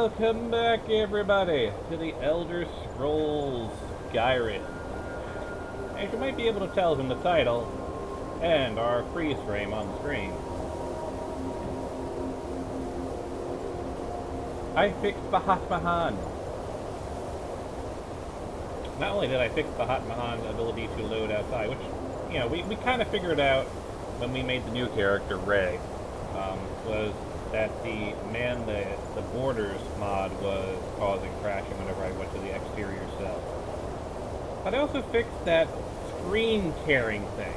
Welcome back, everybody, to the Elder Scrolls Skyrim. As you might be able to tell from the title and our freeze frame on the screen, I fixed Bahat Mahan. Not only did I fix Bahat Mahan's ability to load outside, which, you know, we kind of figured out when we made the new character, Ray, was that the borders mod was causing crashing whenever I went to the exterior cell. But I also fixed that screen tearing thing.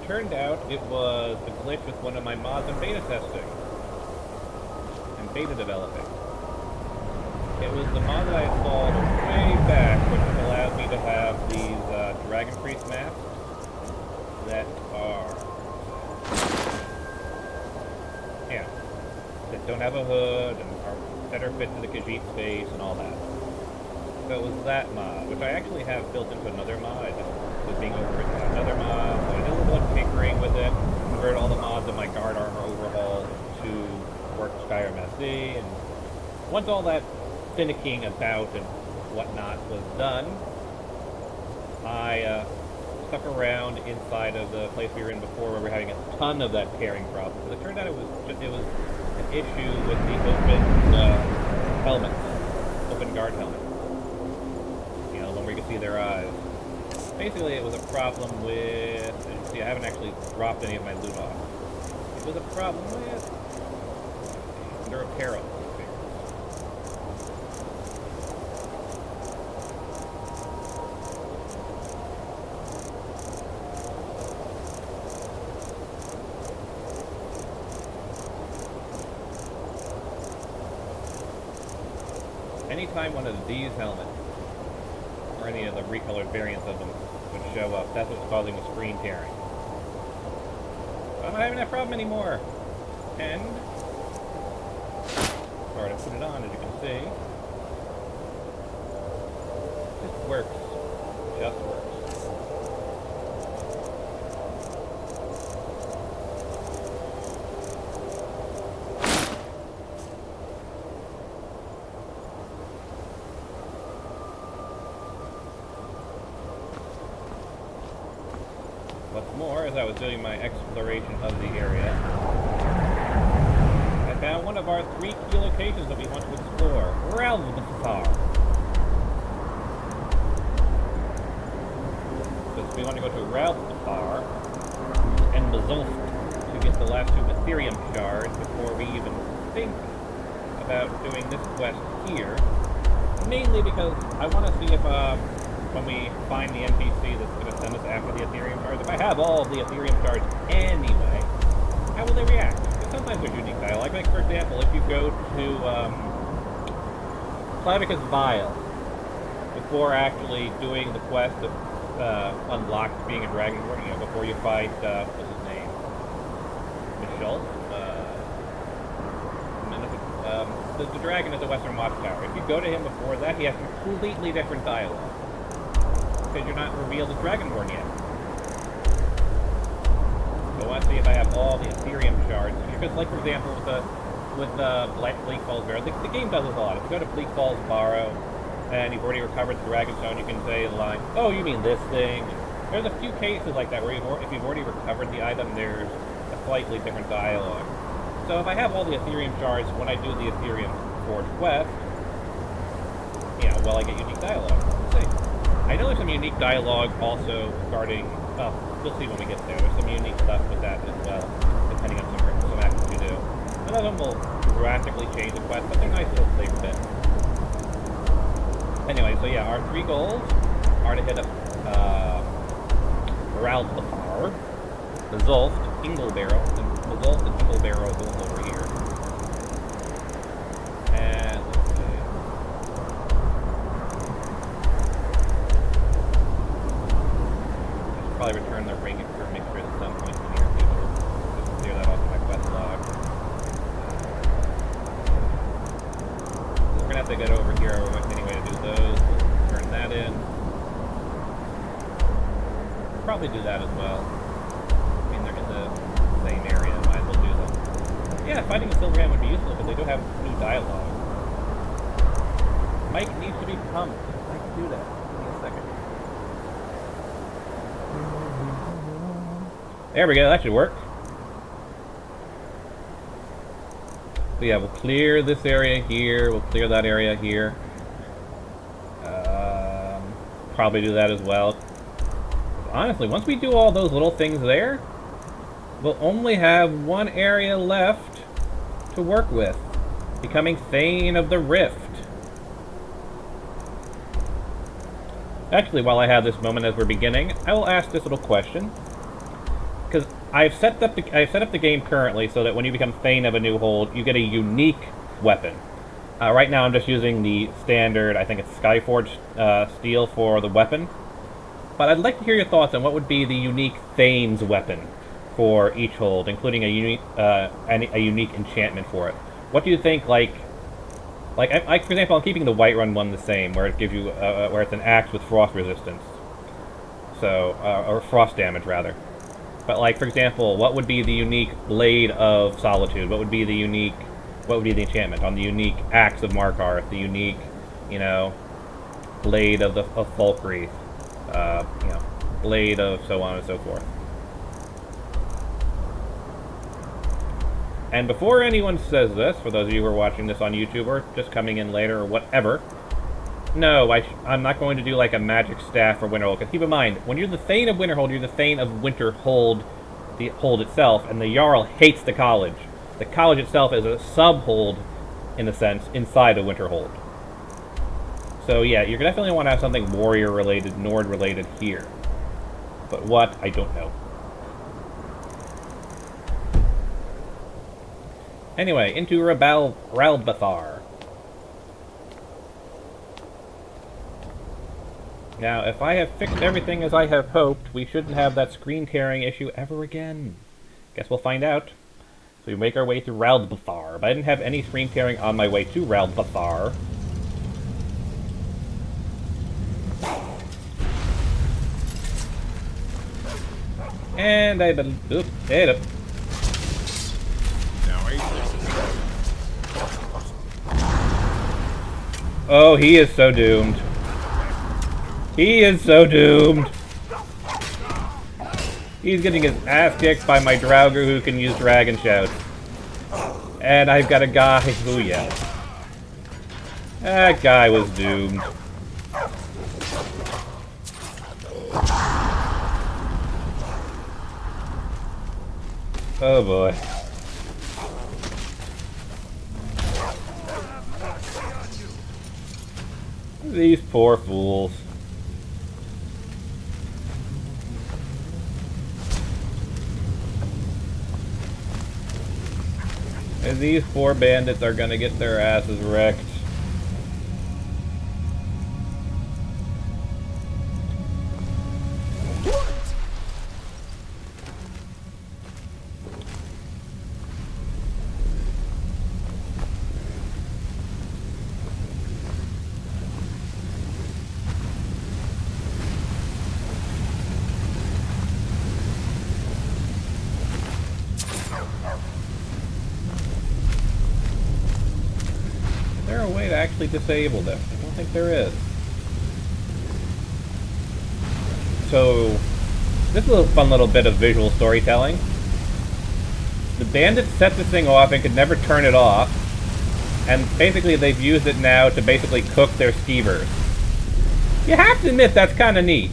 Turned out it was a glitch with one of my mods in beta testing and beta developing. It was the mod that I installed way back, which allowed me to have these Dragon Priest masks that are, that don't have a hood and are better fit to the Khajiit space and all that. So it was that mod, which I actually have built into another mod. I just was being overwritten by another mod. So I did a little bit of tinkering with it, converted all the mods of my guard armor overhaul to work Skyrim SD, and once all that finicking about and whatnot was done, I stuck around inside of the place we were in before where we were having a ton of that tearing problem. Because it turned out it was an issue with the open helmets, open guard helmets. You know, the one where you can see their eyes. Basically, it was a problem with, as you can see, I haven't actually dropped any of my loot off. It was a problem with their apparel. Anytime one of these helmets, or any of the recolored variants of them, would show up, that's what's causing the screen tearing. But I'm not having that problem anymore. And, sorry to put it on, as you can see, it works. Just works. What's more, as I was doing my exploration of the area, I found one of our 3 key locations that we want to explore. Ralvthar. Because we want to go to Ralvthar and Mazulft to get the last 2 Ethereum shards before we even think about doing this quest here. Mainly because I want to see if, when we find the NPC that's going to send us after the Ethereum shards, if I have all the Ethereum shards anyway, how will they react? Because sometimes there's unique dialogue. Like, for example, if you go to Clavicus Vial before actually doing the quest of unlocked being a Dragonborn, you know, before you fight, what's his name? Michelle? The dragon at the Western Watchtower. If you go to him before that, he has completely different dialogue. Because you're not revealed as Dragonborn yet. So I want to see if I have all the Ethereum shards. Because, like, for example, with Bleak Falls Barrow, the game does this a lot. If you go to Bleak Falls Barrow, and you've already recovered the Dragonstone, you can say the line, "Oh, you mean this thing?" There's a few cases like that where if you've already recovered the item, there's a slightly different dialogue. So if I have all the Ethereum shards when I do the Ethereum Forge quest, you know, well, I get unique dialogue. Let's see. I know there's some unique dialogue also regarding, well, you'll see when we get there. There's some unique stuff with that as well, depending on some actions you do. None of them will drastically change the quest, but they're nice little flavor bits. Anyway, so yeah, our 3 goals are to hit up Ralvthar, Mazulft, Inglebarrow, and Mazulft and Inglebarrow going over here. And let's see. Probably return the ring for mixture at some point in the near future. Just clear that off my quest log. We're gonna have to get over here anyway to do those. We'll turn that in. Probably do that as well. I mean, they're in the same area. Might as well do them. Yeah, fighting the Silverhand would be useful because they do have new dialogue. Mic needs to be pumped. I can do that. Give me a second. There we go. That should work. So yeah, we'll clear this area here. We'll clear that area here. Probably do that as well. Honestly, once we do all those little things there, we'll only have one area left to work with. Becoming Thane of the Rift. Actually, while I have this moment as we're beginning, I will ask this little question. Because I've set up the game currently so that when you become Thane of a new hold, you get a unique weapon. Right now I'm just using the standard, I think it's Skyforged steel for the weapon. But I'd like to hear your thoughts on what would be the unique Thane's weapon for each hold, including a unique enchantment for it. What do you think, like for example, I'm keeping the Whiterun one the same, where it gives you, where it's an axe with frost resistance. So, or frost damage, rather. But, like, for example, what would be the unique Blade of Solitude? What would be the enchantment on the unique Axe of Markarth? The unique, you know, Blade of Falkreath? You know, Blade of so on and so forth. And before anyone says this, for those of you who are watching this on YouTube or just coming in later or whatever, no, I'm not going to do like a magic staff for Winterhold. Because keep in mind, when you're the Thane of Winterhold, you're the Thane of Winterhold, the hold itself, and the Jarl hates the college. The college itself is a sub-hold, in a sense, inside of Winterhold. So yeah, you're definitely want to have something warrior-related, Nord-related here. But what, I don't know. Anyway, into Ralbathar. Now, if I have fixed everything as I have hoped, we shouldn't have that screen tearing issue ever again. Guess we'll find out. So we make our way through Ralbathar, but I didn't have any screen tearing on my way to Ralbathar. And I believe... Oops, hit it. Oh, he is so doomed. He is so doomed. He's getting his ass kicked by my Draugr who can use Dragon Shout. And I've got a guy who, yeah. That guy was doomed. Oh boy. These poor fools. And these poor bandits are gonna get their asses wrecked. Is there a way to actually disable them? I don't think there is. So, this is a fun little bit of visual storytelling. The bandits set this thing off and could never turn it off. And basically they've used it now to basically cook their skeevers. You have to admit that's kind of neat.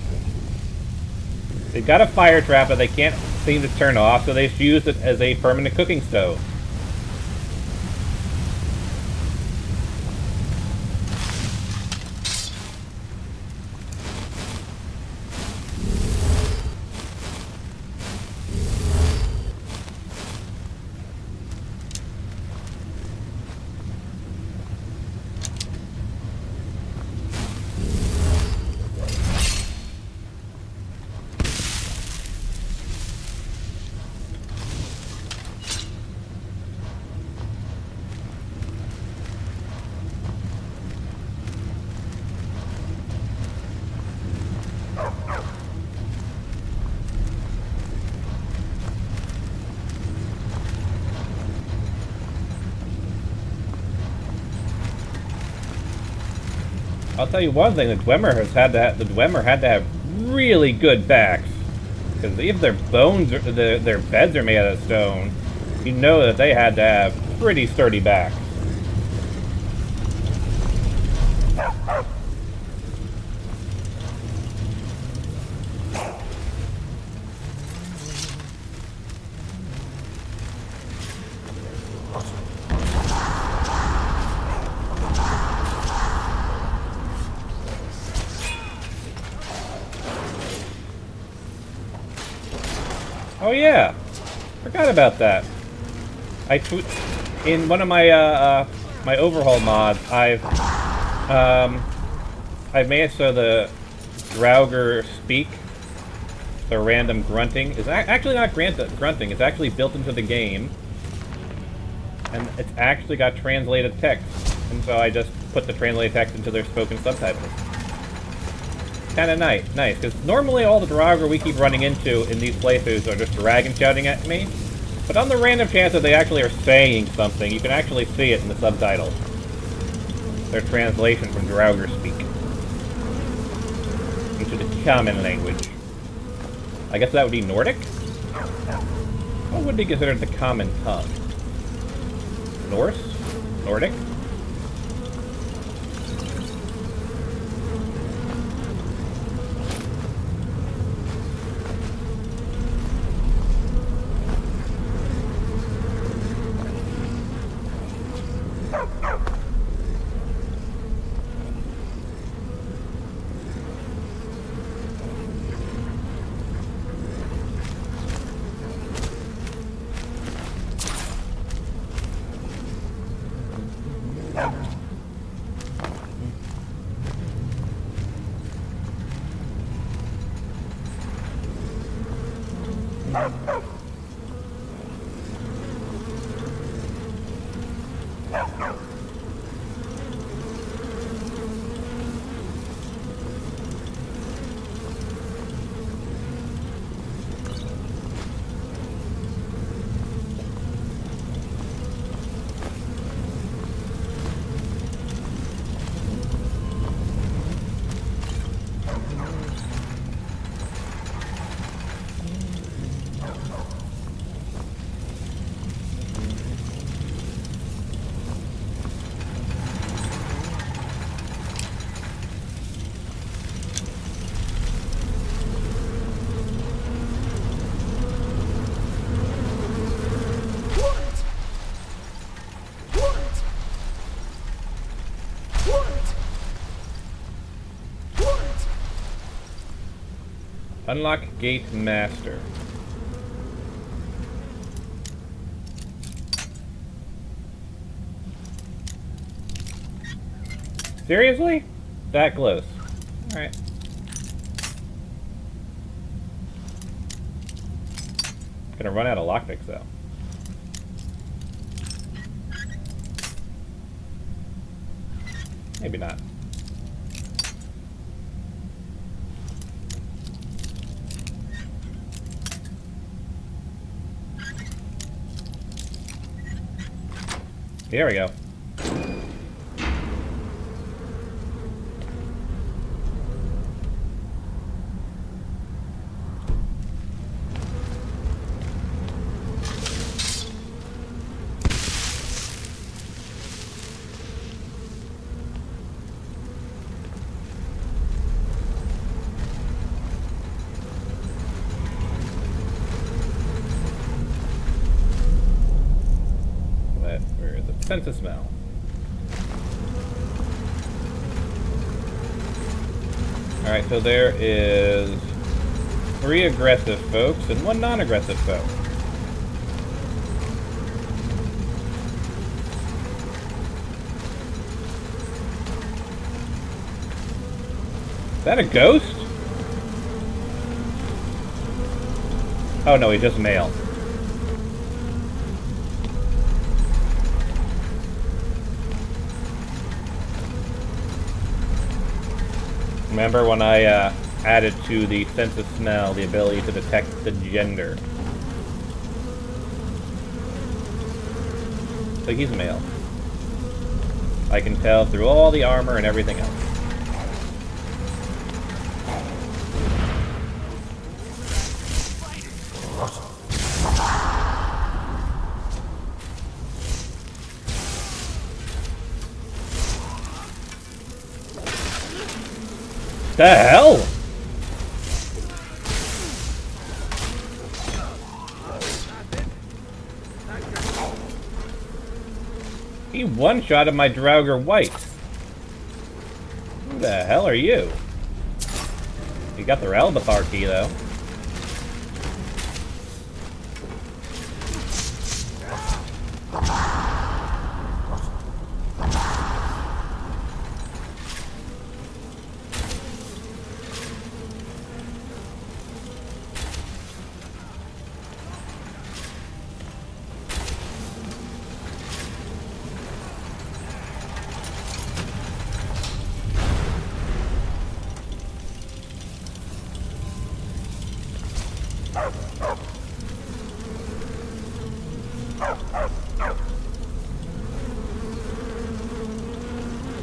They've got a fire trap that they can't seem to turn off, so they've used it as a permanent cooking stove. I'll tell you one thing: the Dwemer had to have really good backs, because if their bones, their beds are made out of stone, you know that they had to have pretty sturdy backs. Oh yeah, forgot about that. In one of my my overhaul mods, I've made it so the Draugr speak, the random grunting, is actually not grunting. It's actually built into the game, and it's actually got translated text. And so I just put the translated text into their spoken subtitles. Kind of nice, because normally all the Draugr we keep running into in these playthroughs are just dragon shouting at me. But on the random chance that they actually are saying something, you can actually see it in the subtitles. Their translation from Draugr speak into the common language. I guess that would be Nordic? What would be considered the common tongue? Norse? Nordic? Unlock Gate Master. Seriously? That close. Alright. Gonna run out of lockpicks though. Maybe not. Here we go. Sense of smell. Alright, so there is 3 aggressive folks and 1 non-aggressive folk. Is that a ghost? Oh no, he's just male. Remember when I added to the sense of smell the ability to detect the gender? So he's male. I can tell through all the armor and everything else. The hell? He one-shotted my Draugr White. Who the hell are you? You got the Relbathar key, though.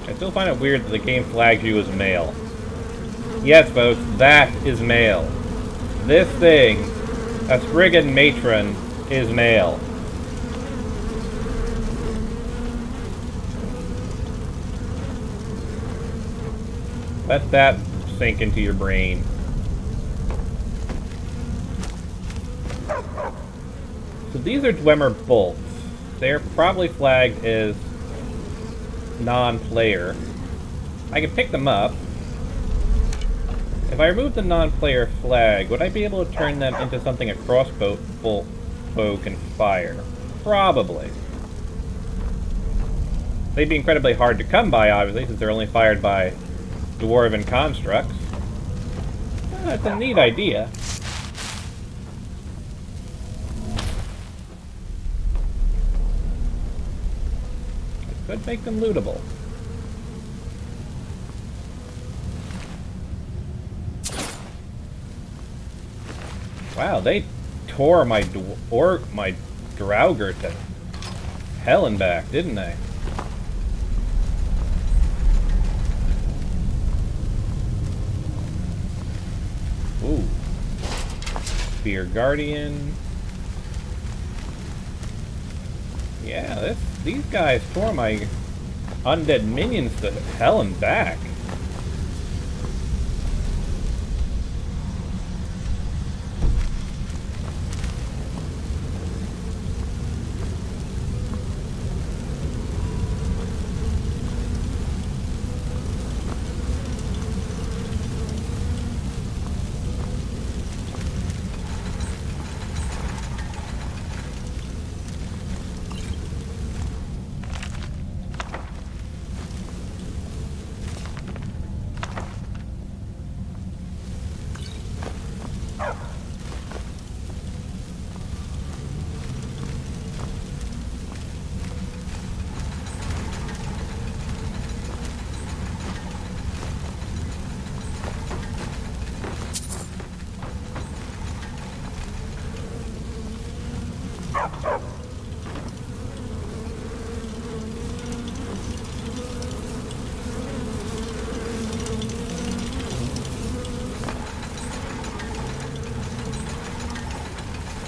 I still find it weird that the game flags you as male. Yes, folks, that is male. This thing, a Spriggan Matron, is male. Let that sink into your brain. So these are Dwemer bolts. They're probably flagged as non-player. I can pick them up. If I remove the non-player flag, would I be able to turn them into something a crossbow bow can fire? Probably. They'd be incredibly hard to come by, obviously, since they're only fired by dwarven constructs. That's a neat idea. Could make them lootable. Wow, they tore my Draugr to hell and back, didn't they? Ooh. Spear Guardian. Yeah, these guys tore my undead minions to hell and back.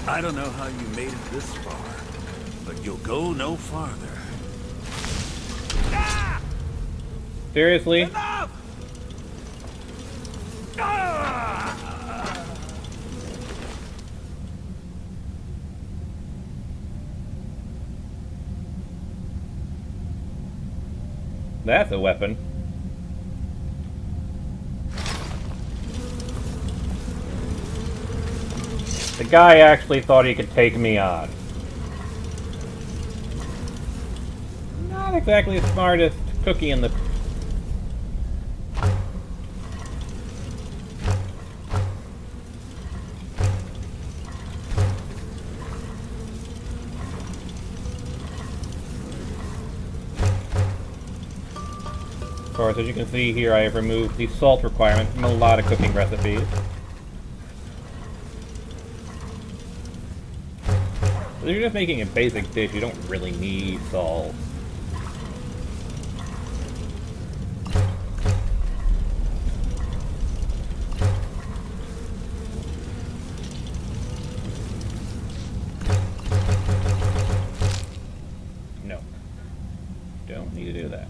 I don't know how you made it this far, but you'll go no farther. Ah! Seriously? Enough! Ah! That's a weapon. The guy actually thought he could take me on. Not exactly the smartest cookie in the... Of course, as you can see here, I have removed the salt requirement from a lot of cooking recipes. If you're just making a basic dish, you don't really need salt. No. Don't need to do that.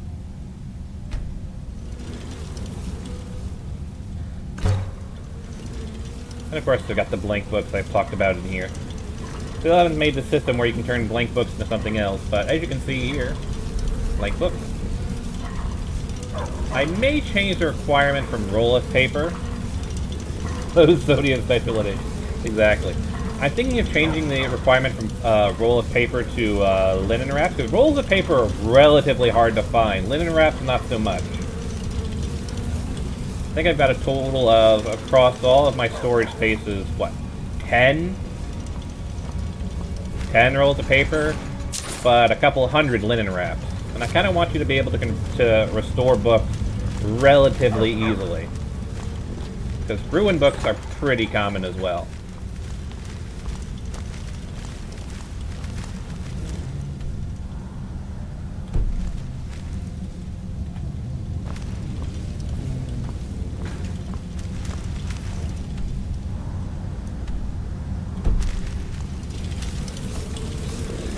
And of course, I've got the blank books I've talked about in here. Still haven't made the system where you can turn blank books into something else, but as you can see here, blank books. I may change the requirement from roll of paper. Those sodium specialty. Exactly. I'm thinking of changing the requirement from roll of paper to linen wraps, because rolls of paper are relatively hard to find. Linen wraps, not so much. I think I've got a total of, across all of my storage spaces, what, 10? 10 rolls of paper, but a couple hundred linen wraps. And I kind of want you to be able to restore books relatively easily. Because ruined books are pretty common as well.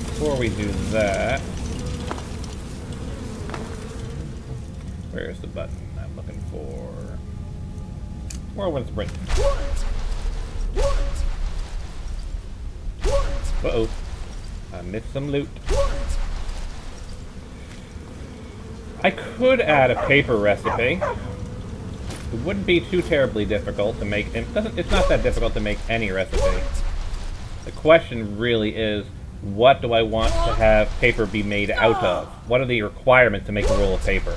Before we do that, where's the button I'm looking for? Whirlwind Sprint. Uh-oh. I missed some loot. I could add a paper recipe. It wouldn't be too terribly difficult to make. It's not that difficult to make any recipe. The question really is, what do I want to have paper be made out of? What are the requirements to make a roll of paper?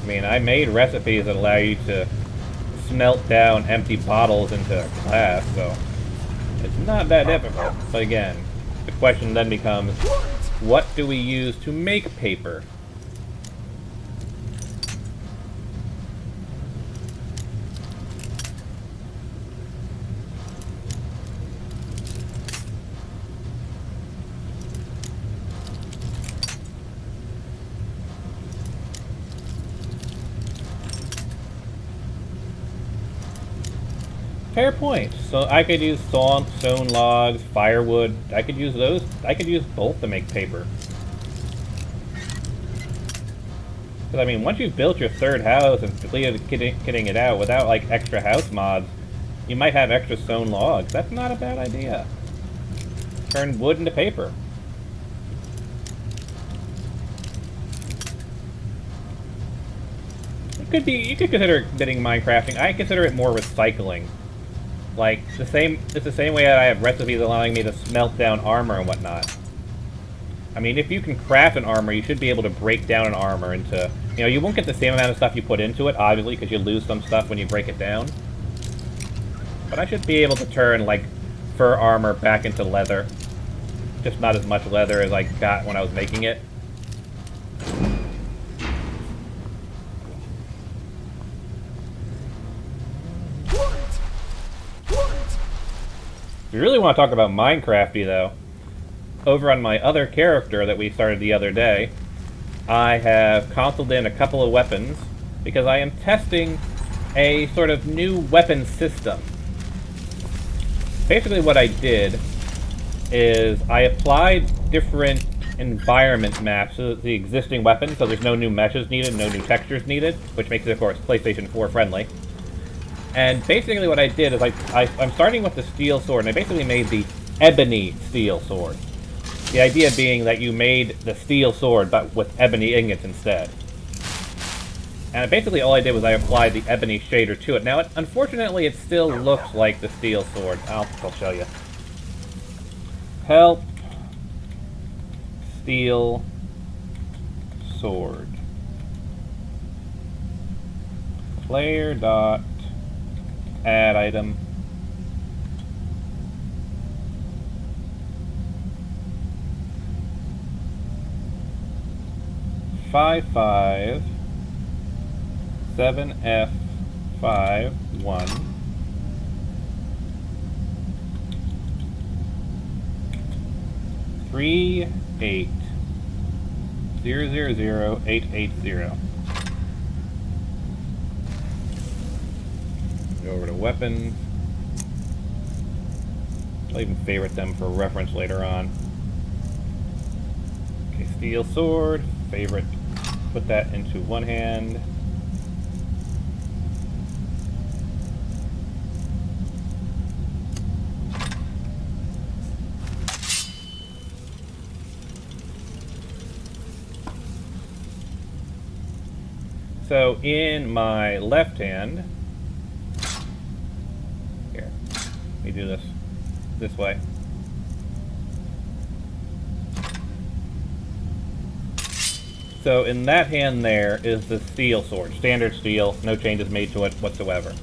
I mean, I made recipes that allow you to smelt down empty bottles into glass, so it's not that difficult. But again, the question then becomes, what do we use to make paper? Fair point. So I could use stone logs, firewood. I could use those. I could use both to make paper. Because I mean, once you've built your third house and completed kitting it out without like extra house mods, you might have extra stone logs. That's not a bad idea. Turn wood into paper. It could be. You could consider bidding Minecrafting. I consider it more recycling. Like, it's the same way that I have recipes allowing me to smelt down armor and whatnot. I mean, if you can craft an armor, you should be able to break down an armor into... You know, you won't get the same amount of stuff you put into it, obviously, because you lose some stuff when you break it down. But I should be able to turn, like, fur armor back into leather. Just not as much leather as I got when I was making it. If you really want to talk about Minecrafty, though, over on my other character that we started the other day, I have consoled in a couple of weapons because I am testing a sort of new weapon system. Basically what I did is I applied different environment maps to the existing weapon, so there's no new meshes needed, no new textures needed, which makes it, of course, PlayStation 4 friendly. And basically what I did is I'm starting with the steel sword, and I basically made the ebony steel sword. The idea being that you made the steel sword, but with ebony ingots instead. And basically all I did was I applied the ebony shader to it. Now, unfortunately, it still looks like the steel sword. I'll show you. Help. Steel sword. Player dot add item. Five 7F51 38000880. Go over to weapons, I'll even favorite them for reference later on. Okay, steel sword, favorite. Put that into one hand. So in my left hand, here, let me do this way. So in that hand there is the steel sword, standard steel, no changes made to it whatsoever.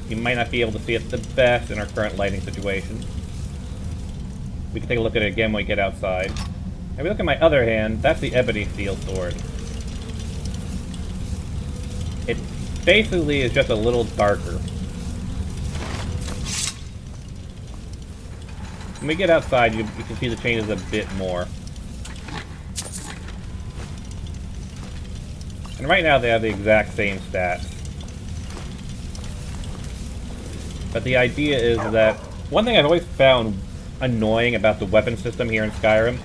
You might not be able to see it the best in our current lighting situation. We can take a look at it again when we get outside. If we look at my other hand, that's the ebony steel sword. It basically is just a little darker. When we get outside, you can see the changes a bit more. And right now they have the exact same stats. But the idea is that one thing I've always found annoying about the weapon system here in Skyrim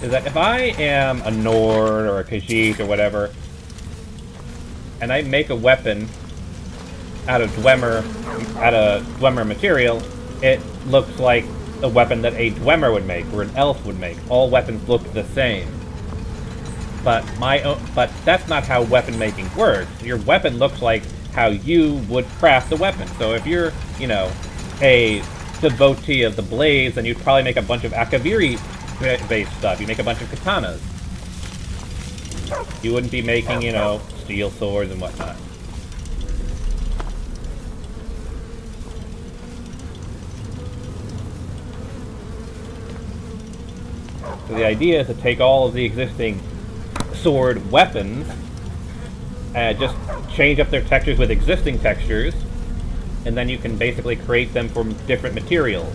is that if I am a Nord or a Khajiit or whatever, and I make a weapon out of Dwemer material, it looks like a weapon that a Dwemer would make or an elf would make. All weapons look the same. But that's not how weapon making works. Your weapon looks like how you would craft the weapon. So if you're, you know, a devotee of the blades, then you'd probably make a bunch of Akaviri-based stuff. You make a bunch of katanas. You wouldn't be making, you know, steel swords and whatnot. So the idea is to take all of the existing sword weapons and just change up their textures with existing textures, and then you can basically create them from different materials.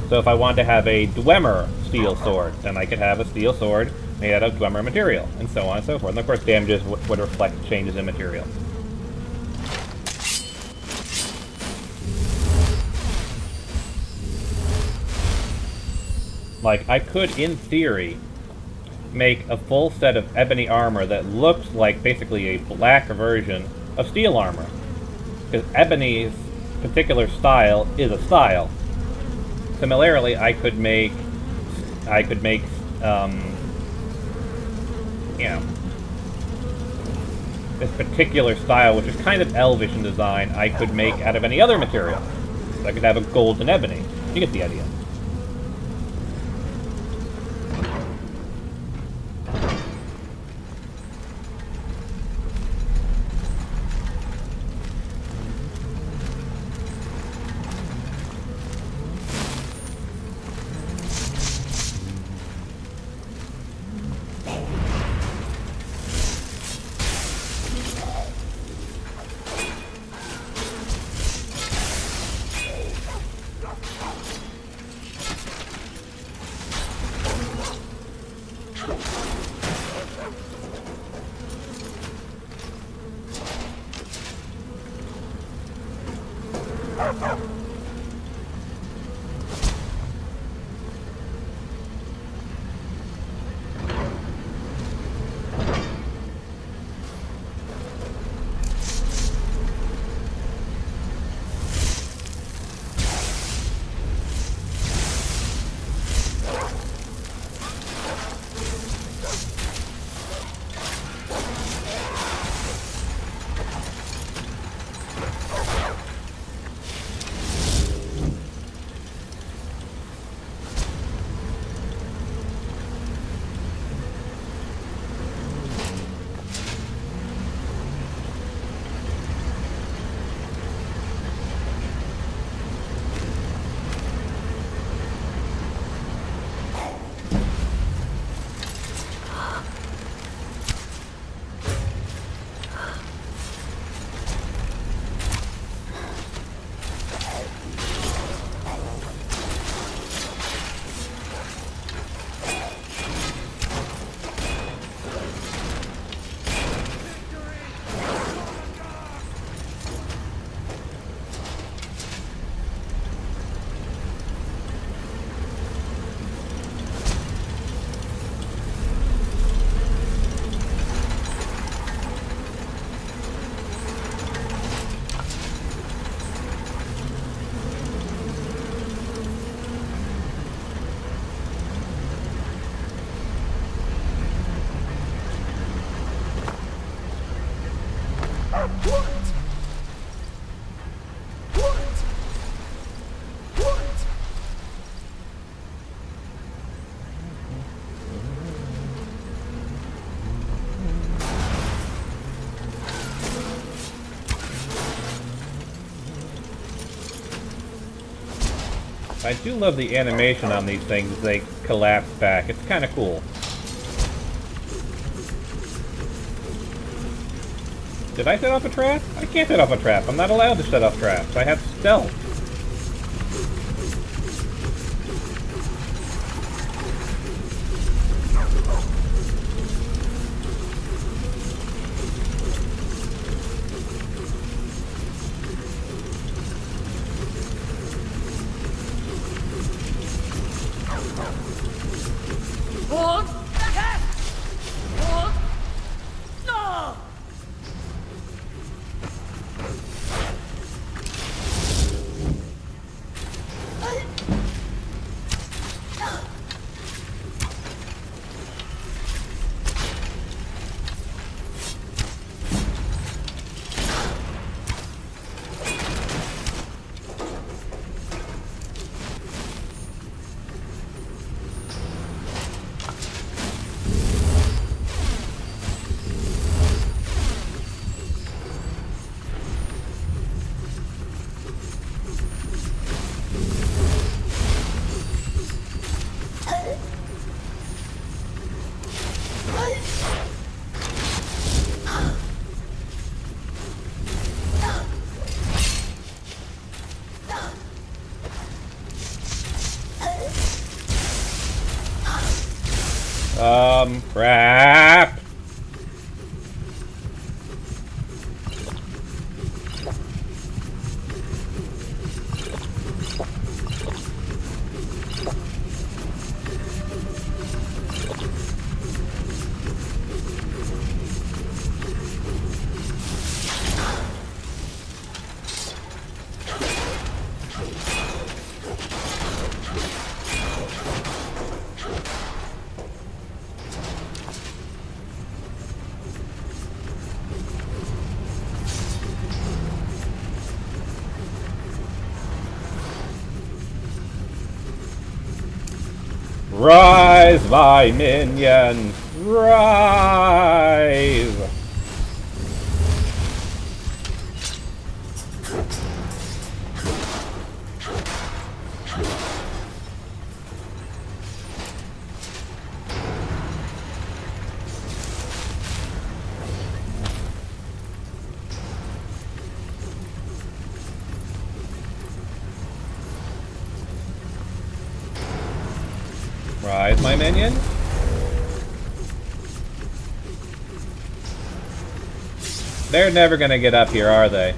So if I wanted to have a Dwemer steel sword, then I could have a steel sword made out of Dwemer material, and so on and so forth. And of course damages would reflect changes in material. Like, I could, in theory, make a full set of ebony armor that looks like basically a black version of steel armor. Because ebony's particular style is a style. Similarly, I could make, you know, this particular style, which is kind of elvish in design, I could make out of any other material. So I could have a golden ebony. You get the idea. I do love the animation on these things as they collapse back. It's kind of cool. Did I set off a trap? I can't set off a trap. I'm not allowed to set off traps. I have stealth. Crap! Rise, my minions! Rise! Rise, my minions. They're never gonna get up here, are they?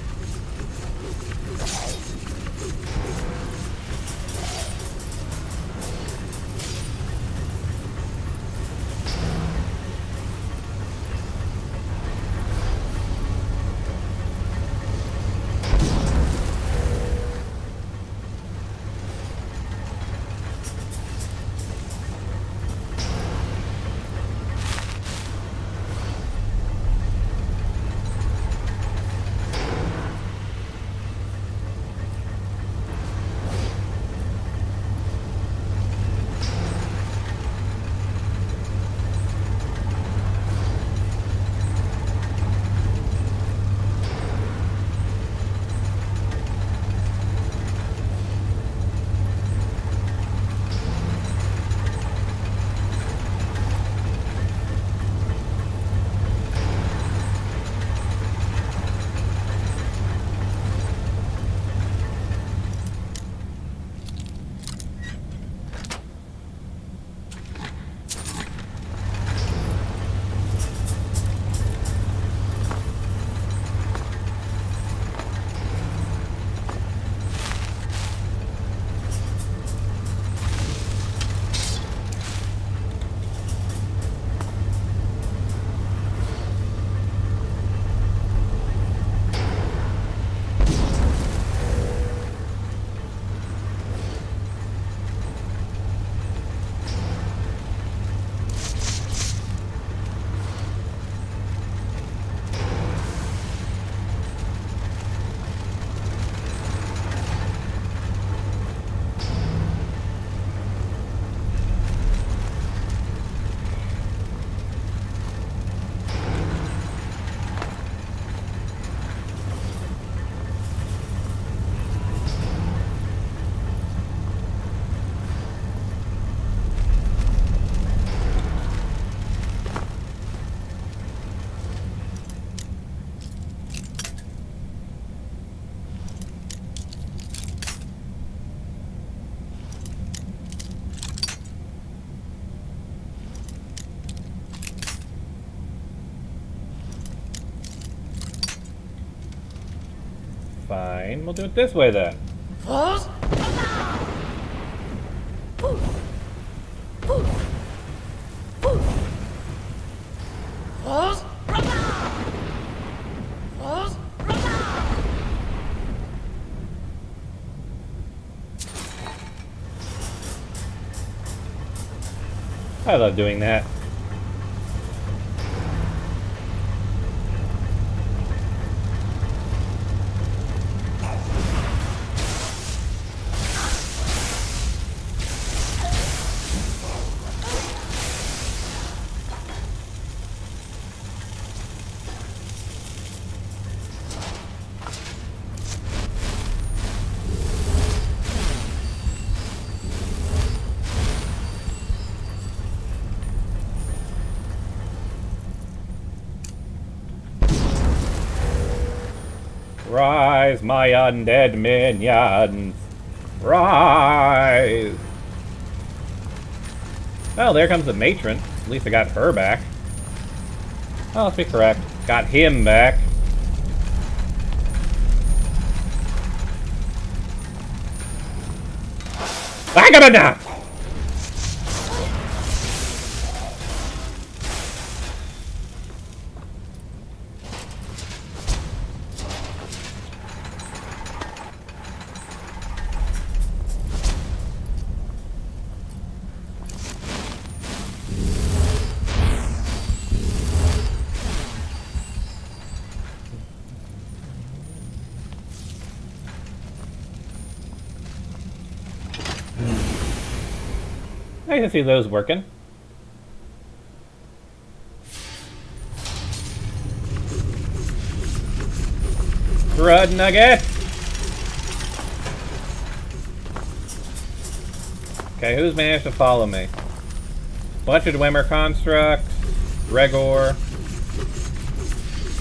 Fine, we'll do it this way then. I love doing that. Rise, my undead minions! Rise! Well, there comes the matron. At least I got her back. Oh, let's be correct. Got him back. I got enough! I can see those working. Crud nugget! Okay, who's managed to follow me? Bunch of Dwemer constructs, Regor,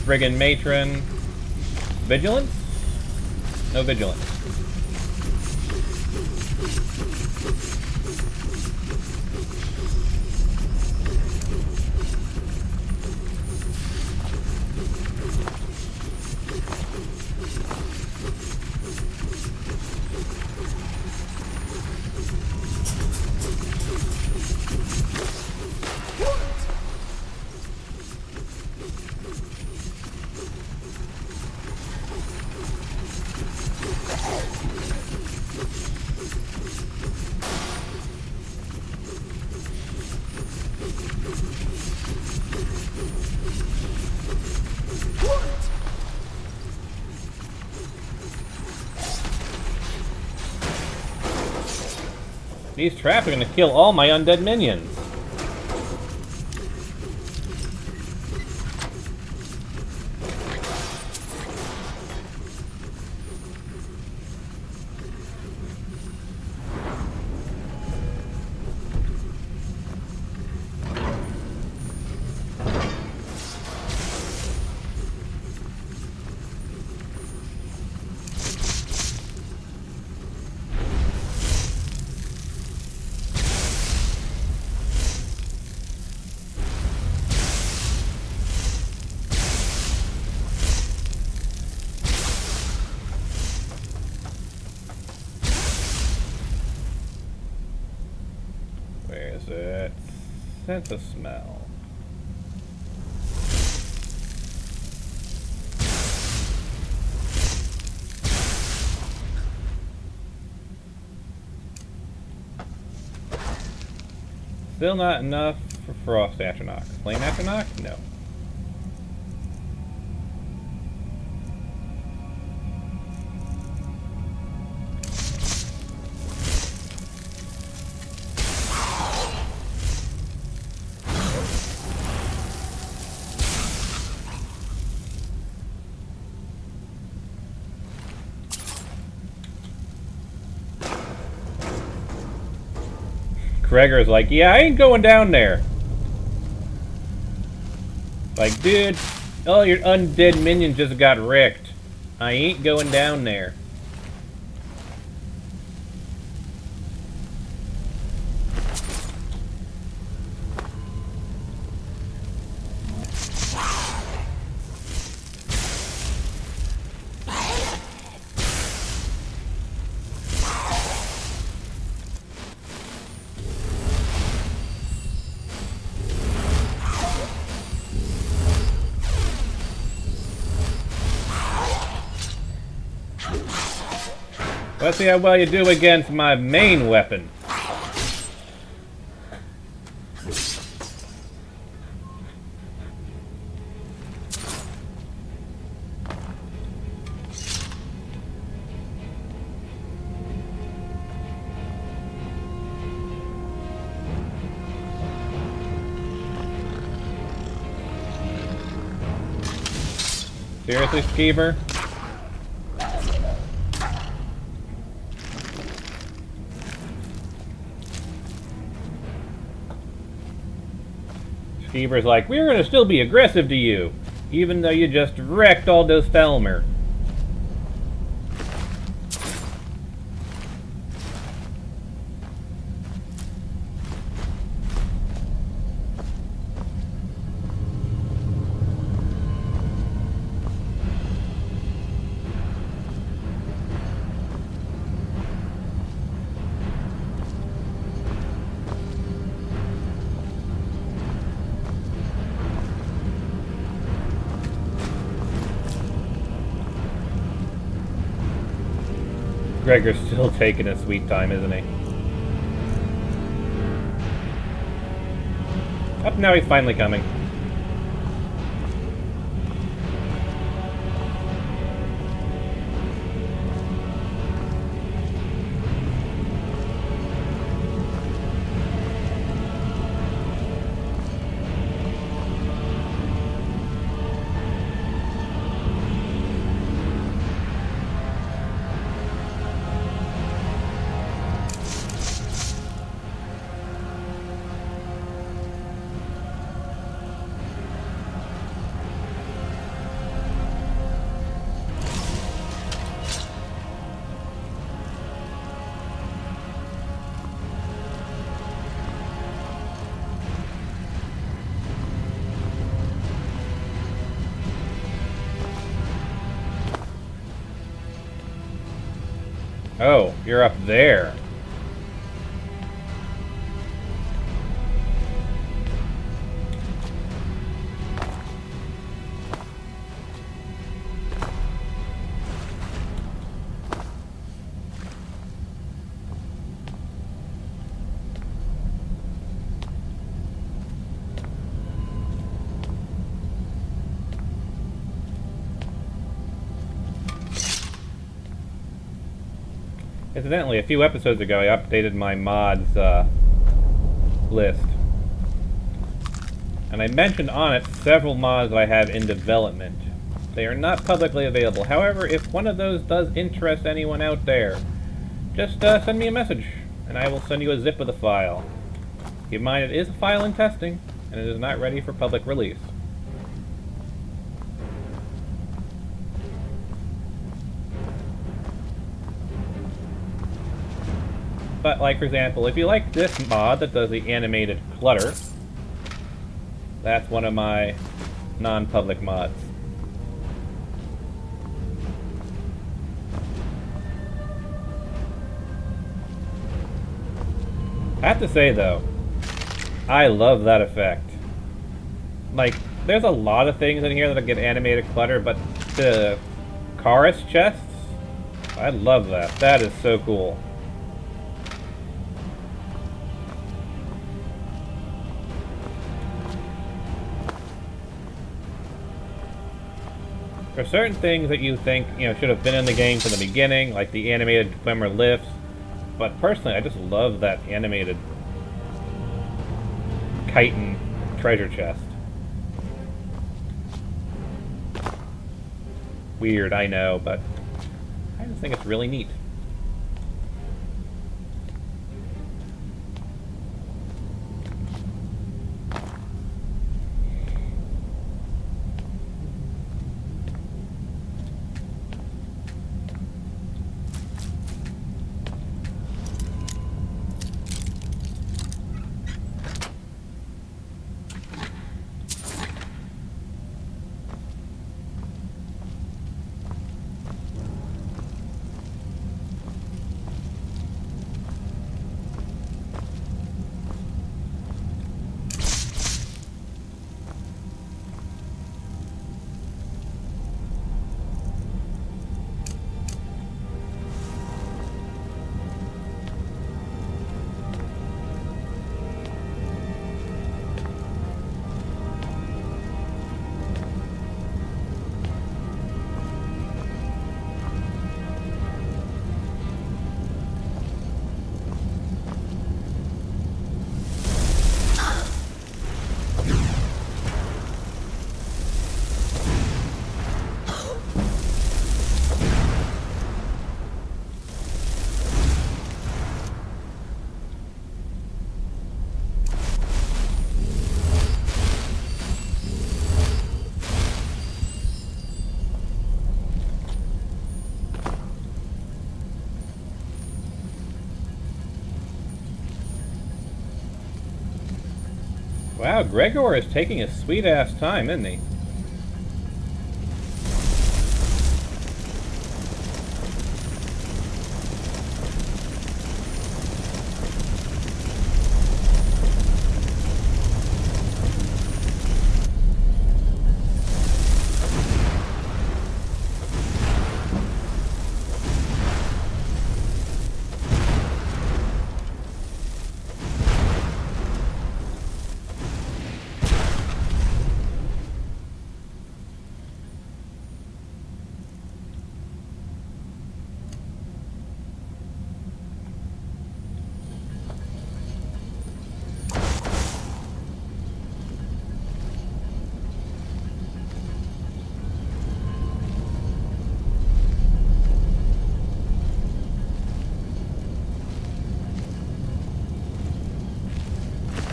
Friggin' Matron, Vigilance? No Vigilance. These traps are gonna kill all my undead minions. Where is it? Sense of smell. Still not enough for Frost Atronach. Flame Atronach? No. Gregor's like, yeah, I ain't going down there. Like, dude, all your undead minions just got wrecked. I ain't going down there. Let's see how well you do against my main weapon. Seriously, Skeever? Skeever's like, we're gonna still be aggressive to you, even though you just wrecked all those Thelmer. Gregor's still taking his sweet time, isn't he? Up now, he's finally coming. Oh, you're up there. Incidentally, a few episodes ago, I updated my mods list. And I mentioned on it several mods that I have in development. They are not publicly available. However, if one of those does interest anyone out there, just send me a message, and I will send you a zip of the file. Keep in mind, it is a file in testing, and it is not ready for public release. But, like, for example, if you like this mod that does the animated clutter, that's one of my non-public mods. I have to say, though, I love that effect. Like, there's a lot of things in here that get animated clutter, but the chorus chests, I love that. That is so cool. For certain things that you think, should have been in the game from the beginning, like the animated swimmer lifts, but personally, I just love that animated chitin treasure chest. Weird, I know, but I just think it's really neat. Wow, Gregor is taking his sweet-ass time, isn't he?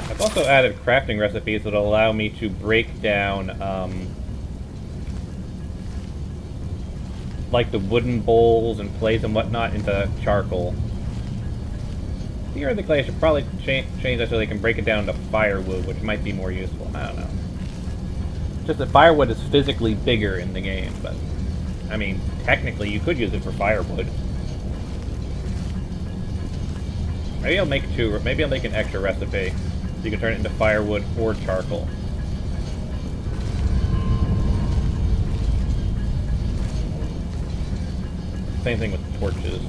I've also added crafting recipes that allow me to break down, like the wooden bowls and plates and whatnot into charcoal. Theoretically, I should probably change that so they can break it down to firewood, which might be more useful. I don't know. Just that firewood is physically bigger in the game, but I mean, technically you could use it for firewood. Maybe I'll make two, or maybe I'll make an extra recipe so you can turn it into firewood or charcoal. Same thing with torches.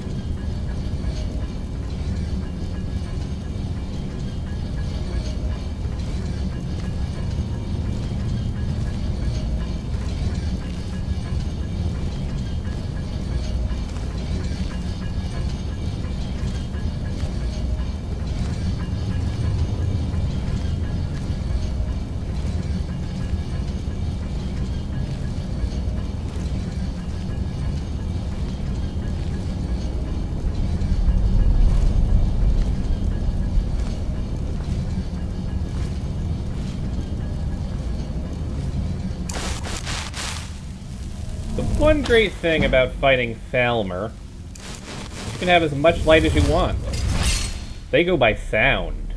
One great thing about fighting Falmer, you can have as much light as you want. They go by sound,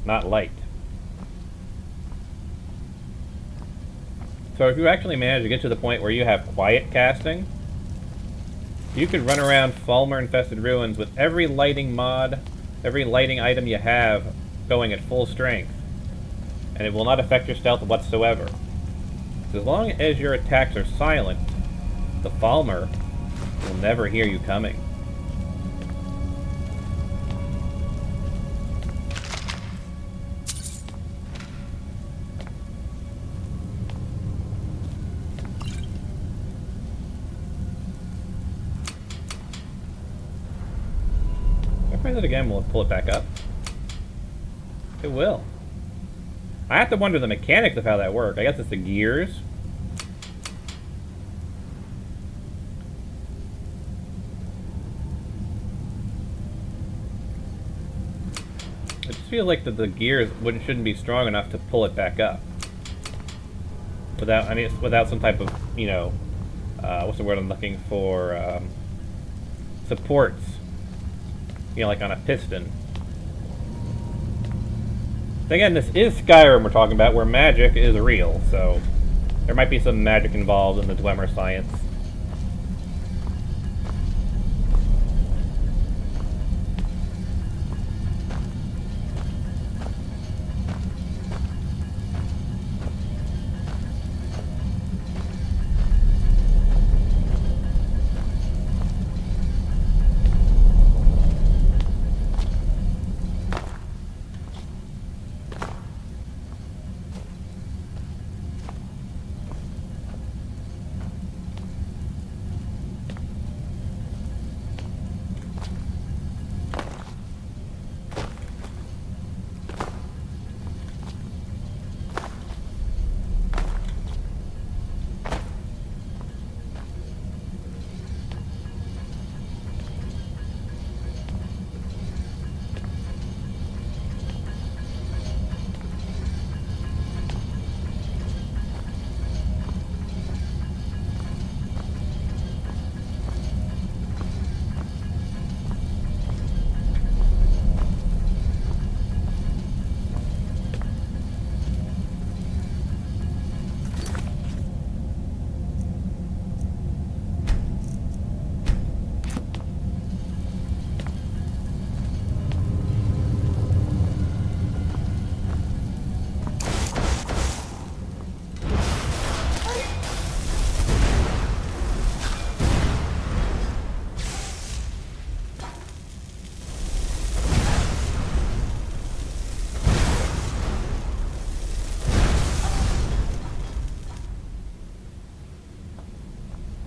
not light. So if you actually manage to get to the point where you have quiet casting, you could run around Falmer-infested ruins with every lighting mod, every lighting item you have going at full strength, and it will not affect your stealth whatsoever. As long as your attacks are silent, the Falmer will never hear you coming. If I press it again, will it pull it back up? It will. I have to wonder the mechanics of how that works. I guess it's the gears. I just feel like the gears shouldn't be strong enough to pull it back up. Without some type of, you know, what's the word I'm looking for? Supports. You know, like on a piston. Again, this is Skyrim we're talking about, where magic is real, so there might be some magic involved in the Dwemer science.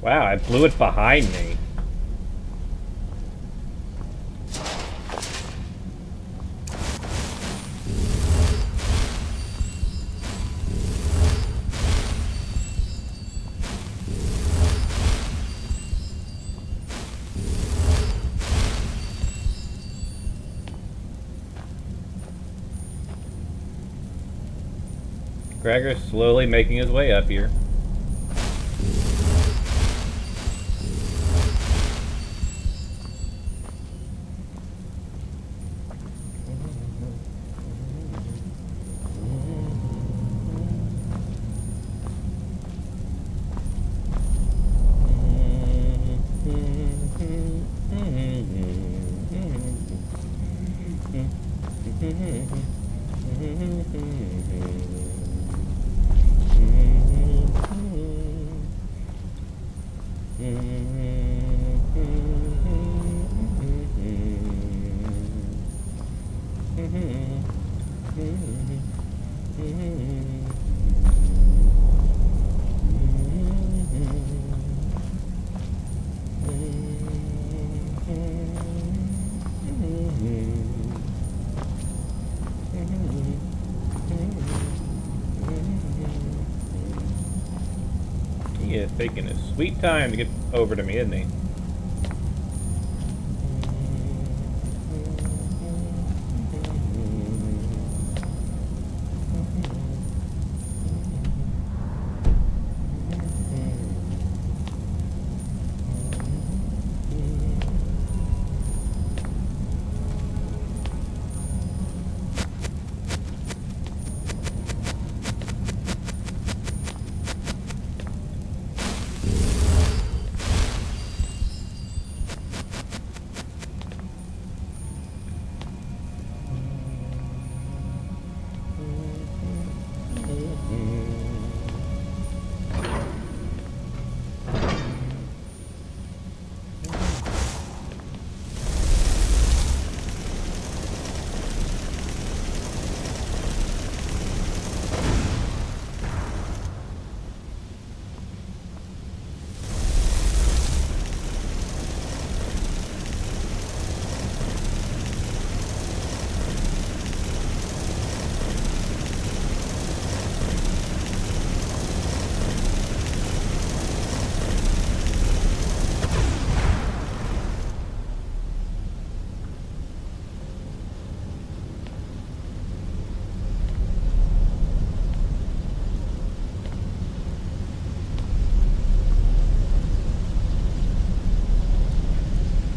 Wow, I blew it behind me. Gregor's slowly making his way up here. He is taking his sweet time to get over to me, isn't he?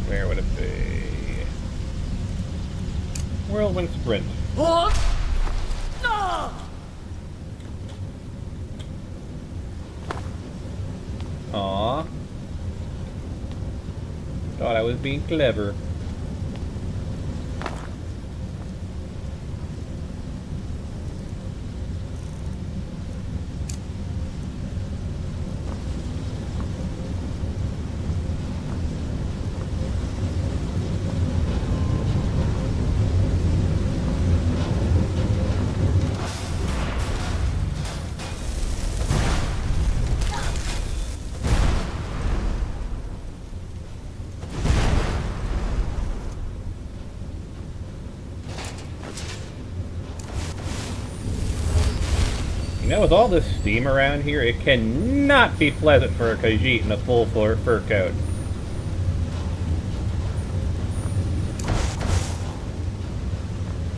Where would it be? Whirlwind Sprint. What? No! Aww. Thought I was being clever. You know, with all this steam around here, it cannot be pleasant for a Khajiit in a full fur coat.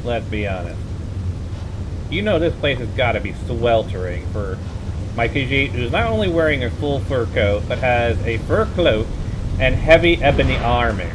Let's be honest. You know this place has got to be sweltering for my Khajiit, who's not only wearing a full fur coat, but has a fur cloak and heavy ebony armor.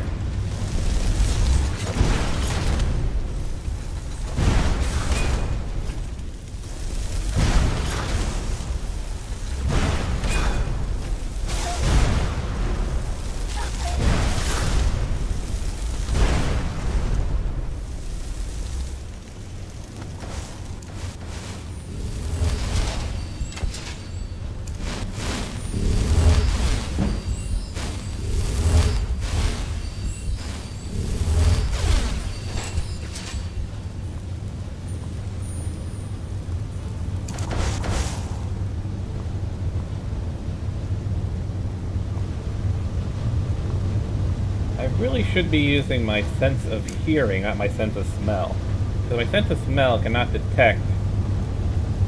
really should be using my sense of hearing, not my sense of smell. Because my sense of smell cannot detect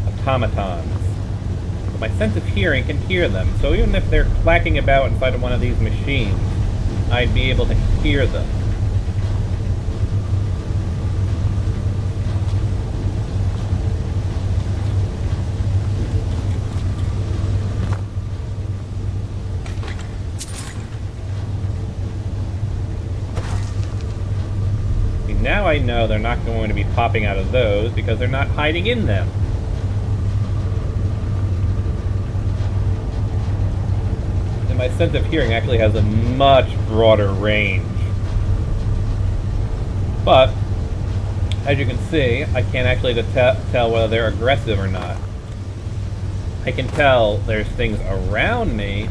automatons. But my sense of hearing can hear them, so even if they're clacking about inside of one of these machines, I'd be able to hear them. Now I know they're not going to be popping out of those because they're not hiding in them. And my sense of hearing actually has a much broader range. But, as you can see, I can't actually tell whether they're aggressive or not. I can tell there's things around me,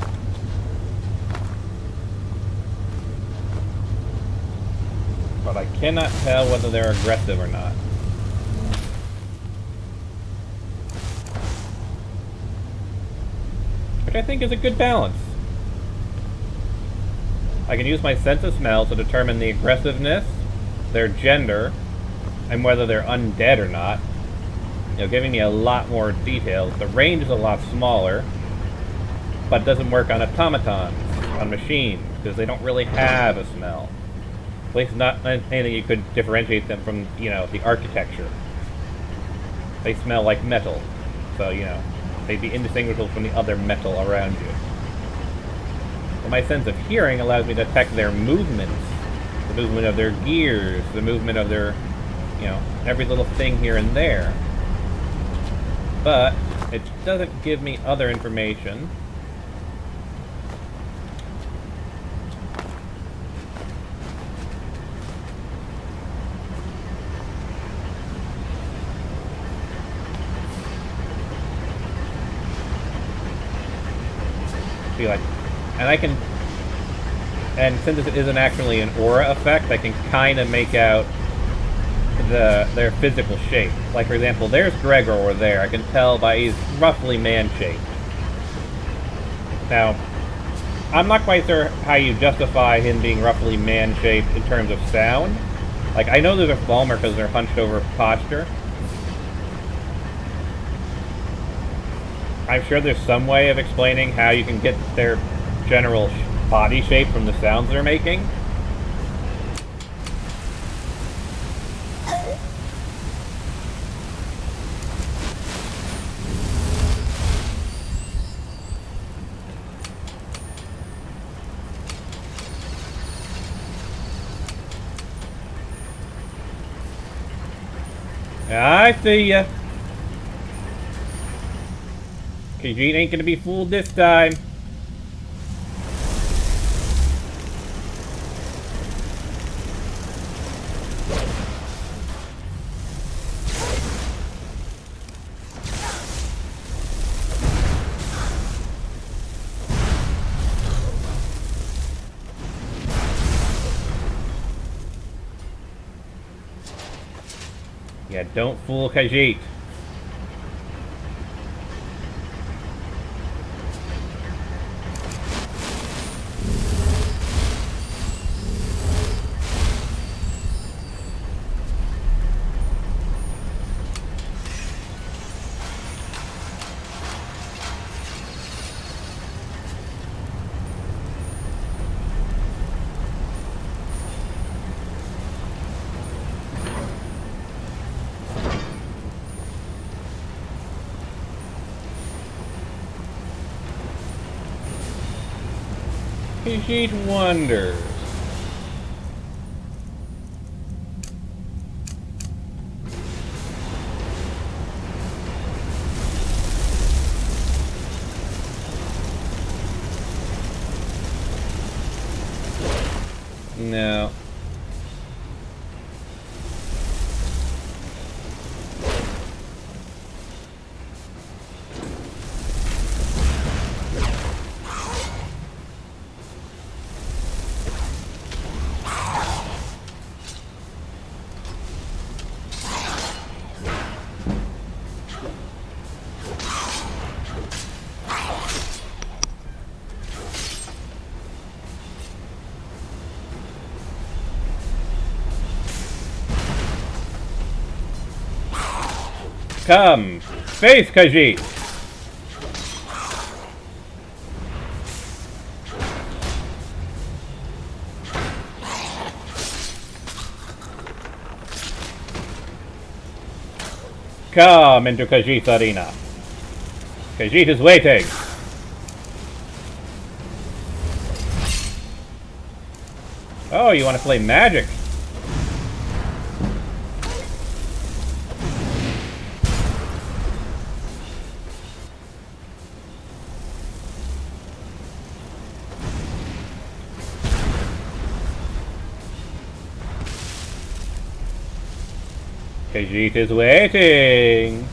but I cannot tell whether they're aggressive or not. Which I think is a good balance. I can use my sense of smell to determine the aggressiveness, their gender, and whether they're undead or not. You know, giving me a lot more details. The range is a lot smaller, but it doesn't work on automatons, on machines, because they don't really have a smell. At least not anything you could differentiate them from, you know, the architecture. They smell like metal, so, you know, they'd be indistinguishable from the other metal around you. But my sense of hearing allows me to detect their movements, the movement of their gears, the movement of their, you know, every little thing here and there. But it doesn't give me other information. Like, and I can, and since it isn't actually an aura effect, I can kind of make out their physical shape. Like, for example, there's Gregor over there. I can tell by he's roughly man-shaped. Now, I'm not quite sure how you justify him being roughly man-shaped in terms of sound. Like, I know there's a Falmer because they're hunched over posture. I'm sure there's some way of explaining how you can get their general body shape from the sounds they're making. I see ya. Khajiit ain't gonna be fooled this time. Yeah, don't fool Khajiit. Khajiit wonders. No. Come, face Khajiit. Come into Khajiit's arena. Khajiit is waiting. Oh, you want to play magic? Khajiit is waiting.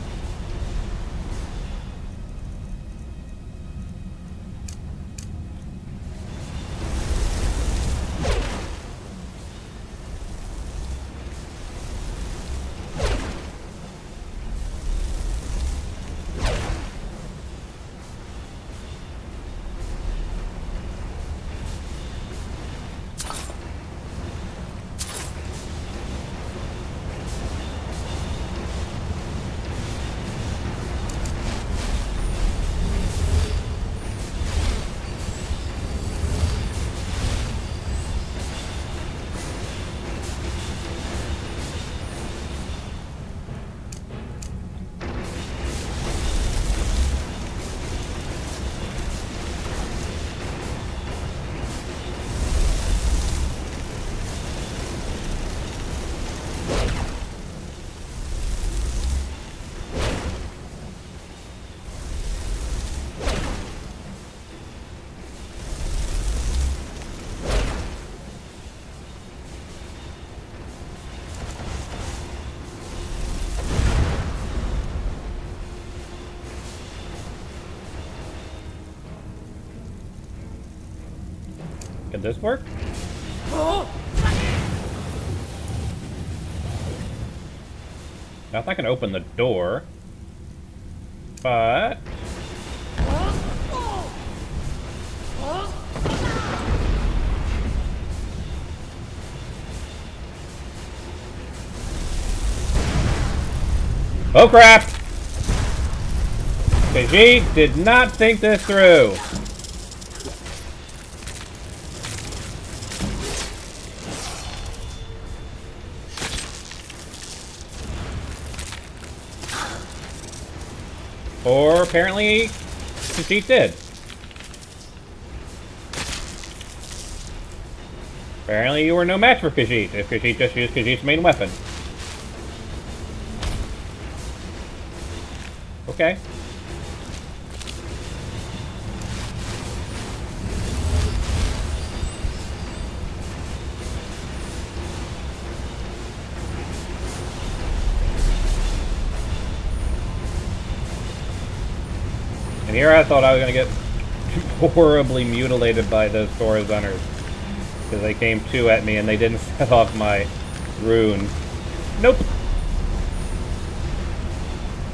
Can this work? Now, if I can open the door, but oh crap! Khajiit did not think this through. Or apparently, Khajiit did. Apparently you were no match for Khajiit, if Khajiit just used Khajiit's main weapon. Okay. And here I thought I was going to get horribly mutilated by those Taurus hunters. Because they came two at me and they didn't set off my rune. Nope.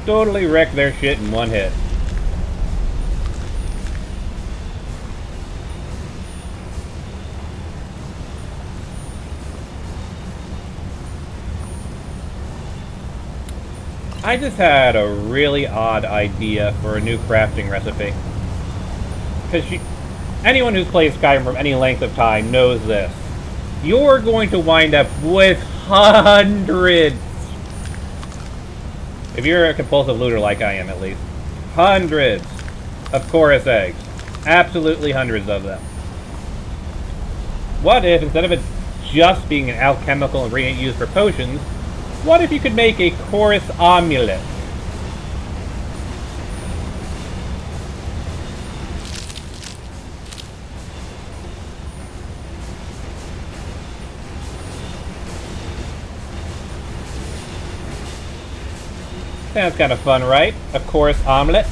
Totally wrecked their shit in one hit. I just had a really odd idea for a new crafting recipe. Because anyone who's played Skyrim for any length of time knows this. You're going to wind up with hundreds. If you're a compulsive looter like I am, at least. Hundreds of chorus eggs. Absolutely hundreds of them. What if, instead of it just being an alchemical ingredient used for potions, what if you could make a chorus amulet? Sounds kind of fun, right? A chorus omelet.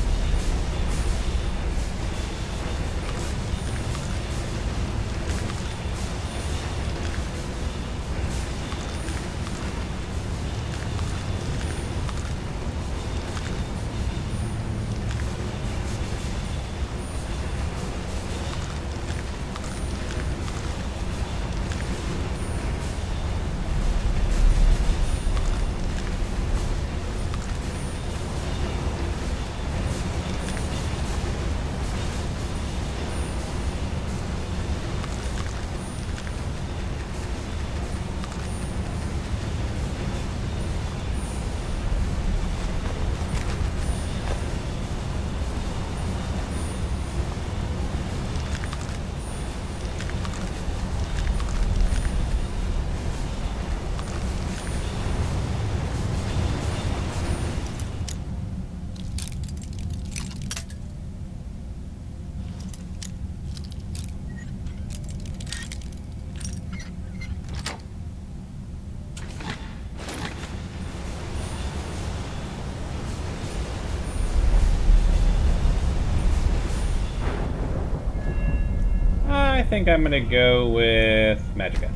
I think I'm gonna go with Magica.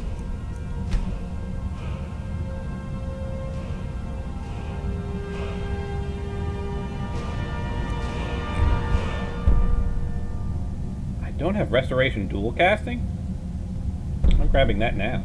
I don't have Restoration dual casting? I'm grabbing that now.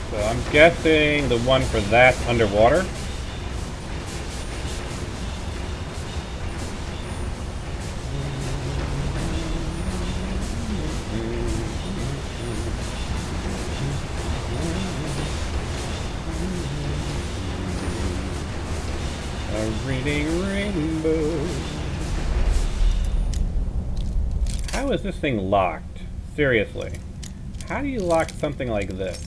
So I'm guessing the one for that's underwater. A reading rainbow. How is this thing locked? Seriously. How do you lock something like this?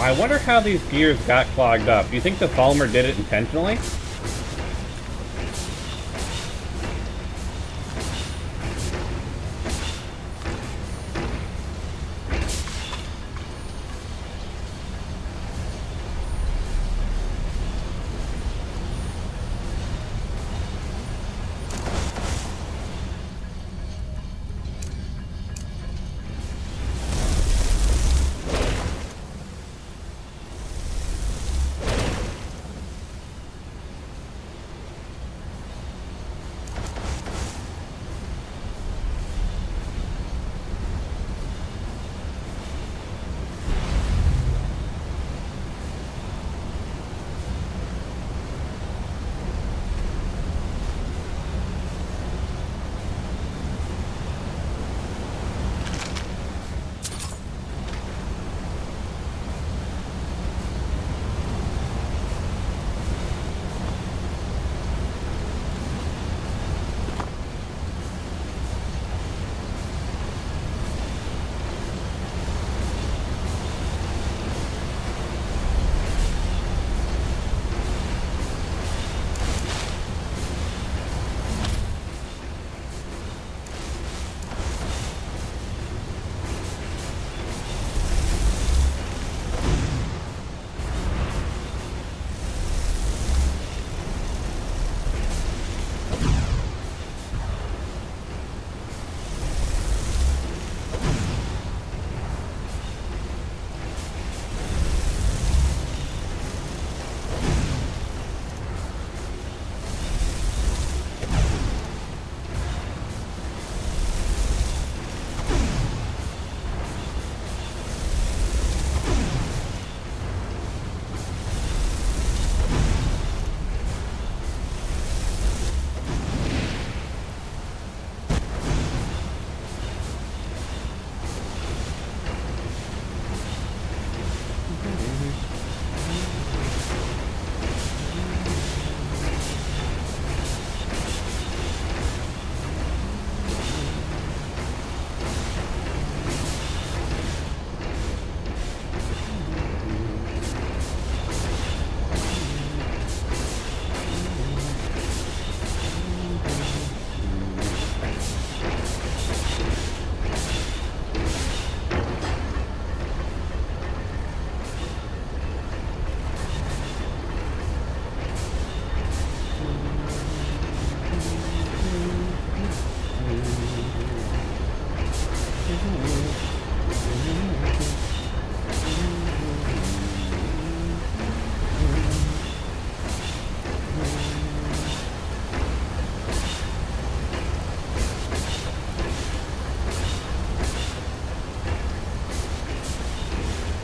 I wonder how these gears got clogged up. Do you think the Falmer did it intentionally?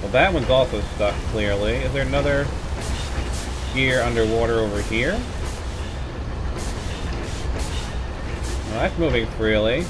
Well, that one's also stuck, clearly. Is there another gear underwater over here? Well, that's moving freely.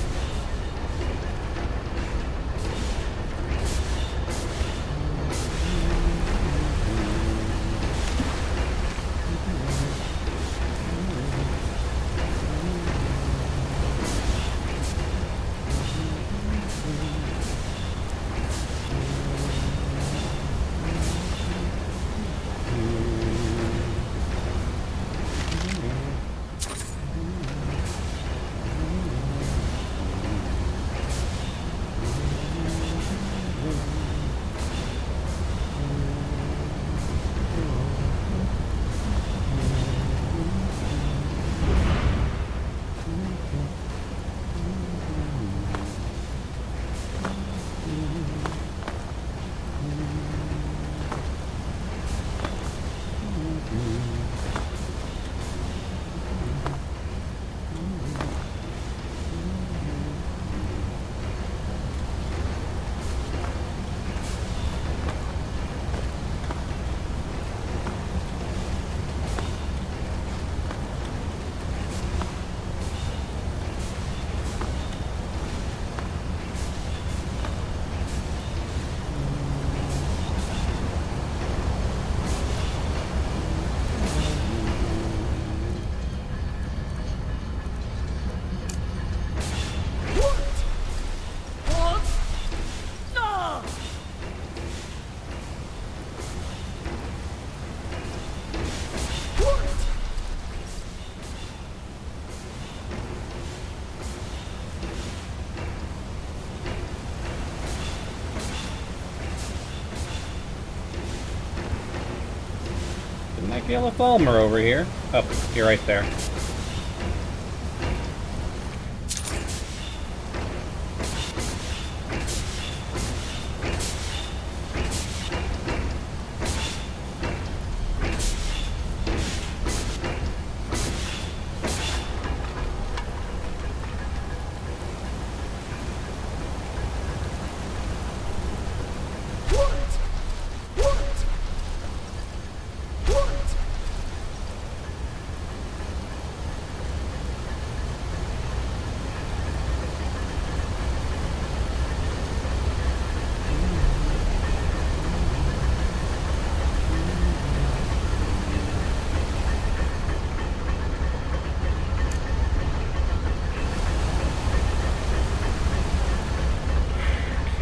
Didn't I kill a Fulmer over here? Oh, you're right there.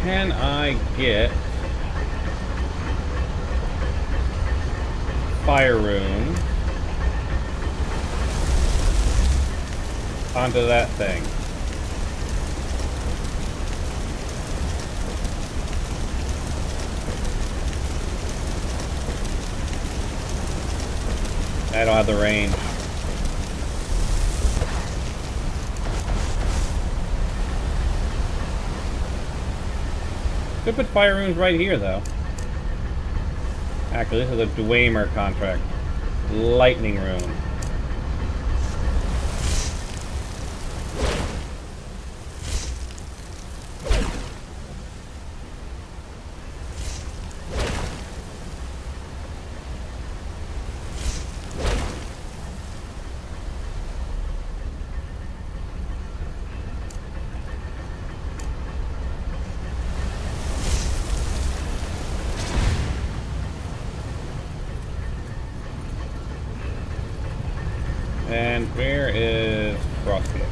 Can I get Fire Rune onto that thing? I don't have the range. Could put Fire Runes right here, though. Actually, this is a Dwemer contract. Lightning Rune. And where is Frosty?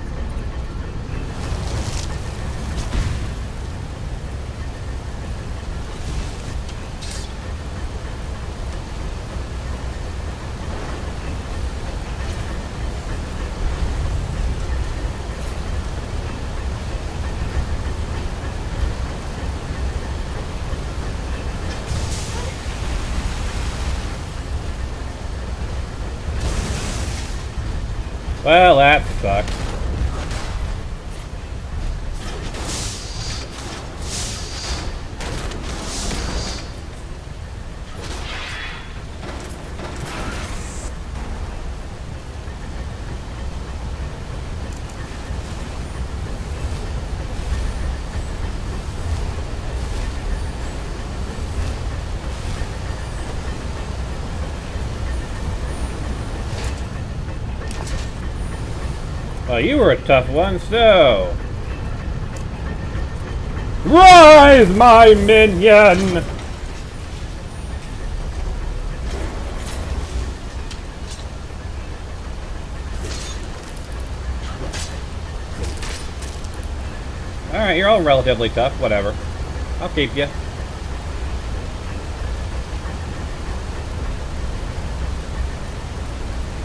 Well, that sucks. Oh, you were a tough one, so... Rise, my minion! Alright, you're all relatively tough, whatever. I'll keep you.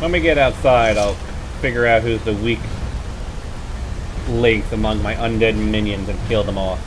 When we get outside, I'll figure out who's the weak links among my undead minions and kill them off.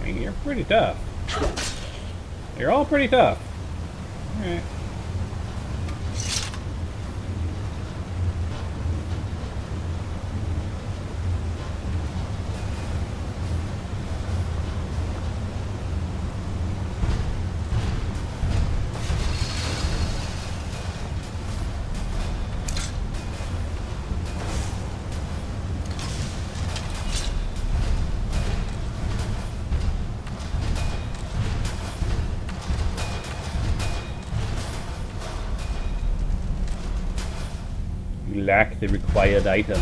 You're pretty tough. You're all pretty tough. Alright. You lack the required item.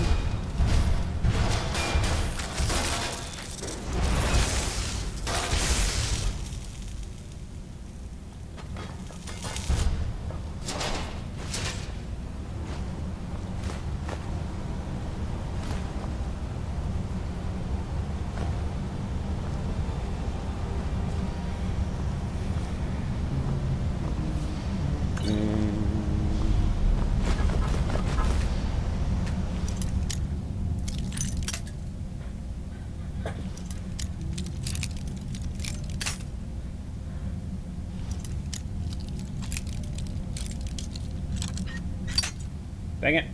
Dang it.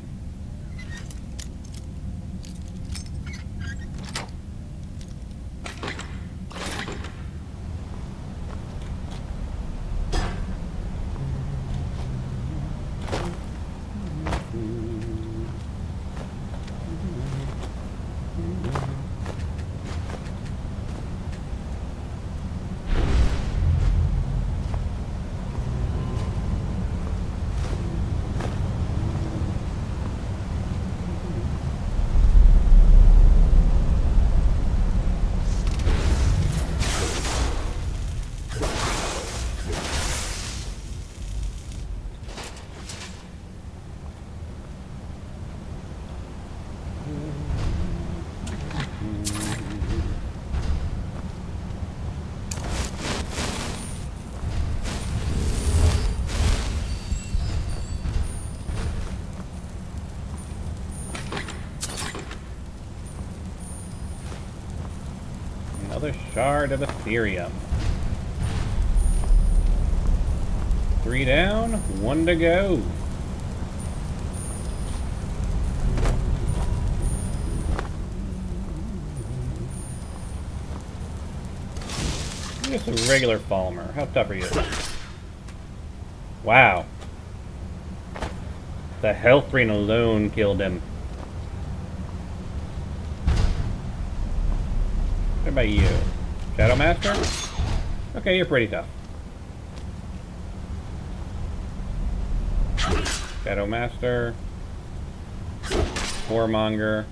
Another shard of Ethereum. 3 down, 1 to go. Just a regular Falmer. How tough are you? Wow. The health drain alone killed him. What about you? Shadow Master? Okay, you're pretty tough. Shadow Master. Whoremonger.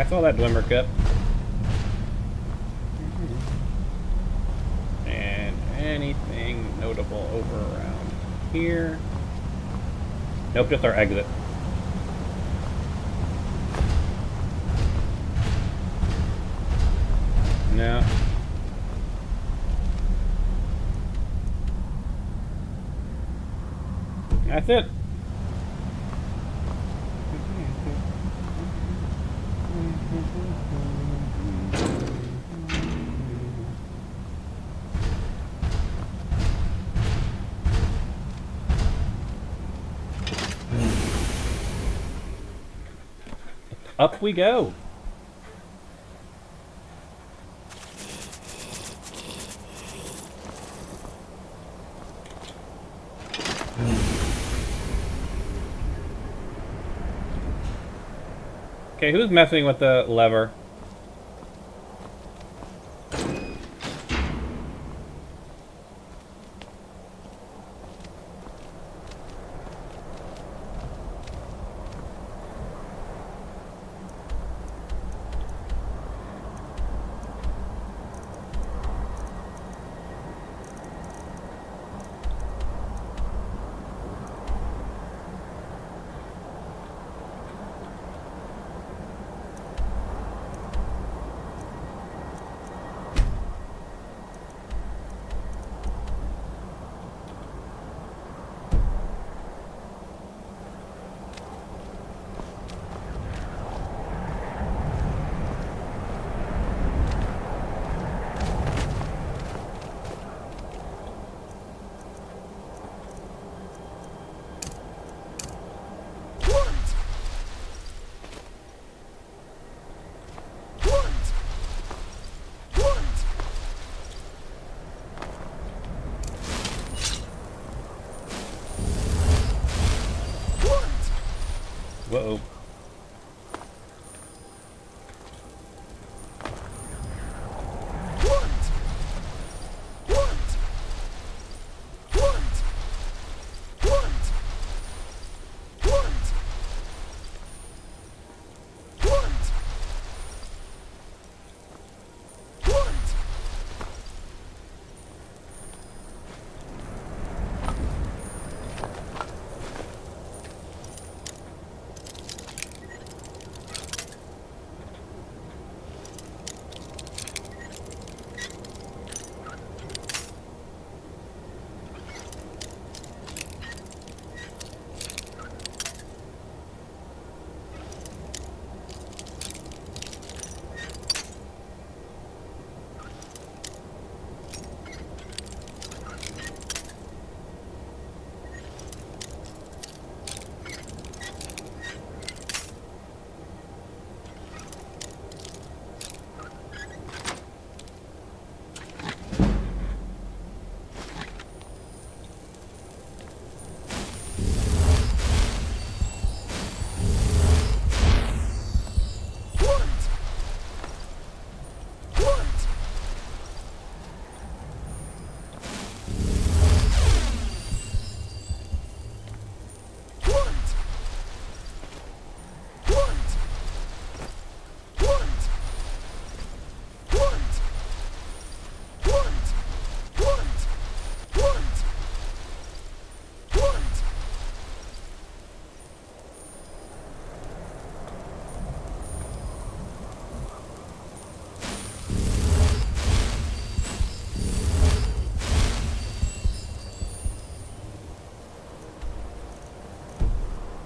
saw that Dwimmer cup. And anything notable over around here? Nope, just our exit. No. That's it. Up we go. Okay, who's messing with the lever? Whoa.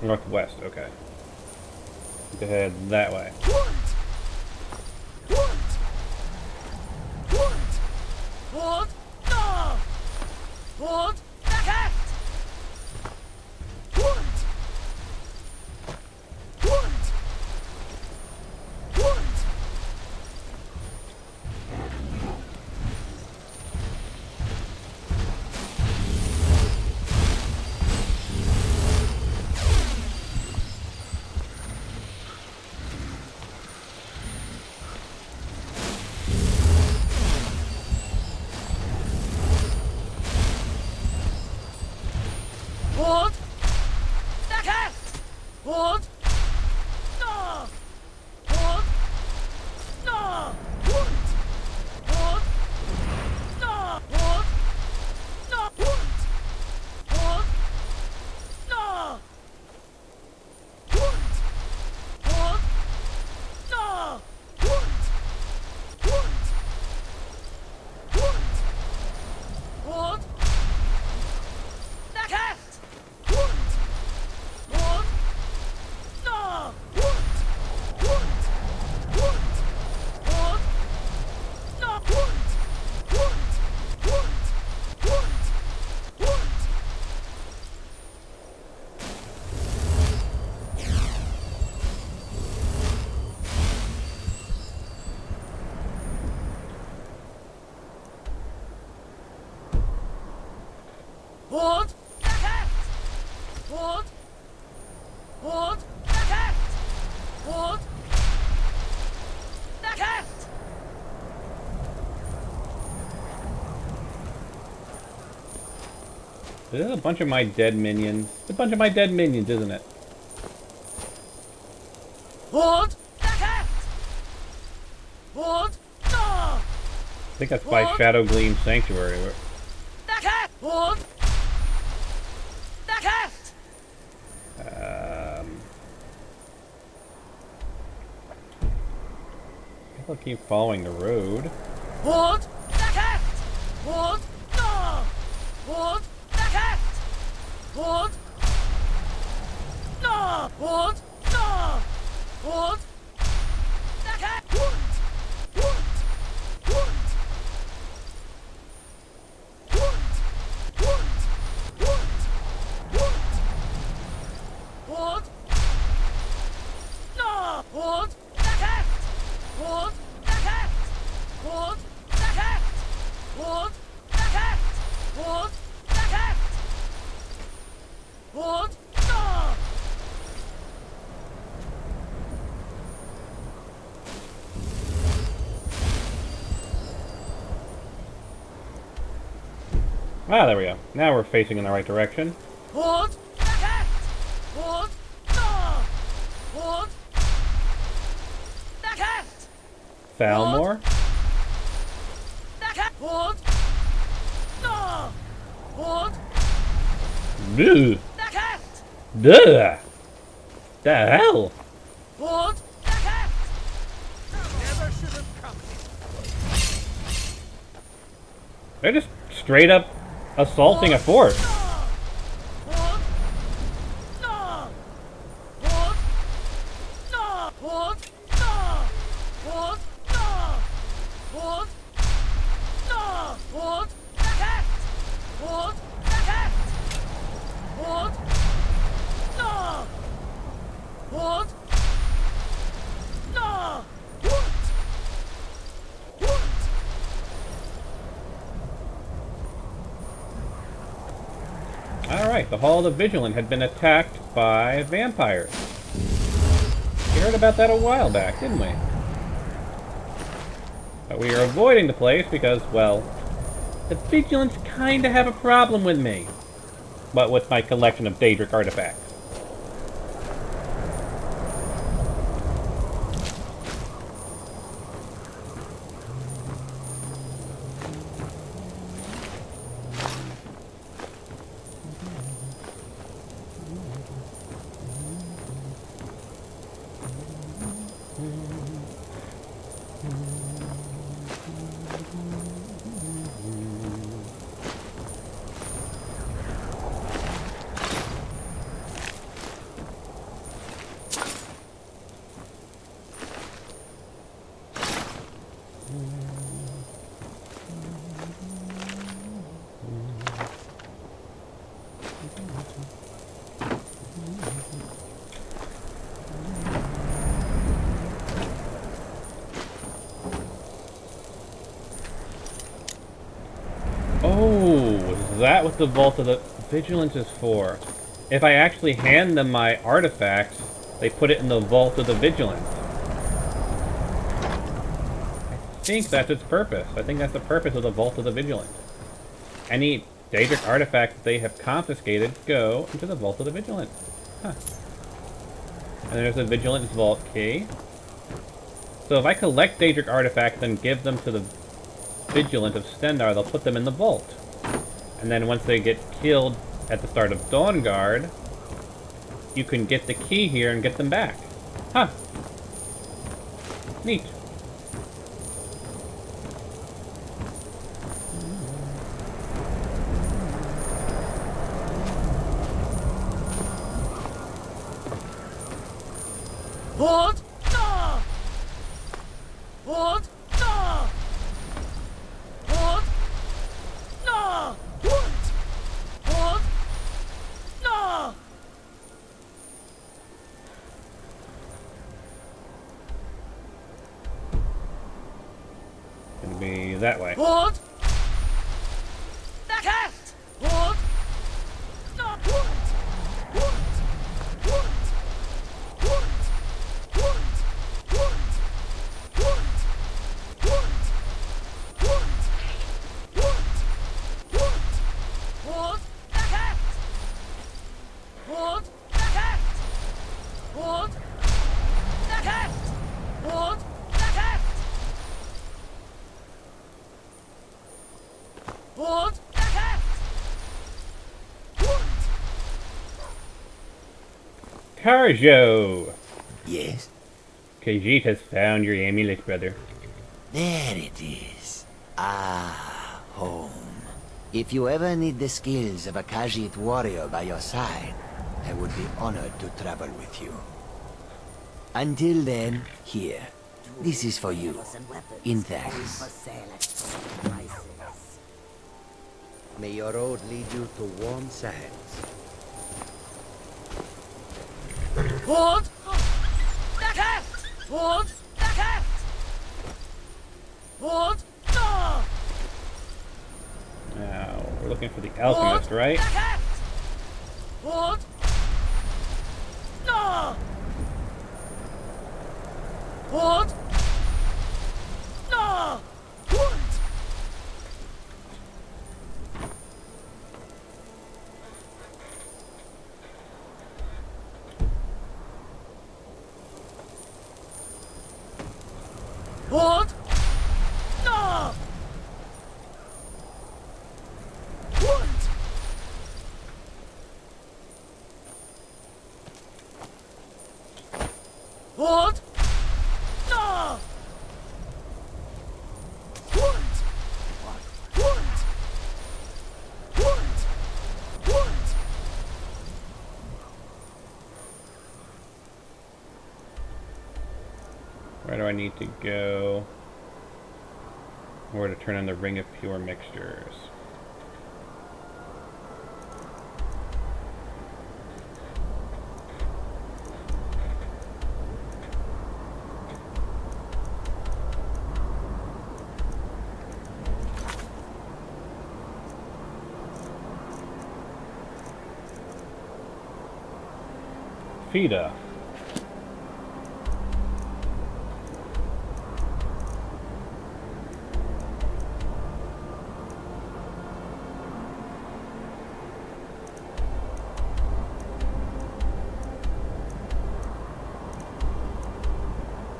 Northwest, okay. Go ahead that way. Hold! No! Hold! Attack! This is a bunch of my dead minions. It's a bunch of my dead minions, isn't it? Hold the cat! Hold no! I think that's by Shadow Gleam Sanctuary. The cat! Hold the cat! I'll keep following the road. Hold the cat! Hold no! Hold the cat! Hold no! Hold no! Hold the cat! Hold! Hold! Hold! Hold! Hold! Hold! Hold! No! Hold the cat! Hold the cat! Hold the cat! Hold the cat! Hold the cat! Hold no! Ah, there we go. Now we're facing in the right direction. Hold the cat! Hold no! Hold the cat! Falmore? The cat! Hold no! Hold Duh! the cat! Duh! The hell? Hold the cat! Never should have come here. They're just straight up assaulting a fort. Hold no! Hold no! Hold no! Hold no! Hold no! Hold the cat! Hold the cat! Hold no! Hold no! Hold! Hold! Alright, the Hall of the Vigilant had been attacked by vampires. We heard about that a while back, didn't we? But we are avoiding the place because, well, the Vigilants kinda have a problem with me. But with my collection of Daedric artifacts. Oh, is that what the Vault of the Vigilance is for? If I actually hand them my artifacts, they put it in the Vault of the Vigilance. I think that's its purpose. I think that's the purpose of the Vault of the Vigilance. Any Daedric artifacts that they have confiscated go into the Vault of the Vigilance. Huh. And there's a Vigilance Vault key. So if I collect Daedric artifacts and give them to the Vigilant of Stendarr, they'll put them in the vault. And then once they get killed at the start of Dawnguard, you can get the key here and get them back. Huh. Neat. Hold no! Hold no! Hold no! Hold! Hold no! Gonna be that way. Hold the cat! Hold no! Hold! Hold! Hold! Hold! Hold! Hold! Hold! Hold! Hold! Hold! Hold the cat! Carjo! Yes? Khajiit has found your amulet, brother. There it is. Ah, home. If you ever need the skills of a Khajiit warrior by your side, I would be honored to travel with you. Until then, here. This is for you. In thanks. May your road lead you to warm sands. Hold! Cast! Hold! Cast! Hold! No! Now, we're looking for the alchemist, right? Cast! Hold! No! Hold! No! Hold! Hold! No! Hold! Hold! No! Hold! Hold! Hold! Hold! Where do I need to go? Where to turn on the ring of pure mixtures? Fida.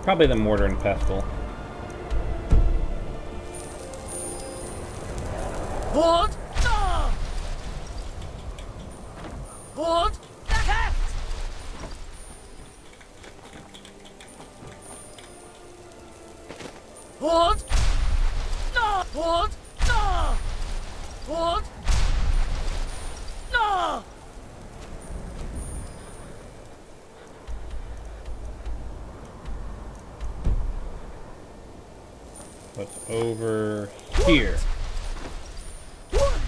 Probably the mortar and pestle. Hold! No! Hold! Cast! Hold! No! Hold! No! Hold! No! What's over here? Hold!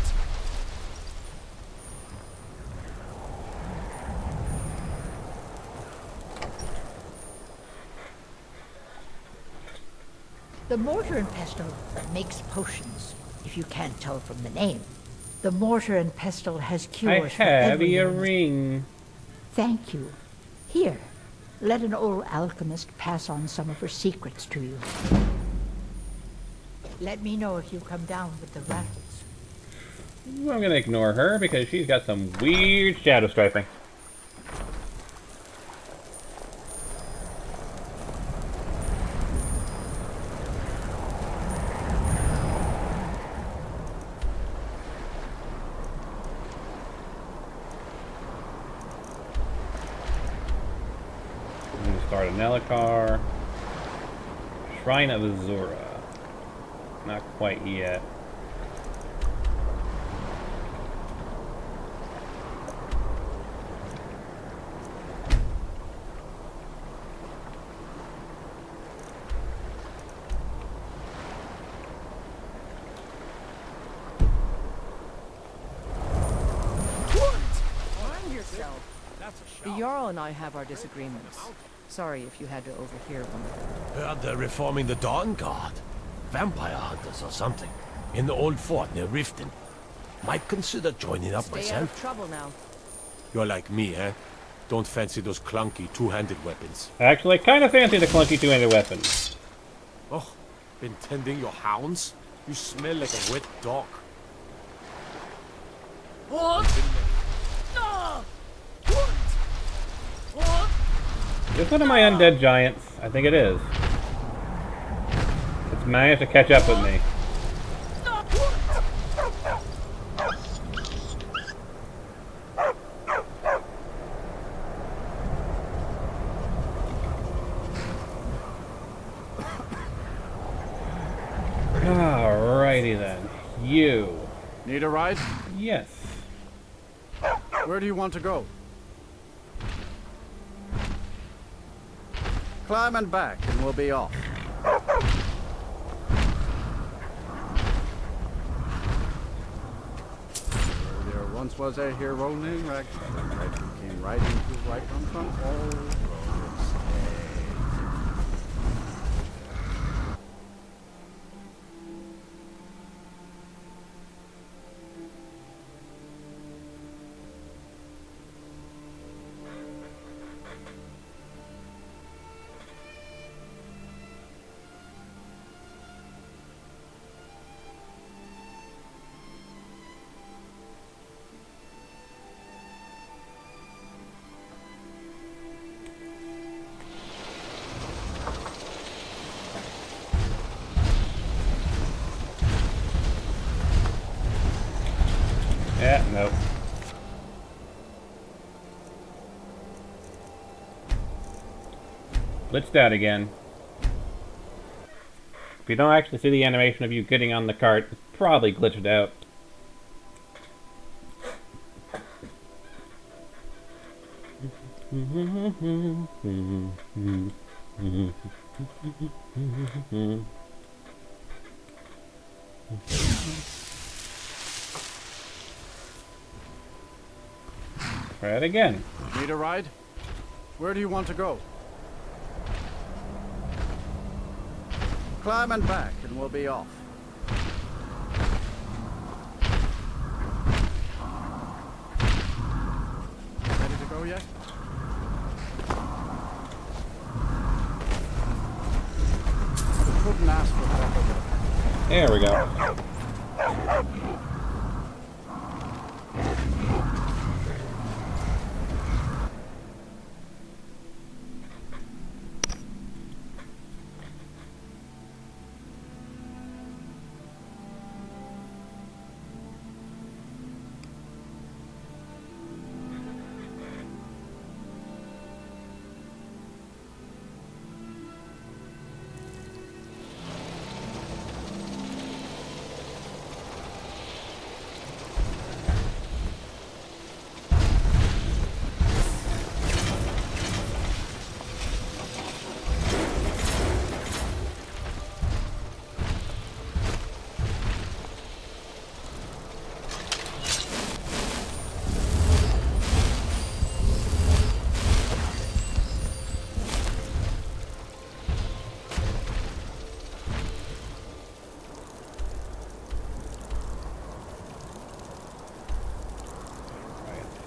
The mortar and pestle makes potions, if you can't tell from the name. The mortar and pestle has I cures for have every a illness. ring. Thank you. Here, let an old alchemist pass on some of her secrets to you. Let me know if you come down with the rattles. I'm gonna ignore her because she's got some weird shadow striping. I'm gonna start an Elakar. Shrine of Azura. Not quite yet. Mind yourself. The Jarl and I have our disagreements. Sorry if you had to overhear them. Heard they're reforming the Dawn Guard. Vampire hunters or something. In the old fort near Riften. Might consider joining up Stay out myself. of trouble now. You're like me, eh? Don't fancy those clunky two-handed weapons. Actually, I kind of fancy the clunky two-handed weapon. Oh, been tending your hounds? You smell like a wet dog. Hold! No! Hold! Hold! Is this one of my undead giants? I think it is. It's managed to catch up with me. No! Alrighty then. You. Need a ride? Yes. Where do you want to go? Climb and back, and we'll be off. There once was a hero named Ragtag, who came riding to right from all roads. Yeah, nope. Glitched out again. If you don't actually see the animation of you getting on the cart, it's probably glitched out. Try it again. Need a ride? Where do you want to go? Climb and back, and we'll be off. Ready to go yet? Couldn't ask for better. There we go.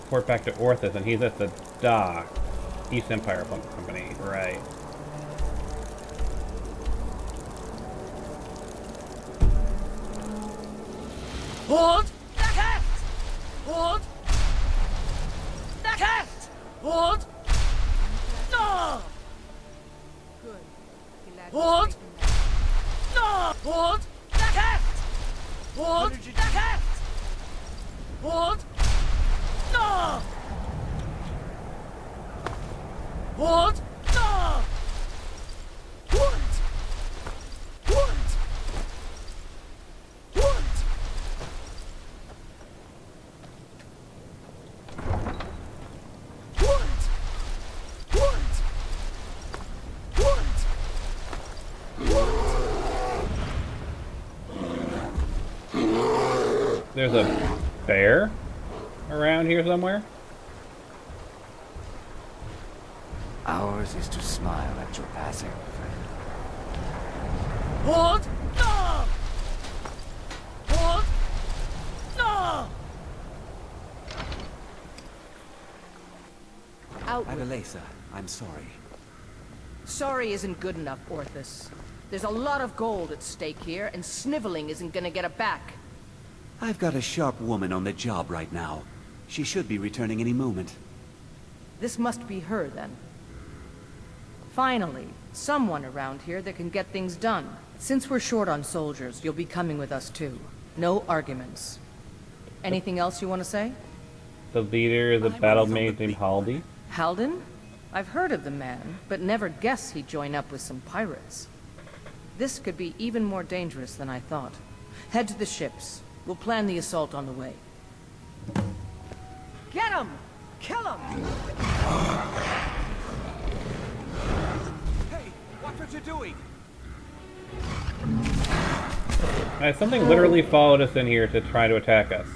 Report back to Orthus, and he's at the dock. East Empire Company, right. Hold the cat! Hold the cat! Hold! No! Hold! No! Hold the cat! Hold the cat! Hold! No! Hold! No! Hold! Hold! Hold! There's a bear around here somewhere? Ours is to smile at your passing, friend. Hold! No! Hold! No! Outward. Adelaisa, I'm sorry. Sorry isn't good enough, Orthus. There's a lot of gold at stake here, and sniveling isn't gonna get it back. I've got a sharp woman on the job right now. She should be returning any moment. This must be her, then. Finally, someone around here that can get things done. Since we're short on soldiers, you'll be coming with us too. No arguments. Anything else you want to say? The leader of the battle mage named Haldi. Halden? I've heard of the man, but never guessed he'd join up with some pirates. This could be even more dangerous than I thought. Head to the ships. We'll plan the assault on the way. Get him! Kill him! Hey, watch what you're doing! Something literally followed us in here to try to attack us.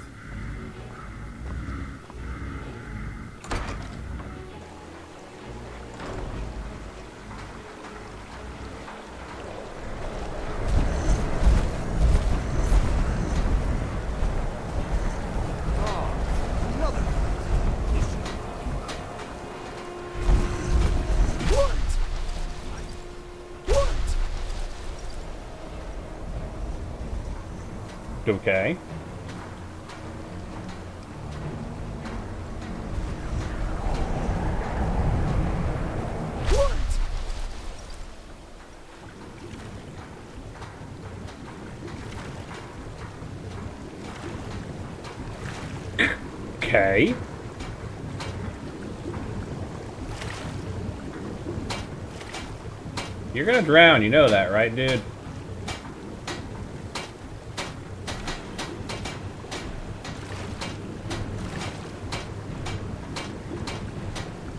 Okay. Okay. You're gonna drown, you know that, right, dude?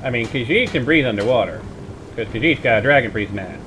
I mean, Khajiit can breathe underwater, because Khajiit's got a Dragon Priest mat.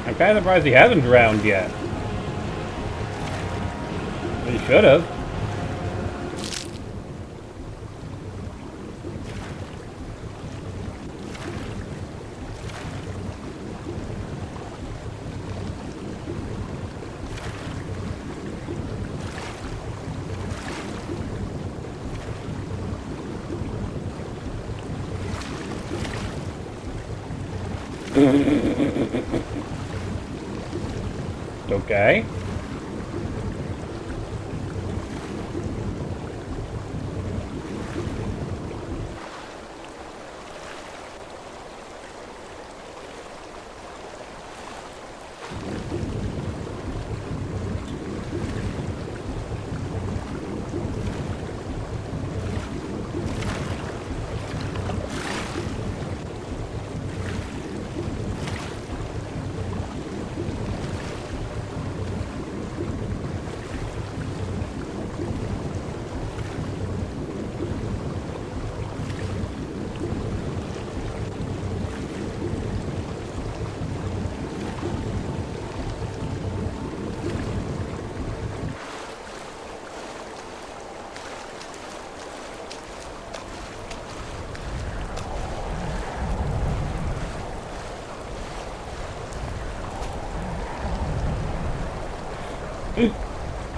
I'm kind of surprised he hasn't drowned yet. He should have. Okay.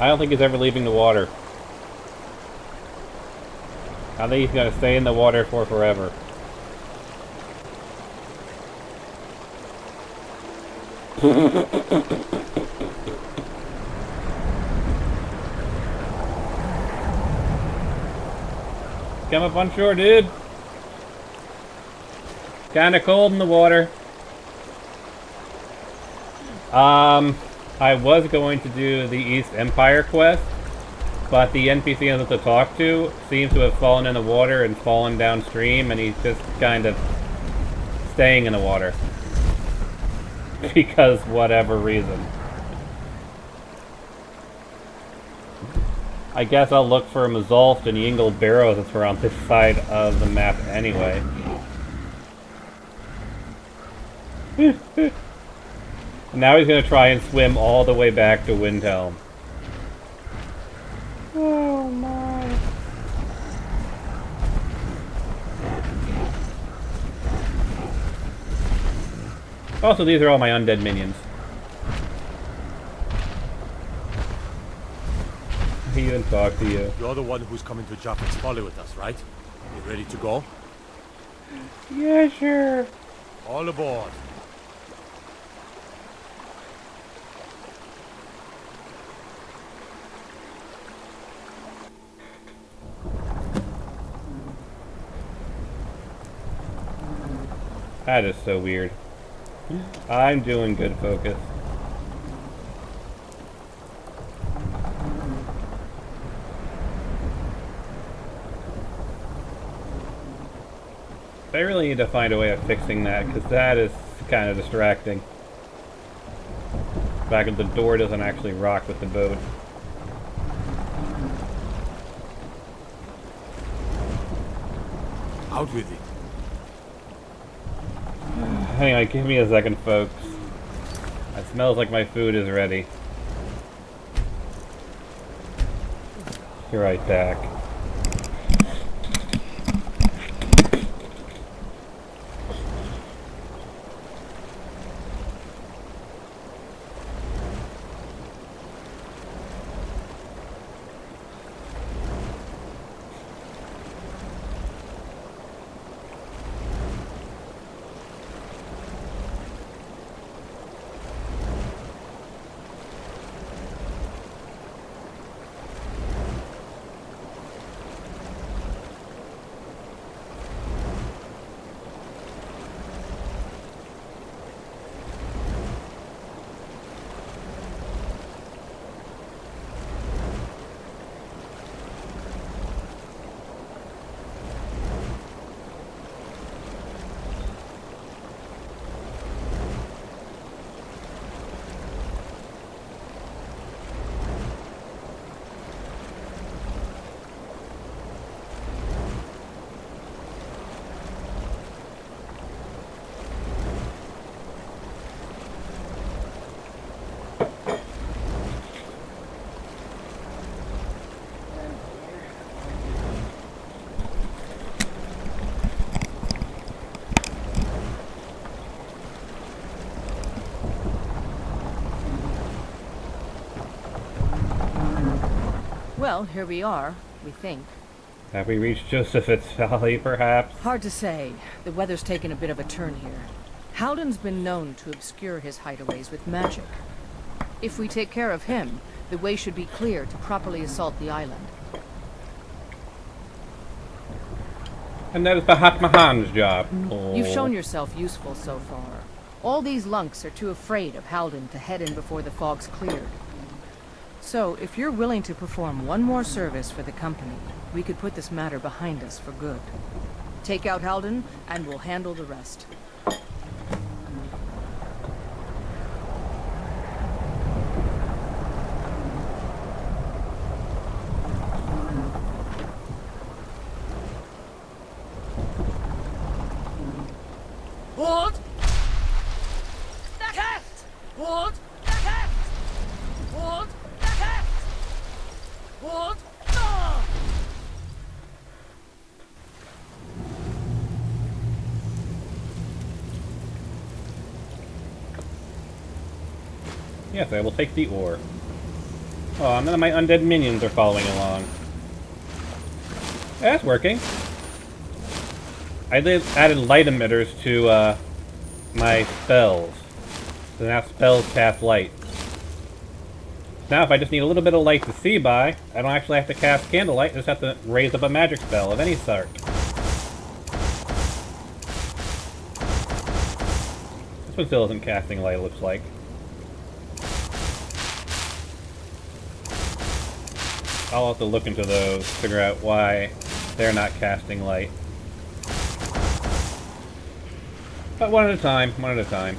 I don't think he's ever leaving the water. I think he's gonna stay in the water for forever. Come up on shore, dude. Kinda cold in the water. I was going to do the East Empire quest, but the NPC I have to talk to seems to have fallen in the water and fallen downstream, and he's just kind of staying in the water. Because whatever reason. I guess I'll look for Mazulft and Yingle Barrows since we're on this side of the map anyway. Now he's going to try and swim all the way back to Windhelm. Oh my. Also, these are all my undead minions. He even talked to you. You're the one who's coming to Jaffa's Folly with us, right? You ready to go? Yeah, sure. All aboard. That is so weird. I'm doing good focus. I really need to find a way of fixing that, because that is kind of distracting. The fact that the door doesn't actually rock with the boat. Out with it. Anyway, give me a second, folks. It smells like my food is ready. Be right back. Well, here we are, we think. Have we reached Joseph's Valley, perhaps? Hard to say. The weather's taken a bit of a turn here. Halden's been known to obscure his hideaways with magic. If we take care of him, the way should be clear to properly assault the island. And that is Bahat Mahan's job. You've shown yourself useful so far. All these lunks are too afraid of Halden to head in before the fog's cleared. So, if you're willing to perform one more service for the company, we could put this matter behind us for good. Take out Halden, and we'll handle the rest. Hold! Cast! Hold! Cast! Hold! Cast! Hold! Ah! Yes, I will take the ore. Oh, none of my undead minions are following along. Yeah, that's working. I added light emitters to my spells. So now spells cast light. Now if I just need a little bit of light to see by, I don't actually have to cast candlelight, I just have to raise up a magic spell of any sort. This one still isn't casting light, it looks like. I'll have to look into those, figure out why they're not casting light. But one at a time, one at a time.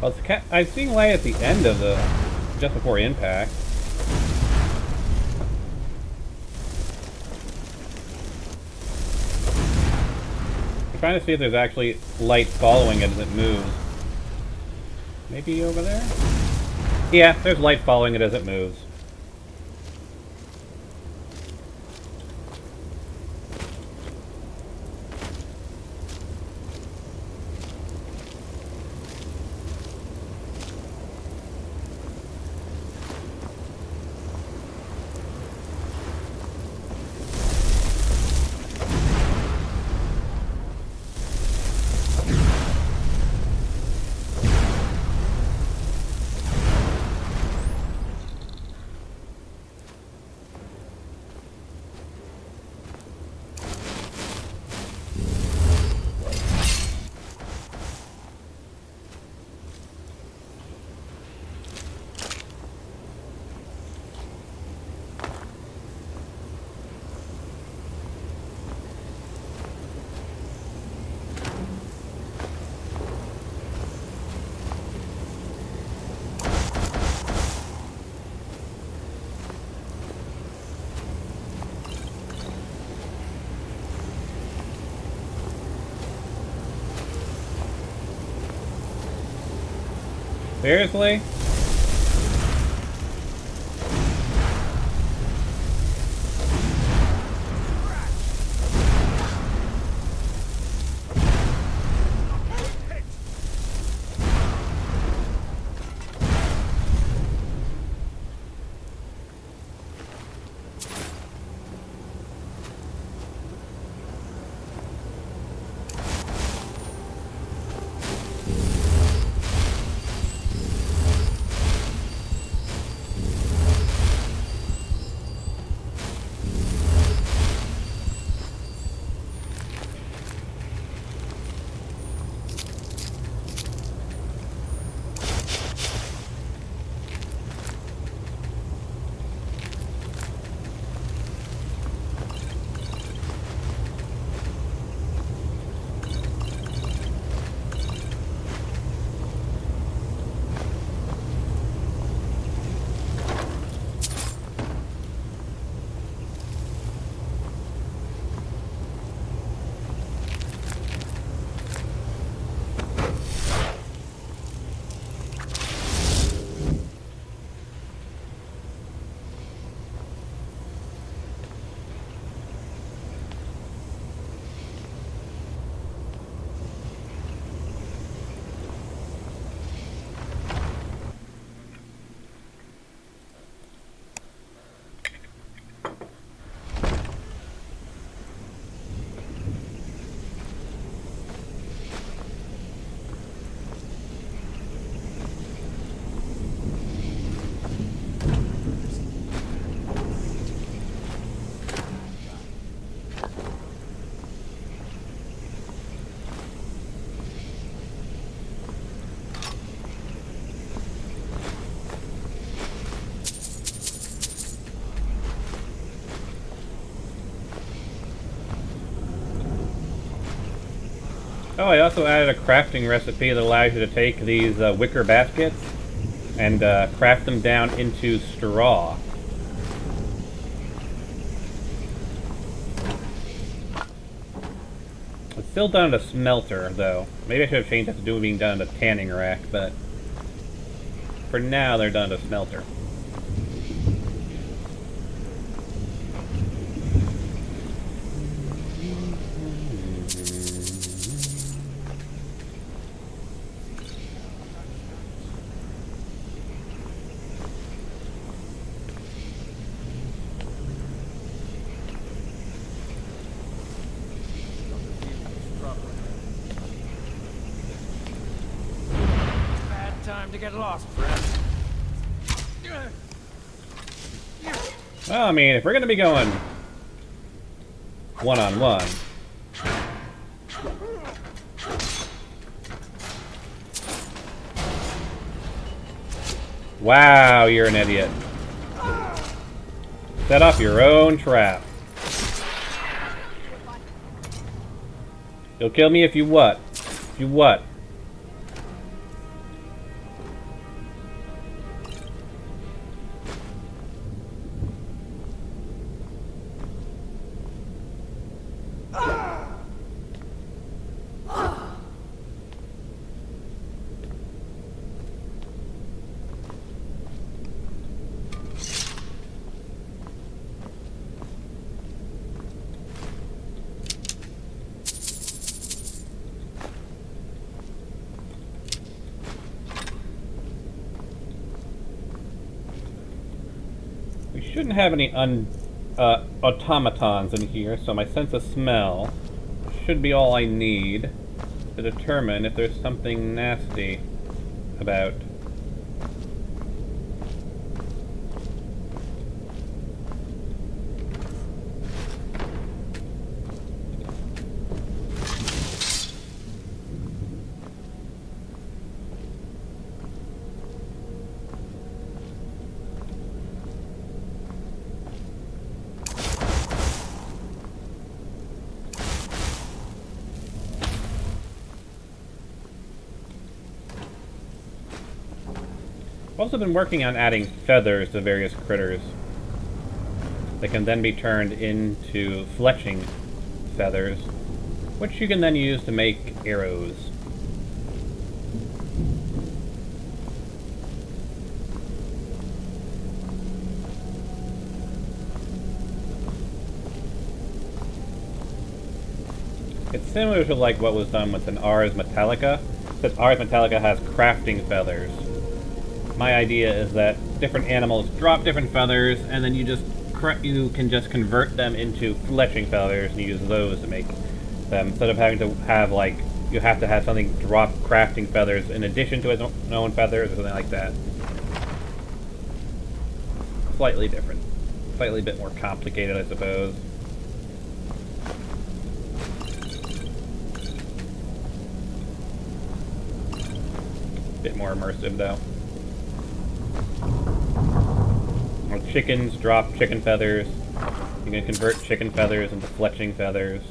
Well, I've seen light at the end of the... just before impact. I'm trying to see if there's actually light following it as it moves. Maybe over there? Yeah, there's light following it as it moves. Seriously? Oh, I also added a crafting recipe that allows you to take these wicker baskets and craft them down into straw. It's still done at a smelter, though. Maybe I should have changed that to being done at a tanning rack, but for now they're done at a smelter. Time to get lost, friend. Well, I mean, if we're gonna be going one-on-one, wow, you're an idiot. Set off your own trap. You'll kill me if you what? If you what? shouldn't have any automatons in here, so my sense of smell should be all I need to determine if there's something nasty about. I've also been working on adding feathers to various critters that can then be turned into fletching feathers, which you can then use to make arrows. It's similar to like what was done with an Ars Metallica, except Ars Metallica has crafting feathers. My idea is that different animals drop different feathers, and then you can just convert them into fletching feathers and use those to make them, instead of having to have like you have to have something drop crafting feathers in addition to its own feathers or something like that. Slightly different, slightly a bit more complicated, I suppose. Bit more immersive though. Chickens drop chicken feathers. You can convert chicken feathers into fletching feathers.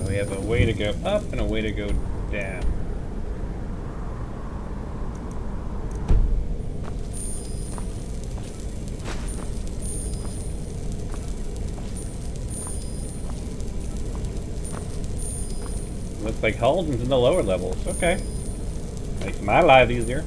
We have a way to go up and a way to go down. Looks like Halden's in the lower levels. Okay. Makes my life easier.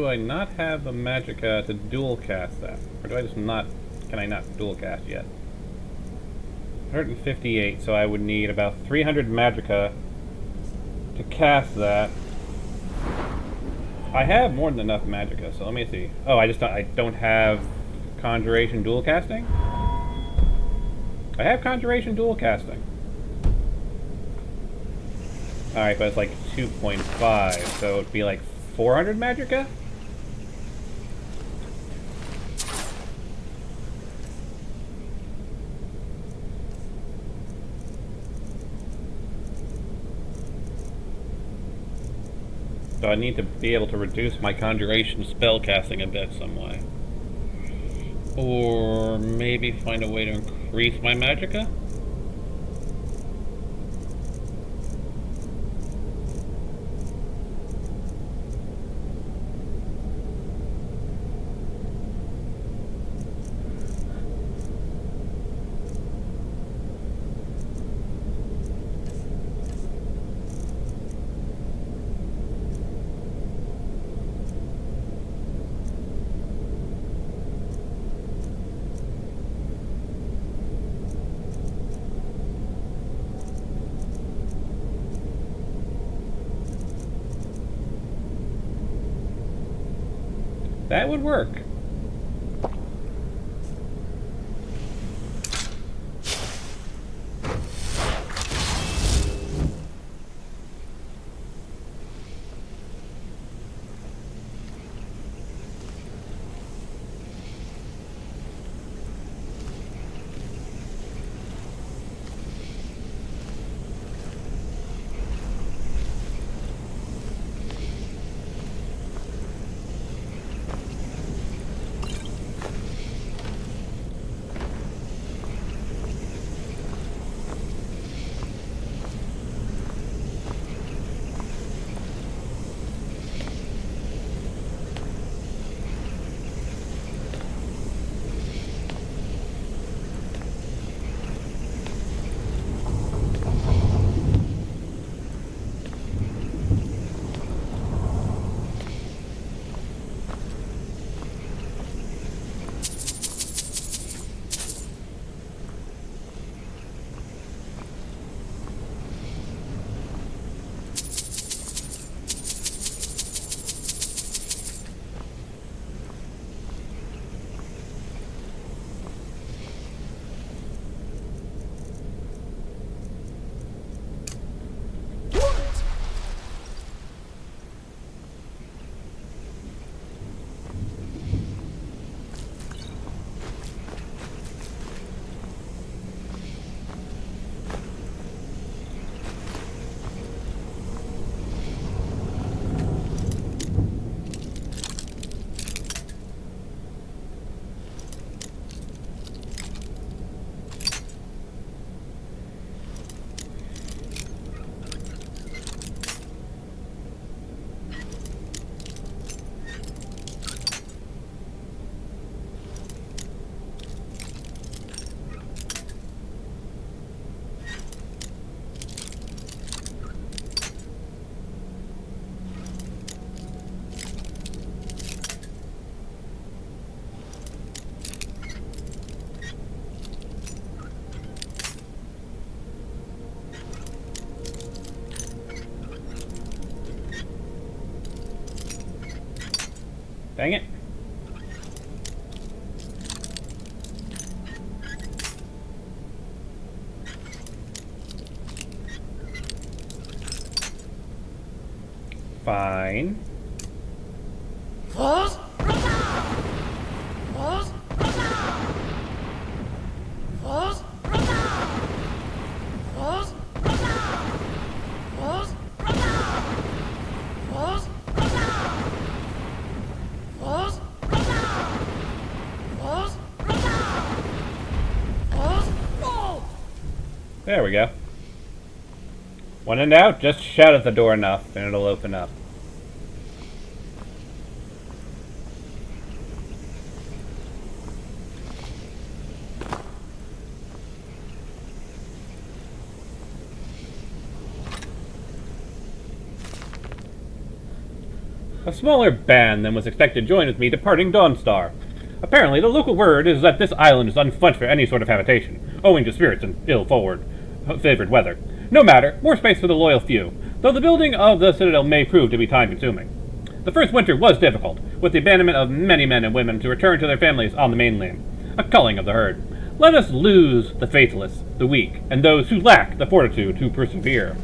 do I not have a magicka to dual cast that? Or do I just not... Can I not dual cast yet? 158, so I would need about 300 magicka to cast that. I have more than enough magicka, so let me see. Oh, I don't have conjuration dual casting? I have conjuration dual casting. Alright, but it's like 2.5, so it'd be like 400 magicka? So I need to be able to reduce my conjuration spell casting a bit some way. Or maybe find a way to increase my magicka? That would work. Dang it. Fine. There we go. When in doubt, just shout at the door enough and it'll open up. A smaller band than was expected joined with me departing Dawnstar. Apparently, the local word is that this island is unfit for any sort of habitation, owing to spirits and favored weather. No matter, more space for the loyal few, though the building of the citadel may prove to be time-consuming. The first winter was difficult, with the abandonment of many men and women to return to their families on the mainland, a culling of the herd. Let us lose the faithless, the weak, and those who lack the fortitude to persevere.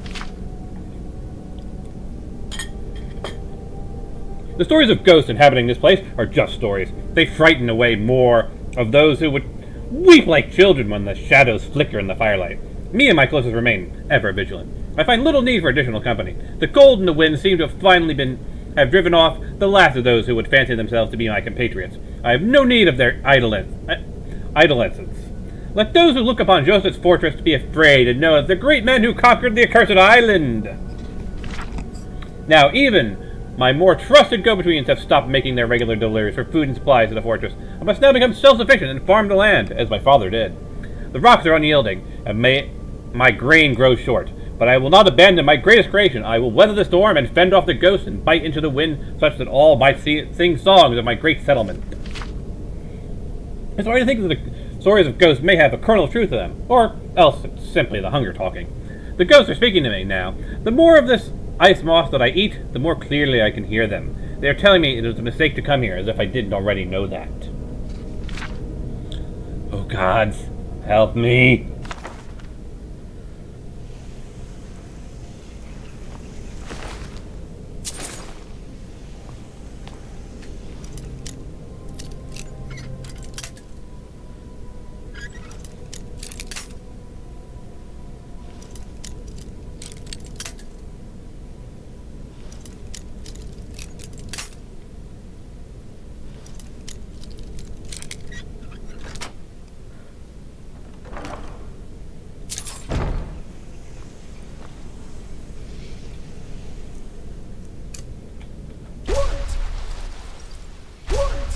The stories of ghosts inhabiting this place are just stories. They frighten away more of those who would weep like children when the shadows flicker in the firelight. Me and my closest remain ever vigilant. I find little need for additional company. The cold and the wind seem to have finally have driven off the last of those who would fancy themselves to be my compatriots. I have no need of their idolescence. Let those who look upon Joseph's fortress be afraid and know that the great men who conquered the accursed island. Now even my more trusted go-betweens have stopped making their regular deliveries for food and supplies to the fortress. I must now become self-sufficient and farm the land, as my father did. The rocks are unyielding, and my grain grows short. But I will not abandon my greatest creation. I will weather the storm and fend off the ghosts and bite into the wind, such that all might sing songs of my great settlement. I'm sorry to think that the stories of ghosts may have a kernel of truth to them, or else it's simply the hunger talking. The ghosts are speaking to me now. The more of this ice moss that I eat, the more clearly I can hear them. They are telling me it was a mistake to come here, as if I didn't already know that. Oh gods, help me!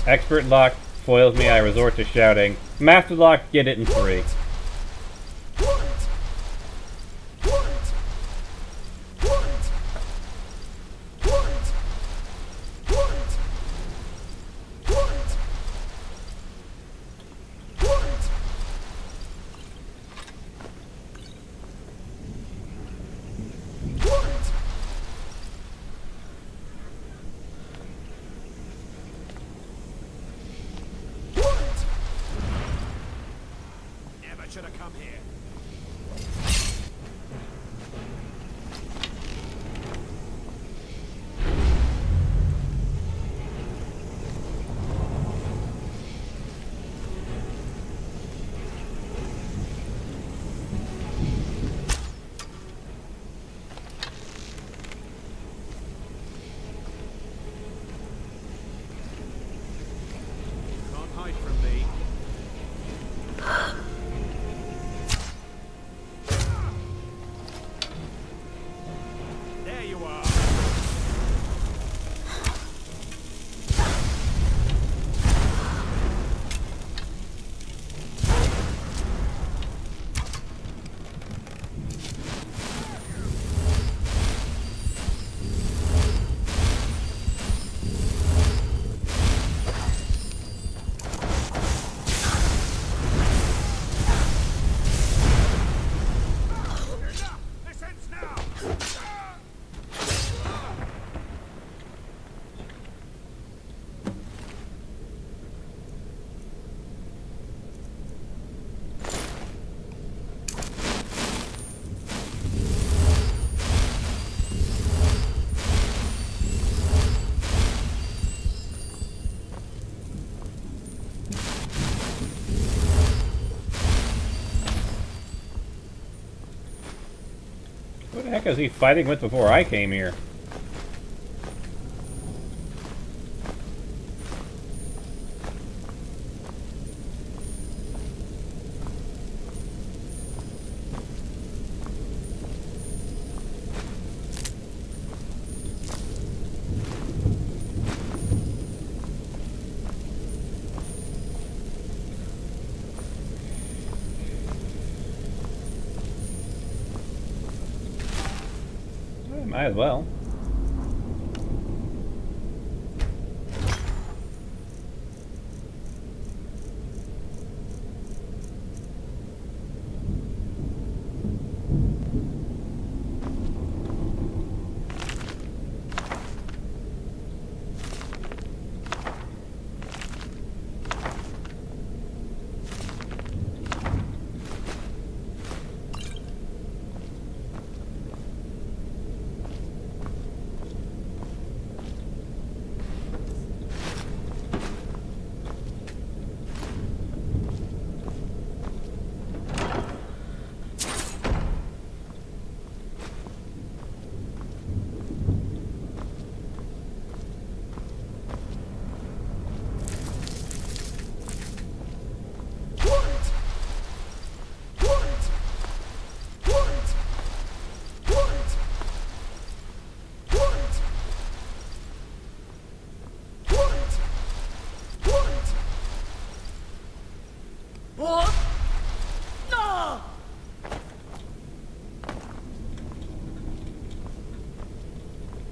Expert lock foils me, I resort to shouting. Master lock, get it in 3. Should have come here. Can't hide from me. What the heck is he fighting with before I came here? Might as well.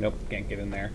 Nope, can't get in there.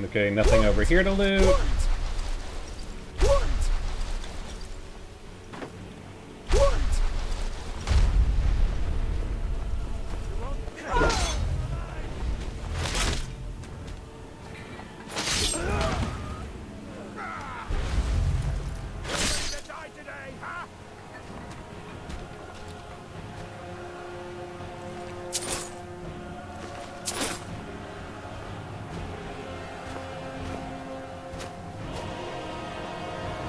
Okay, nothing over here to loot.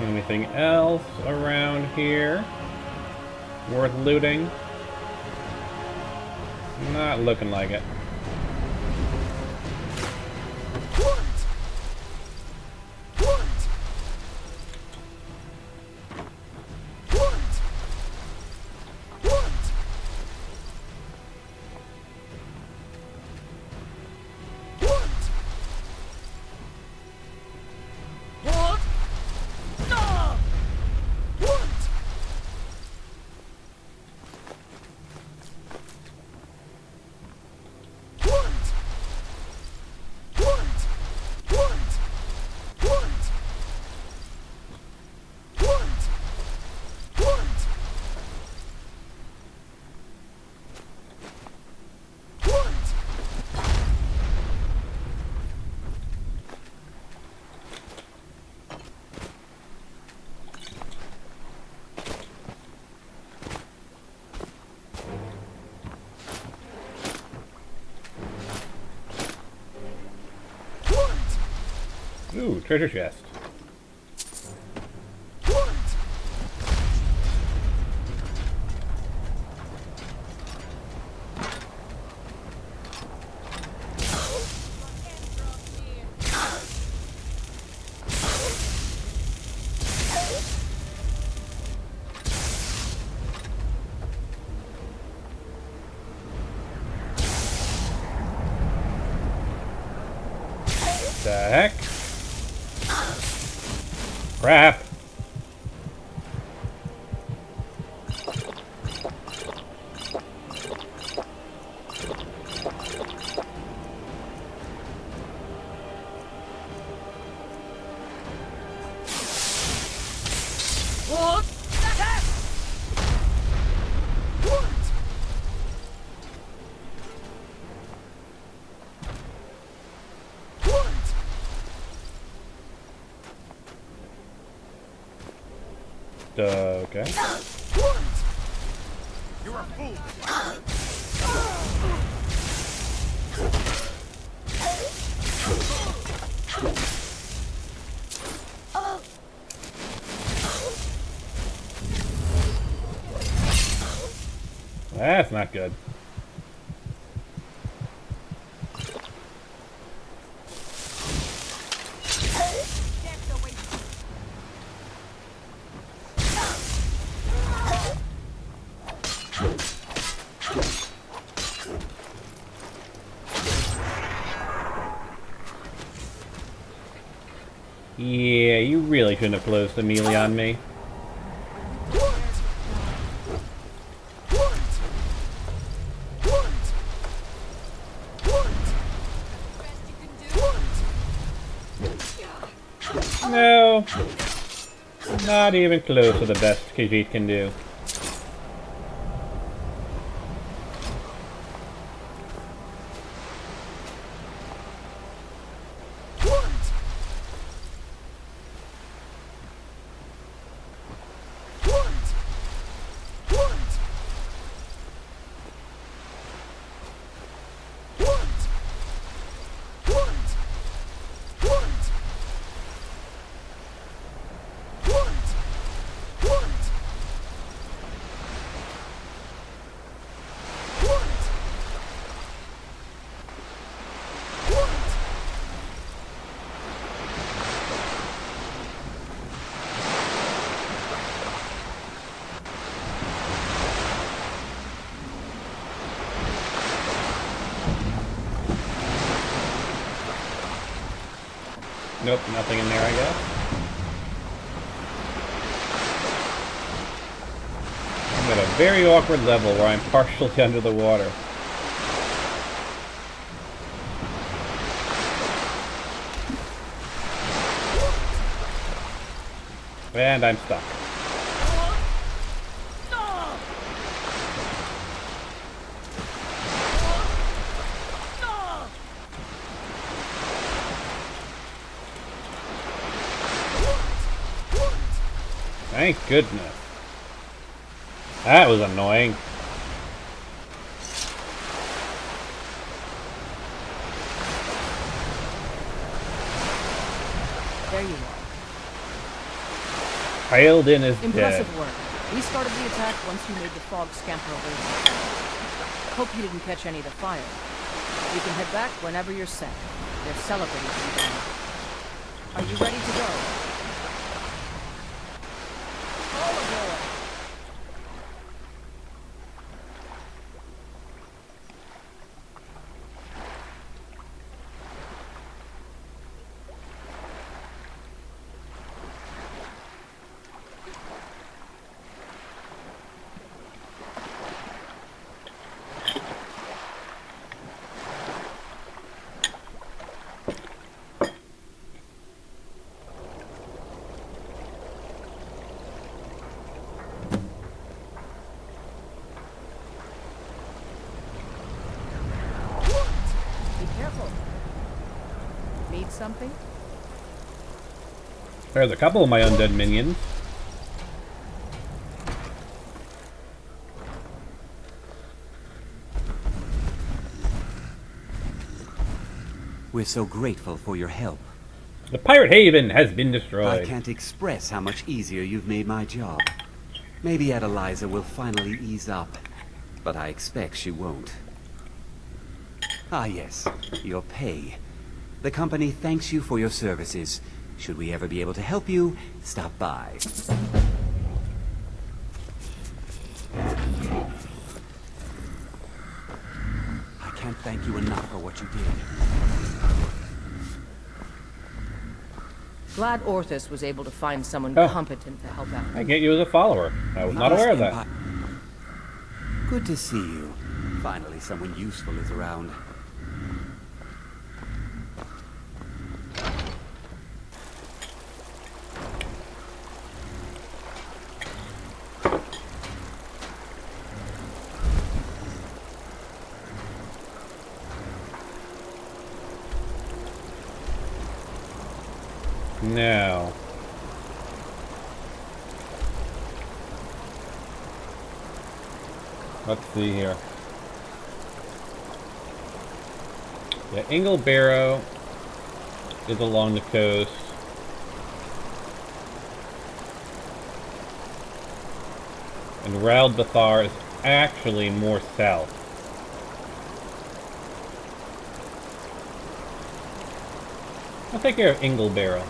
Anything else around here worth looting? Not looking like it. Ooh, treasure chest. The heck? Crap. Okay. You're a fool. That's not good. Yeah, you really shouldn't have closed the melee on me. No, not even close to the best Khajiit can do. Nope, nothing in there, I guess. I'm at a very awkward level where I'm partially under the water. And I'm stuck. Thank goodness. That was annoying. There you are. Hyldin is Impressive dead. work. We started the attack once you made the fog scamper away. Hope you didn't catch any of the fire. You can head back whenever you're set. They're celebrating you down. Are you ready to go? All aboard! Need something? There's a couple of my undead minions. We're so grateful for your help. The pirate haven has been destroyed. I can't express how much easier you've made my job. Maybe Adeliza will finally ease up, but I expect she won't. Ah yes, your pay. The company thanks you for your services. Should we ever be able to help you, stop by. I can't thank you enough for what you did. Glad Orthus was able to find someone Oh. competent to help out. I get you as a follower. I was not aware of that. Good to see you. Finally, someone useful is around. Now. Let's see here. Yeah, Inglebarrow is along the coast. And Raldbathar is actually more south. I'll take care of Inglebarrow.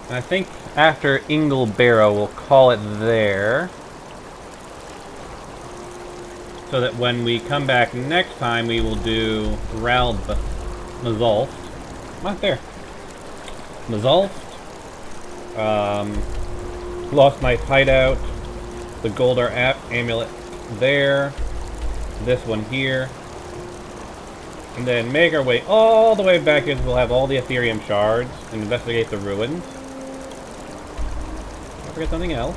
And I think after Inglebarrow, we'll call it there. So that when we come back next time, we will do Mazulft. Not there. Mazulft. Lost Knife Hideout. The Goldar Amulet there. This one here. And then make our way all the way back in. We'll have all the Ethereum shards and investigate the ruins. I forget something else.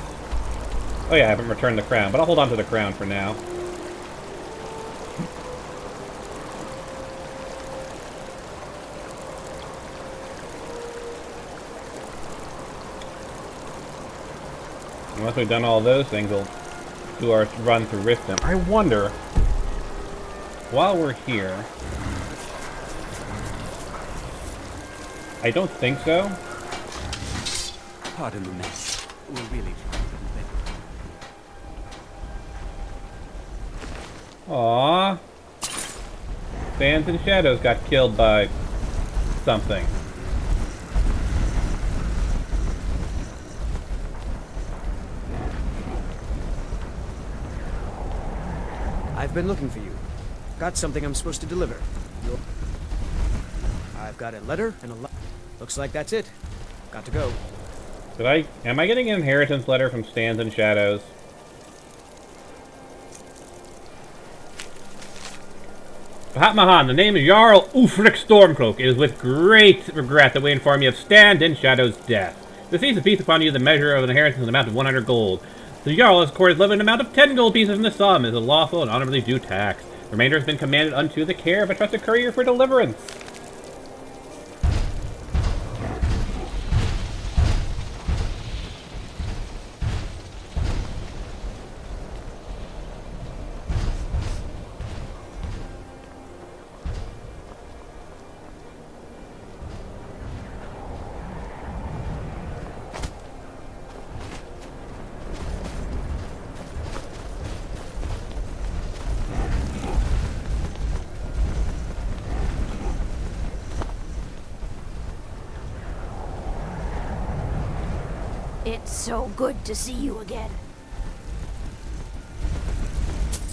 Oh yeah, I haven't returned the crown, but I'll hold on to the crown for now. Once we've done all those things, we'll do our run through Riften. I wonder, while we're here... I don't think so. Pardon the mess. We're really trying to do better. Aww. Sands and Shadows got killed by something. I've been looking for you. Got something I'm supposed to deliver. I've got a letter and a looks like that's it. Got to go. Am I getting an inheritance letter from Stands and Shadows? Mahatmahan, the name is Jarl Ulfric Stormcloak. It is with great regret that we inform you of Stand and Shadow's death. The cease beats upon you the measure of an inheritance in the amount of 100 gold. The Jarl has accorded levied an amount of 10 gold pieces from the sum as a lawful and honorably due tax. The remainder has been commanded unto the care of a trusted courier for deliverance. It's so good to see you again.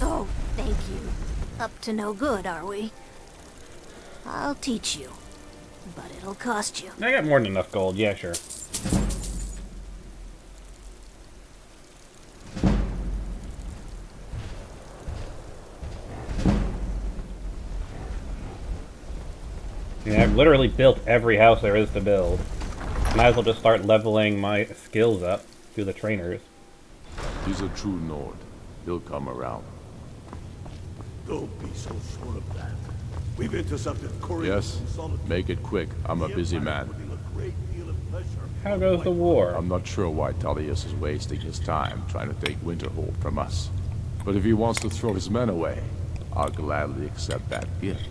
Oh, thank you. Up to no good, are we? I'll teach you, but it'll cost you. I got more than enough gold, yeah, sure. Yeah, I've literally built every house there is to build. Might as well just start leveling my skills up through the trainers. He's a true Nord. He'll come around. Don't be so sure of that. We've intercepted couriers. Yes? Make it quick. I'm a busy man. How goes the war? I'm not sure why Tullius is wasting his time trying to take Winterhold from us. But if he wants to throw his men away, I'll gladly accept that gift.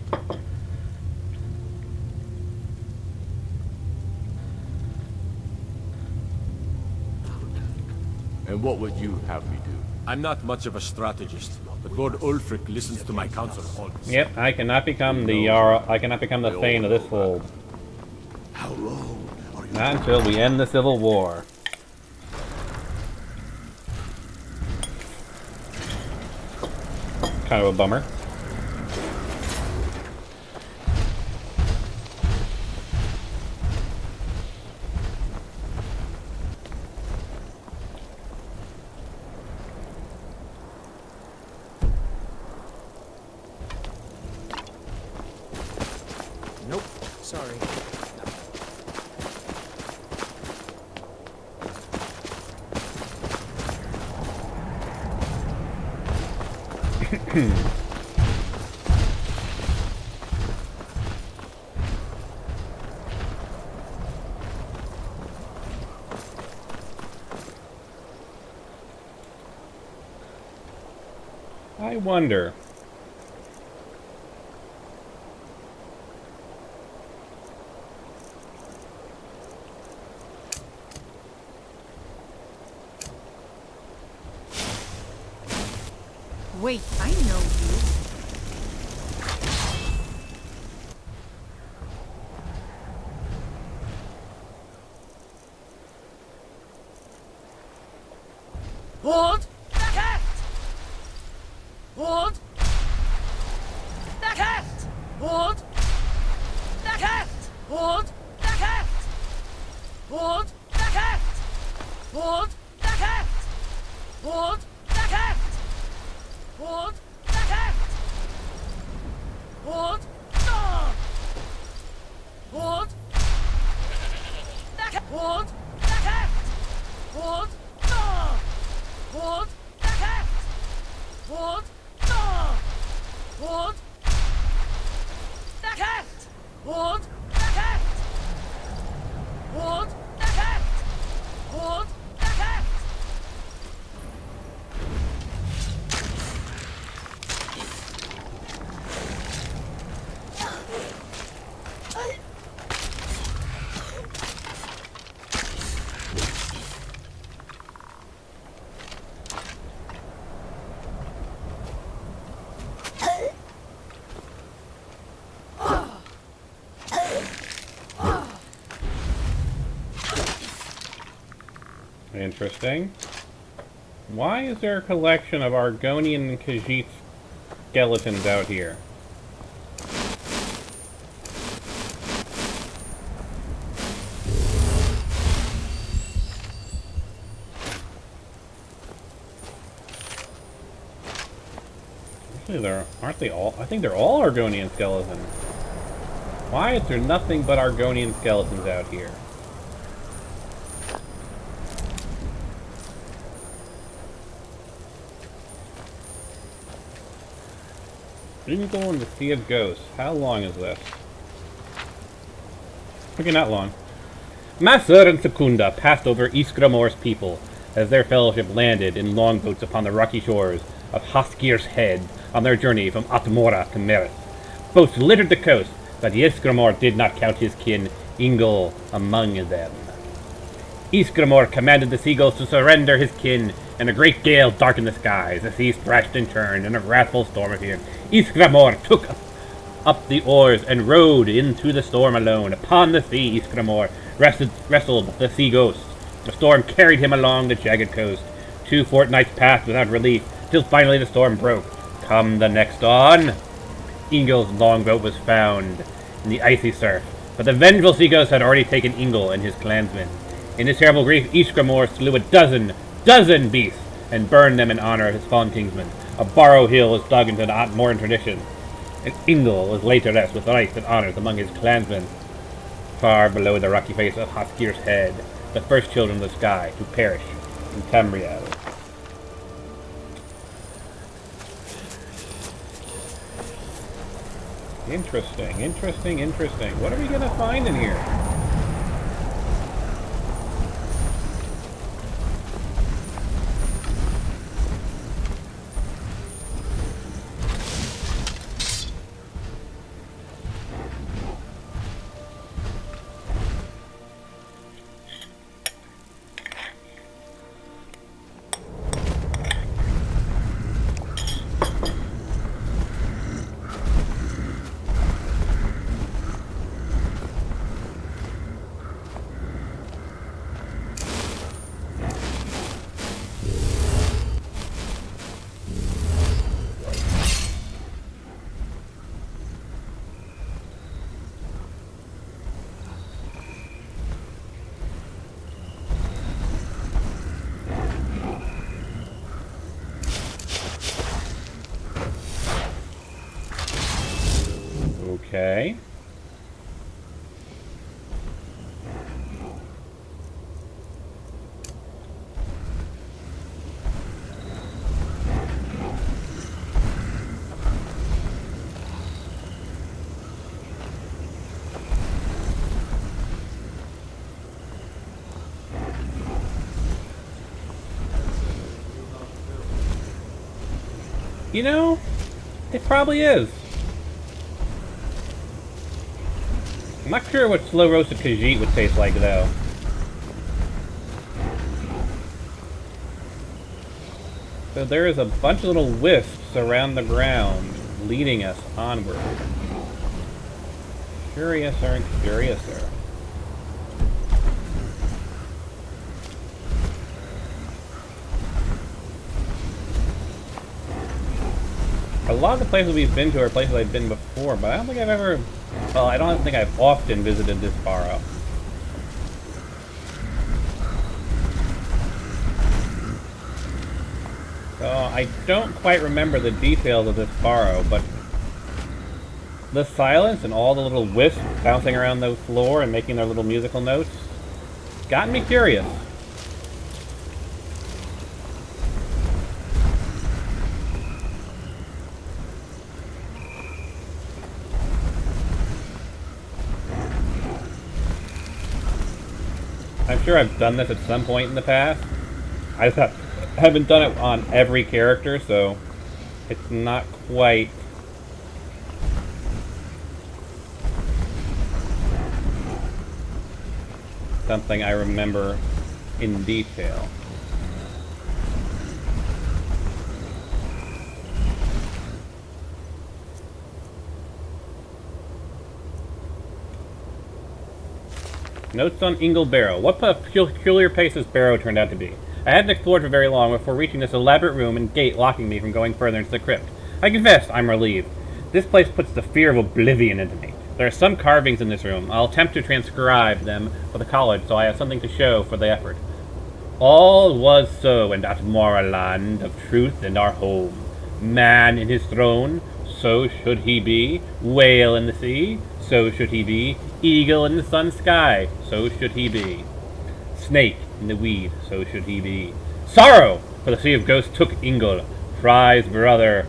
And what would you have me do? I'm not much of a strategist, but Lord Ulfric listens to my counsel always. Yep, I cannot become the Jarl. I cannot become the Thane of this fold. How long are you? Not until we end the Civil War. Kind of a bummer. Nope. Sorry. I wonder. Wait, I know you. Hold! Cast! Hold! Cast! Hold! Cast! Hold! Cast! Hold! Cast! Hold! Cast! Hold! Cast! Hold! Cast! Hold! No! Hold! Hold! Cast! Hold! No! Hold! Cast! Hold! No! Hold! Cast! Hold! Cast! Hold! Cast! Hold! Cast! Interesting. Why is there a collection of Argonian and Khajiit skeletons out here. Actually, aren't they all? I think they're all Argonian skeletons. Why is there nothing but Argonian skeletons out here? Ingle in the Sea of Ghosts. How long is this? Okay, not long. Masseur and Secunda passed over Iskramor's people as their fellowship landed in longboats upon the rocky shores of Haskir's Head on their journey from Atmora to Merith. Boats littered the coast, but Iskramor did not count his kin, Ingle, among them. Iskramor commanded the seagulls to surrender his kin, and a great gale darkened the skies. The sea thrashed and churned, and a wrathful storm appeared. Iskramor took up the oars and rowed into the storm alone. Upon the sea, Iskramor wrestled the sea ghosts. The storm carried him along the jagged coast. 2 fortnights passed without relief, till finally the storm broke. Come the next dawn, Ingle's longboat was found in the icy surf, but the vengeful sea ghosts had already taken Ingle and his clansmen. In his terrible grief, Iskramor slew a dozen beasts, and burned them in honor of his fallen kingsmen. A Barrow hill was dug into the Atmoran tradition, and Ingle was laid to rest with rites and honors among his clansmen. Far below the rocky face of Haskir's Head, the first children of the sky to perish in Tamriel. Interesting. What are we gonna find in here? Okay. You know, it probably is. I'm not sure what slow roasted Khajiit would taste like, though. So there is a bunch of little wisps around the ground, leading us onward. Curiouser and curiouser. A lot of the places we've been to are places I've been before, but I don't think I've ever... Well, I don't think I've often visited this Barrow. So I don't quite remember the details of this Barrow, but the silence and all the little wisps bouncing around the floor and making their little musical notes got me curious. I'm sure I've done this at some point in the past. I just haven't done it on every character, so it's not quite something I remember in detail. Notes on Ingle Barrow. What peculiar place this barrow turned out to be. I hadn't explored for very long before reaching this elaborate room and gate locking me from going further into the crypt. I confess I'm relieved. This place puts the fear of oblivion into me. There are some carvings in this room. I'll attempt to transcribe them for the college so I have something to show for the effort. All was so in that Moraland of truth and our home. Man in his throne, so should he be. Whale in the sea, so should he be. Eagle in the sun sky, so should he be. Snake in the weed, so should he be. Sorrow! For the sea of ghosts took Ingle, prize brother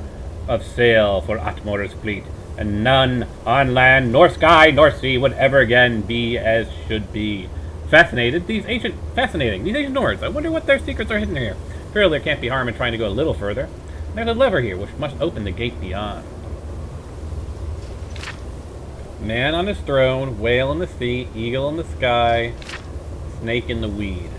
of sail for Atmor's fleet, and none on land, nor sky, nor sea would ever again be as should be. Fascinating, these ancient Nords. I wonder what their secrets are hidden here. Surely there can't be harm in trying to go a little further. There's a lever here, which must open the gate beyond. Man on his throne, whale in the sea, eagle in the sky, snake in the weed.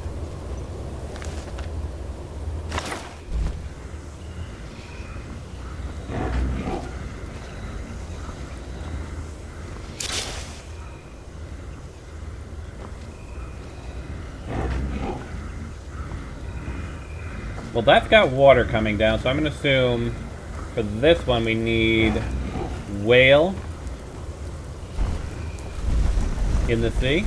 Well, that's got water coming down, so I'm going to assume for this one we need whale in the sea.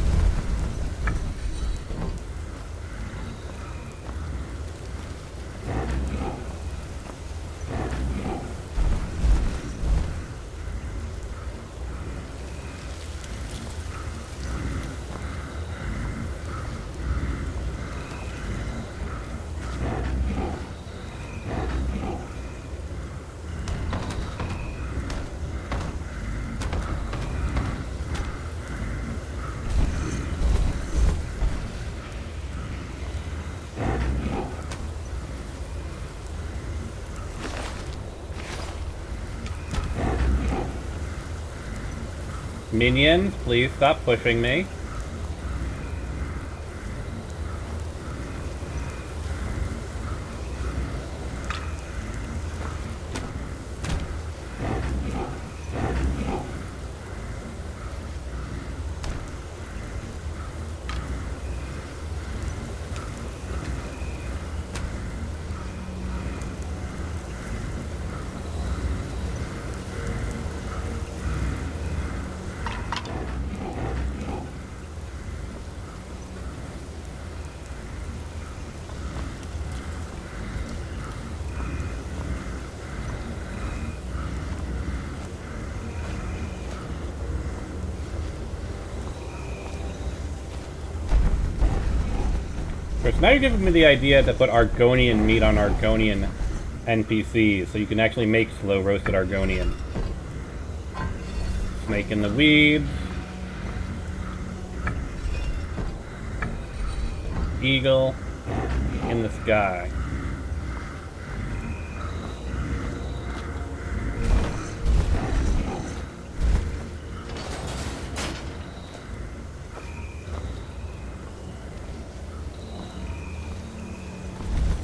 Minions, please stop pushing me. So now you're giving me the idea to put Argonian meat on Argonian NPCs, so you can actually make slow roasted Argonian. Snake in the weeds. Eagle in the sky.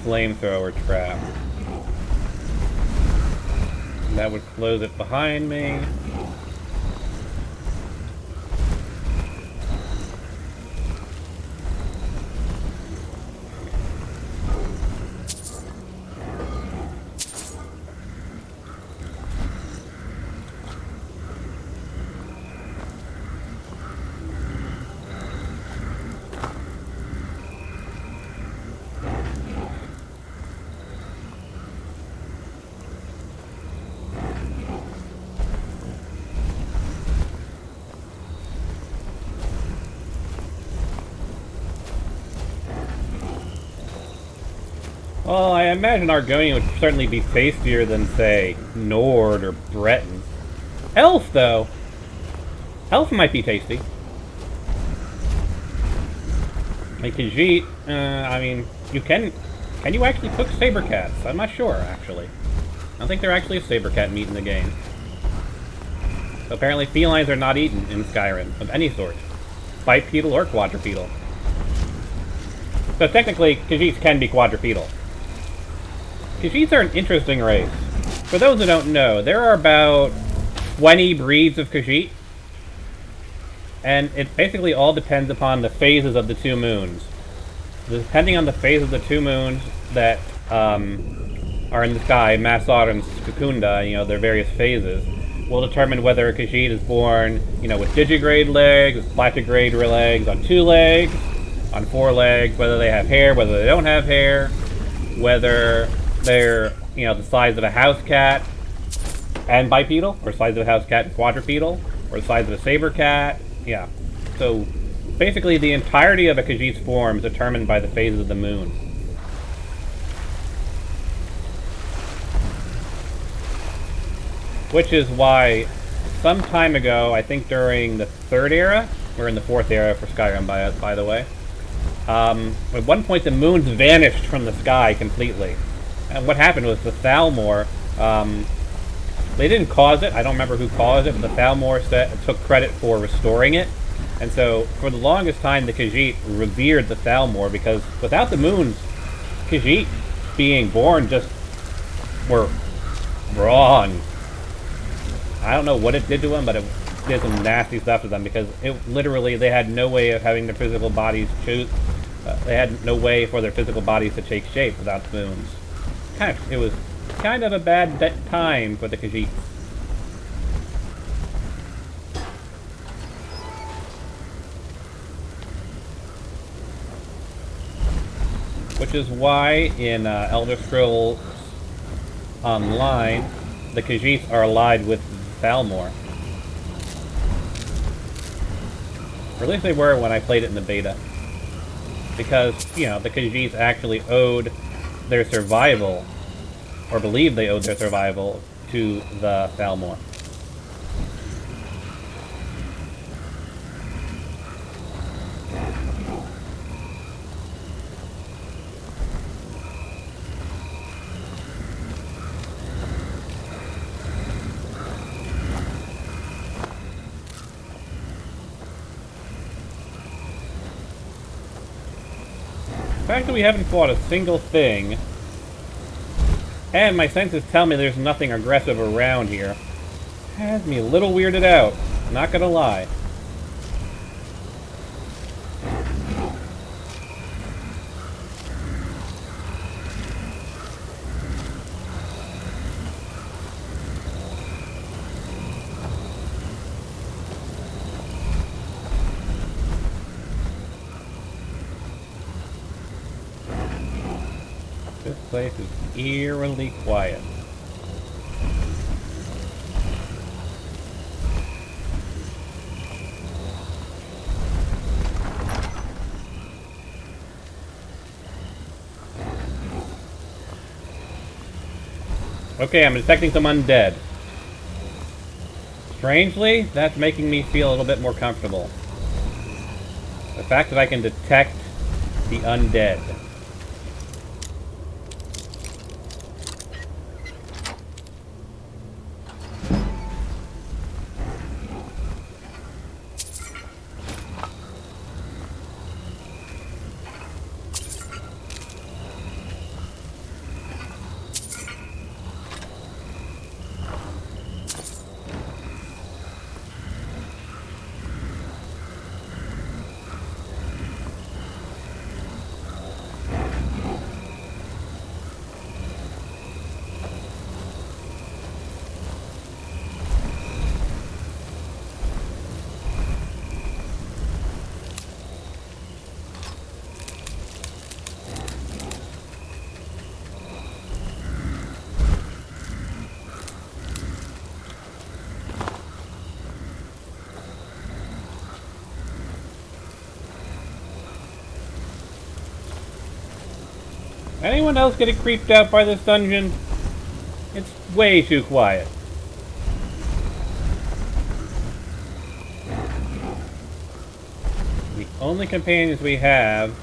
Flamethrower trap. That would close it behind me. Well, I imagine Argonian would certainly be tastier than, say, Nord or Breton. Elf, though. Elf might be tasty. Like Khajiit, I mean, you can you actually cook saber cats? I'm not sure, actually. I don't think there actually is saber cat meat in the game. So apparently felines are not eaten in Skyrim, of any sort. Bipedal or quadrupedal. So technically, Khajiits can be quadrupedal. Khajiits are an interesting race. For those who don't know, there are about 20 breeds of Khajiit. And it basically all depends upon the phases of the two moons. Depending on the phase of the two moons that are in the sky, Masad and Skakunda, you know, their various phases, will determine whether a Khajiit is born, you know, with digigrade legs, with platygrade legs, on 2 legs, on 4 legs, whether they have hair, whether they don't have hair, whether they're, you know, the size of a house cat and bipedal, or size of a house cat and quadrupedal, or the size of a saber cat. Yeah. So basically the entirety of a Khajiit's form is determined by the phases of the moon. Which is why some time ago, I think during the 3rd era, we're in the 4th era for Skyrim by the way, at one point the moons vanished from the sky completely. And what happened was the Thalmor, they didn't cause it, I don't remember who caused it, but the Thalmor took credit for restoring it. And so, for the longest time, the Khajiit revered the Thalmor, because without the moons, Khajiit being born just were wrong. I don't know what it did to them, but it did some nasty stuff to them, because it literally, they had no way of having their physical bodies they had no way for their physical bodies to take shape without the moons. It was kind of a bad time for the Khajiit. Which is why in Elder Scrolls Online, the Khajiits are allied with Thalmor. Or at least they were when I played it in the beta. Because, you know, the Khajiits actually owed their survival, or believed they owed their survival, to the Thalmor. The fact that we haven't fought a single thing, and my senses tell me there's nothing aggressive around here, has me a little weirded out, not gonna lie. This place is eerily quiet. Okay, I'm detecting some undead. Strangely, that's making me feel a little bit more comfortable. The fact that I can detect the undead. Anyone else getting creeped out by this dungeon? It's way too quiet. The only companions we have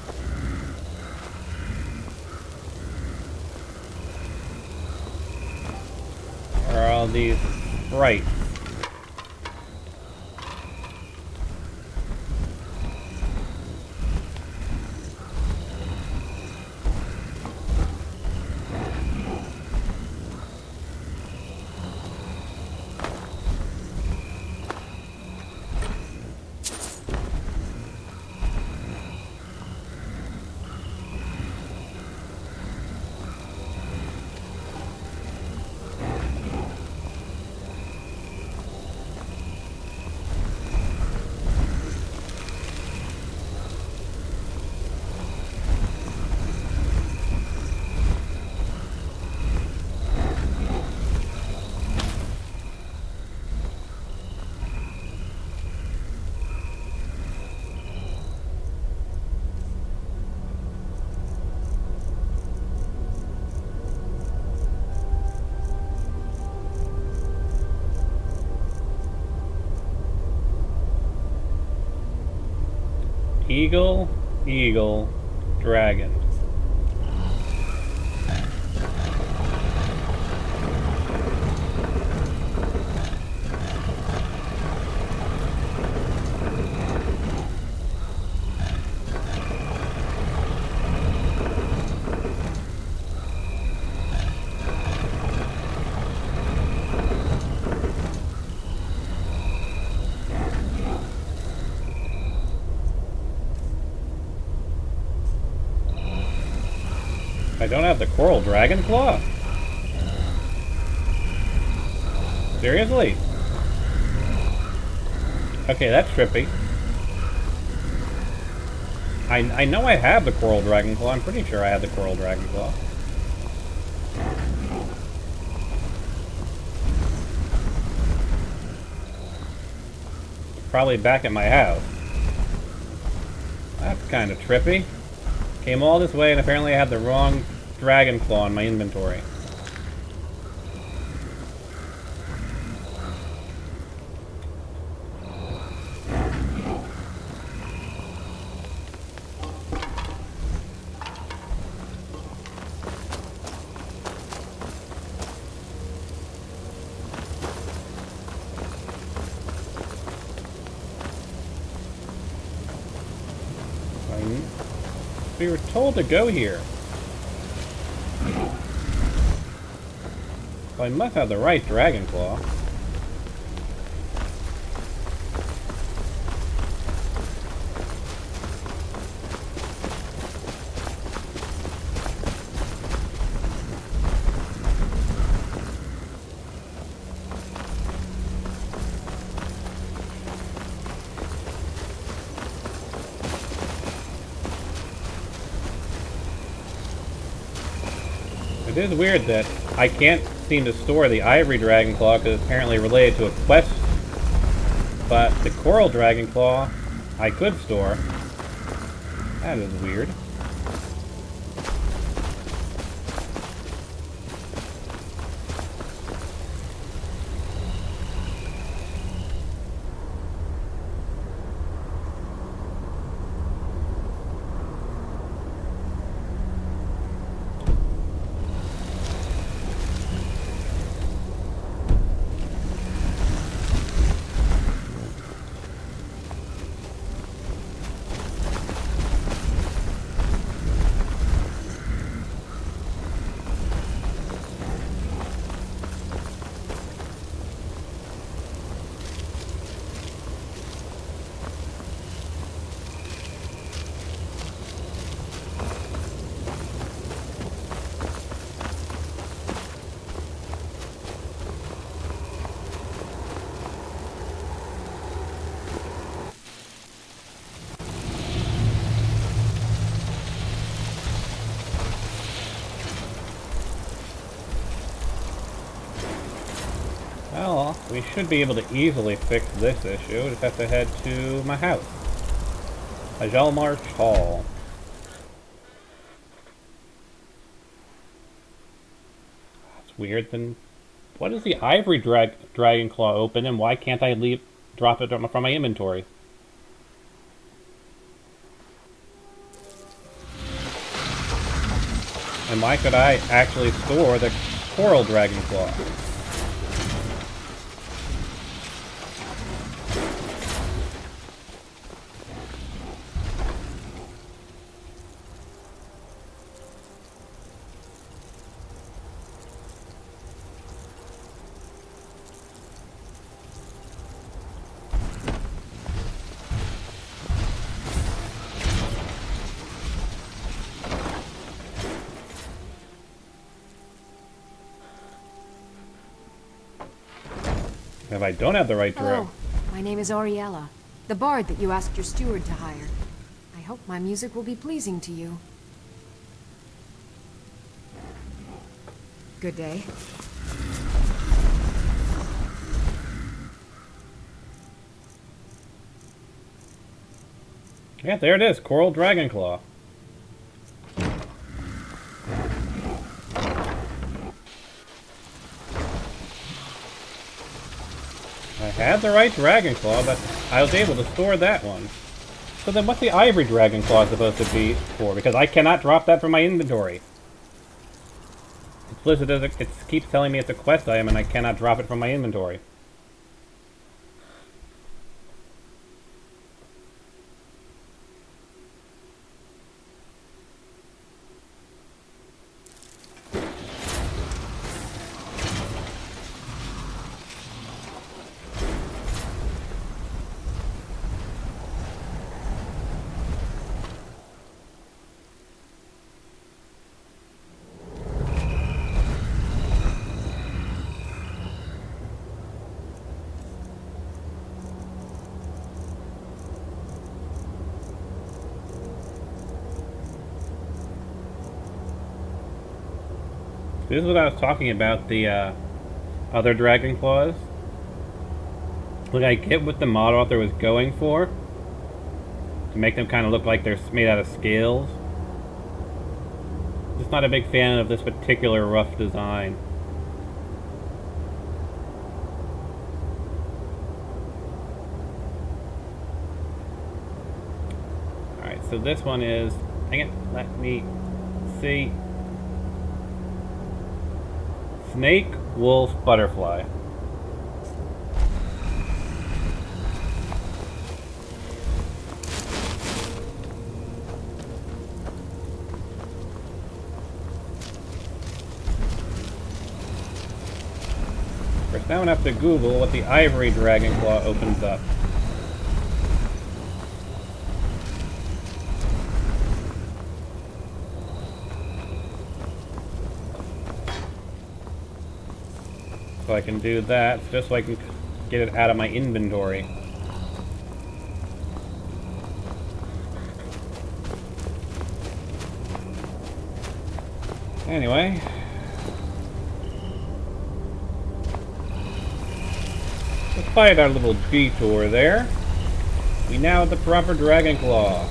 are all these sprites. Eagle, eagle, dragon. I don't have the coral dragon claw. Seriously? Okay, that's trippy. I know I have the coral dragon claw. I'm pretty sure I have the coral dragon claw. Probably back at my house. That's kind of trippy. Came all this way and apparently I had the wrong dragon claw in my inventory. We were told to go here. Well, I must have the right dragon claw. It is weird that I can't seem to store the ivory dragon claw because it's apparently related to a quest, but the coral dragon claw I could store. That is weird. Well, we should be able to easily fix this issue. We just have to head to my house. Ajalmarch Hall. That's weird. Then, what is the ivory dragon claw open, and why can't I drop it from my inventory? And why could I actually store the coral dragon claw? If I don't have the right Hello, my name is Oriella, the bard that you asked your steward to hire. I hope my music will be pleasing to you. Good day. Yeah, there it is, coral dragon claw. I had the right dragon claw, but I was able to store that one. So then what's the Ivory Dragon Claw supposed to be for? Because I cannot drop that from my inventory. It's listed as it keeps telling me it's a quest item and I cannot drop it from my inventory. This is what I was talking about, the other Dragon Claws. Like, I get what the mod author was going for, to make them kind of look like they're made out of scales. Just not a big fan of this particular rough design. Alright, so this one is... Hang it, let me see... Snake, wolf, butterfly. First, now I'm gonna have to Google what the Ivory Dragon Claw opens up. So I can do that, just so I can get it out of my inventory. Anyway. Despite our little detour there, we now have the proper Dragon Claw.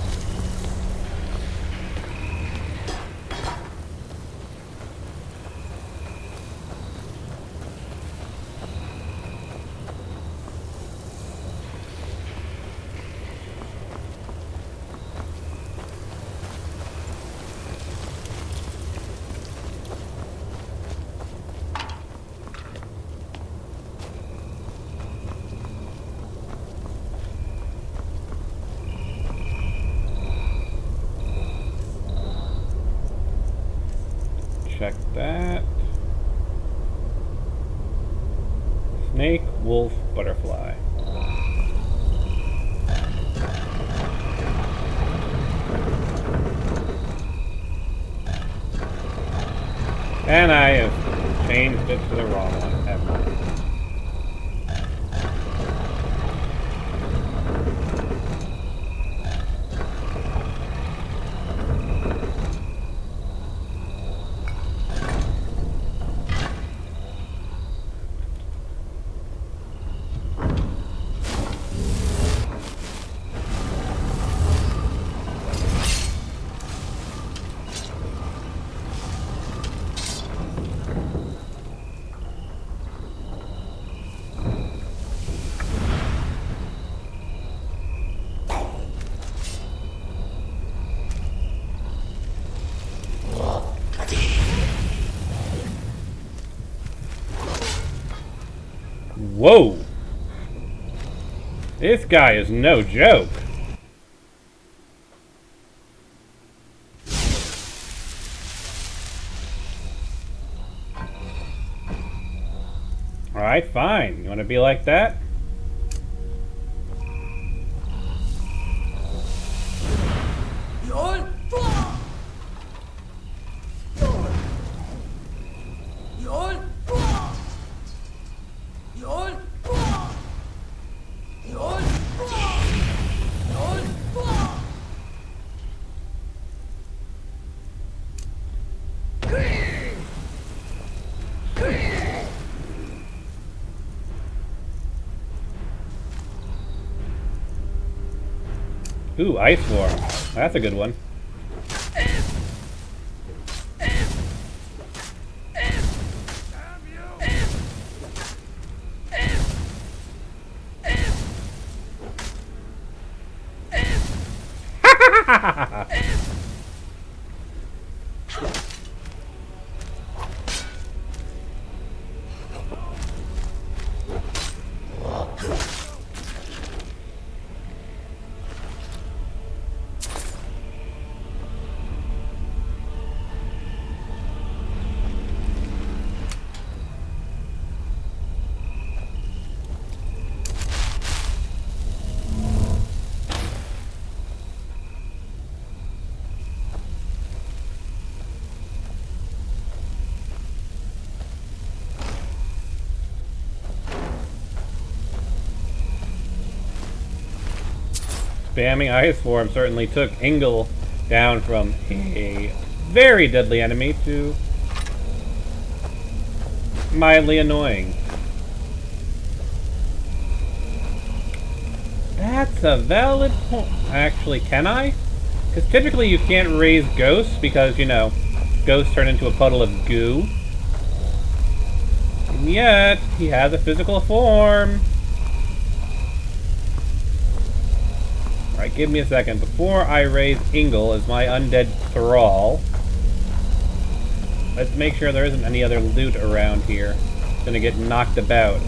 Check that. Snake, wolf, butterfly. And I have changed it to the wrong one. Haven't I? Whoa! This guy is no joke. Alright, fine. You want to be like that? Ooh, Ice Worm. That's a good one. Spamming Ice Form certainly took Ingle down from a very deadly enemy to mildly annoying. That's a valid point. Actually, can I? Because typically you can't raise ghosts because, you know, ghosts turn into a puddle of goo. And yet, he has a physical form. Alright, give me a second. Before I raise Ingle as my undead thrall, let's make sure there isn't any other loot around here. It's gonna get knocked about.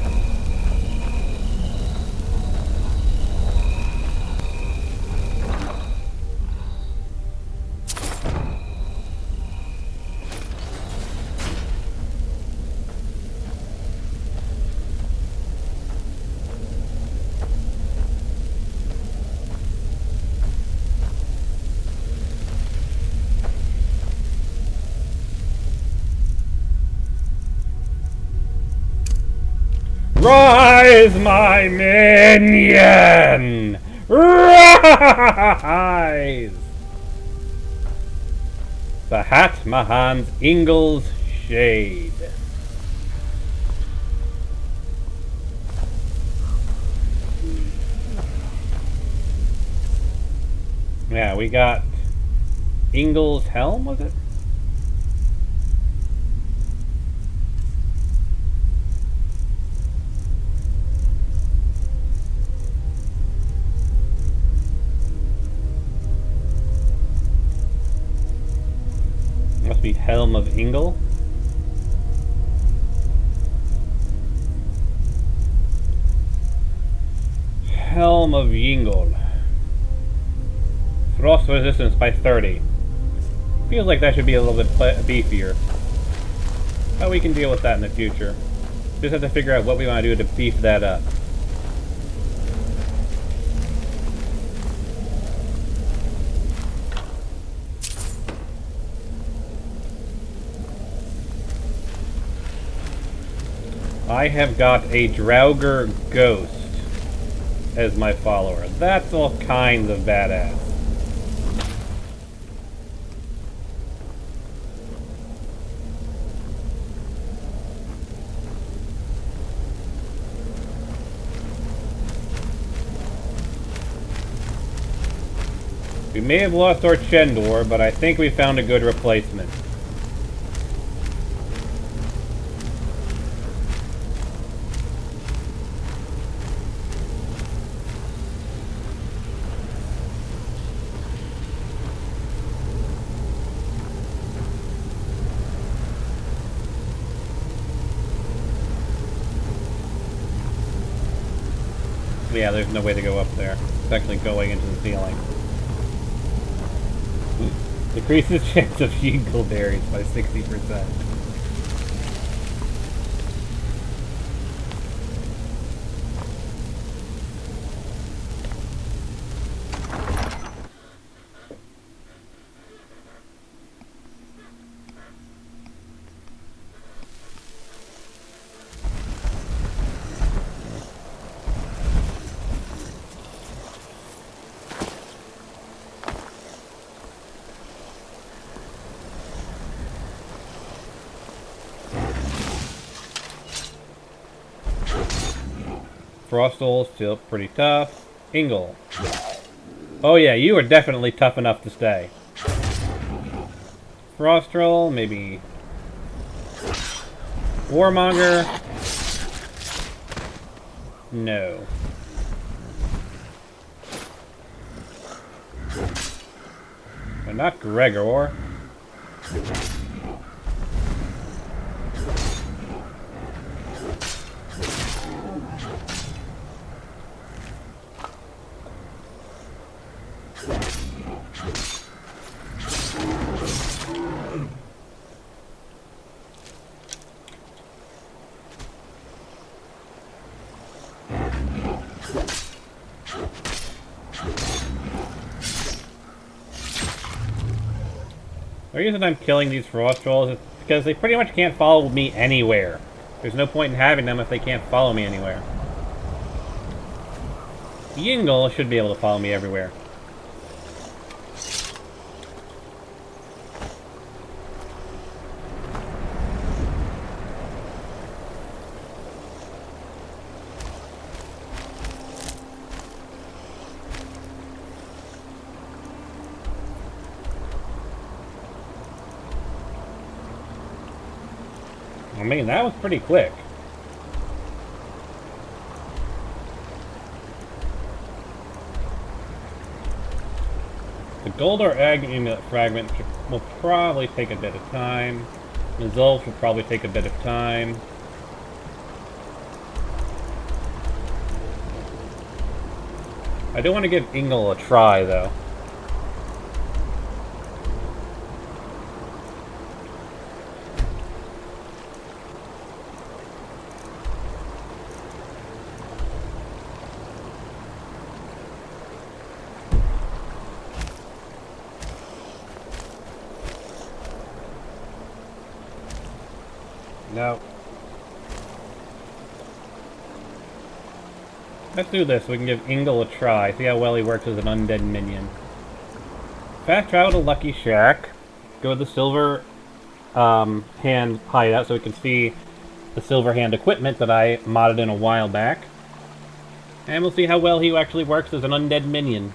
Rise, my minion! Rise! Bahat Mahan's Ingle's Shade. Yeah, we got Ingle's Helm, was it? Must be Helm of Ingle. Helm of Yingle. Frost resistance by 30. Feels like that should be a little bit beefier. But we can deal with that in the future. Just have to figure out what we want to do to beef that up. I have got a Draugr Ghost as my follower. That's all kinds of badass. We may have lost our Chendor, but I think we found a good replacement. Yeah, there's no way to go up there. It's actually going into the ceiling. Decreases chance of Yingleberries by 60%. Frostal, still pretty tough. Ingle. Oh yeah, you are definitely tough enough to stay. Frostral, maybe... Warmonger. No. But not Gregor. The reason I'm killing these frost trolls is because they pretty much can't follow me anywhere. There's no point in having them if they can't follow me anywhere. Yingle should be able to follow me everywhere. I mean, that was pretty quick. The gold or egg amulet fragment will probably take a bit of time. The Zolf will probably take a bit of time. I do want to give Ingle a try, though. No. Let's do this so we can give Ingle a try. See how well he works as an undead minion. Fast travel to Lucky Shack. Go to the Silver Hand hideout so we can see the Silver Hand equipment that I modded in a while back. And we'll see how well he actually works as an undead minion.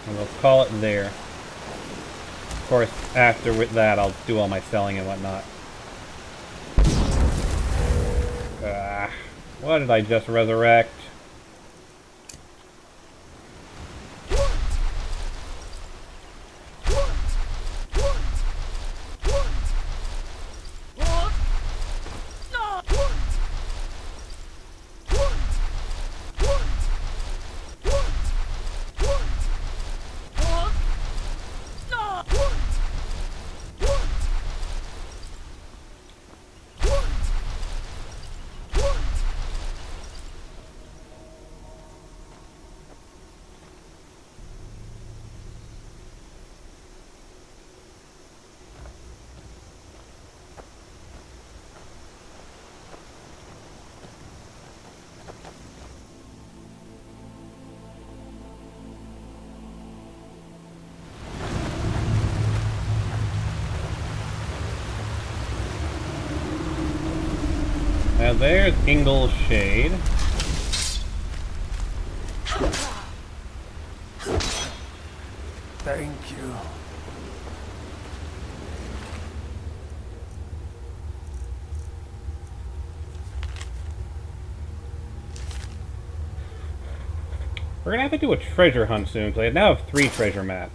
And we'll call it there. Of course, after with that, I'll do all my selling and whatnot. What did I just resurrect? Now there's Ingle's Shade. Thank you. We're gonna have to do a treasure hunt soon, because I now have 3 treasure maps.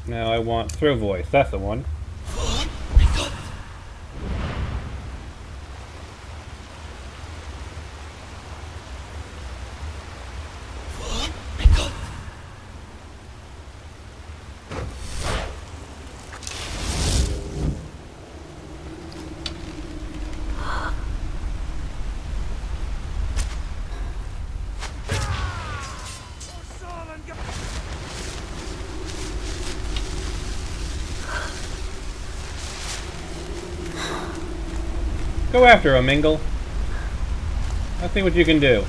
Now I want Throw Voice, that's the one. Go after him, Mingle. Let's see what you can do.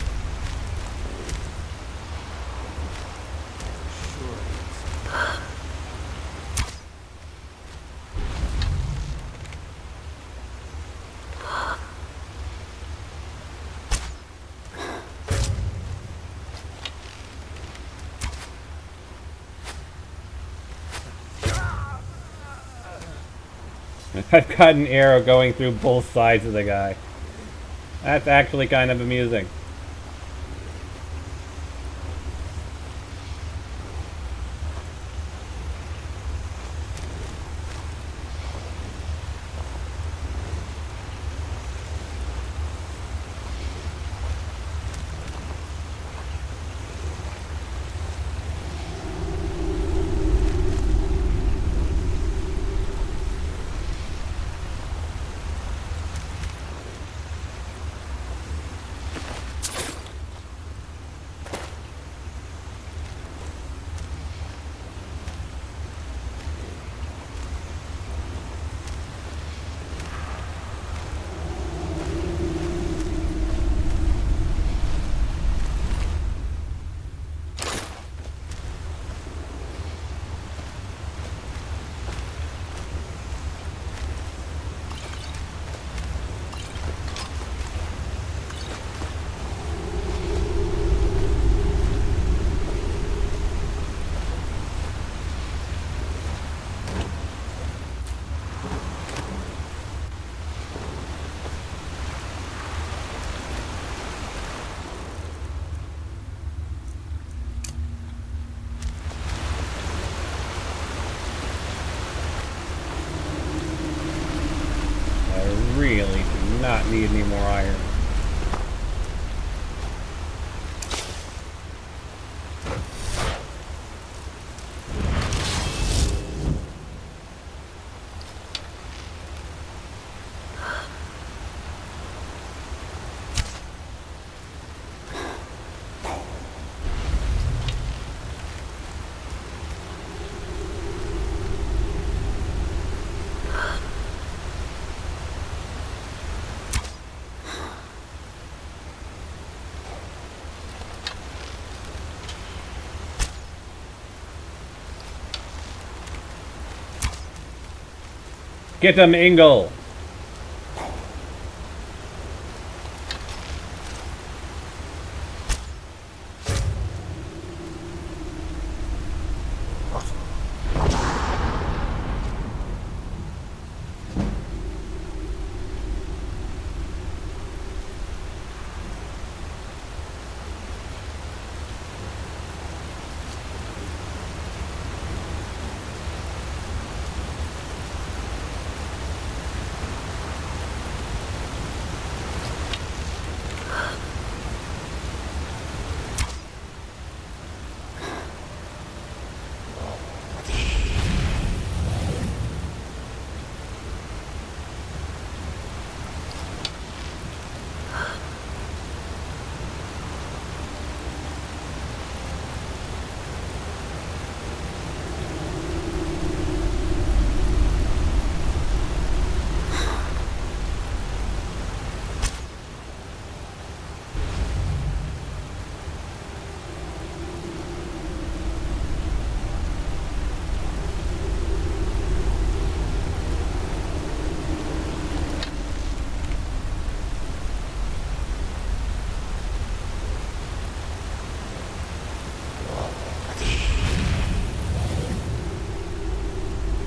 I've got an arrow going through both sides of the guy. That's actually kind of amusing. Really do not need any more iron. Get him, Ingle!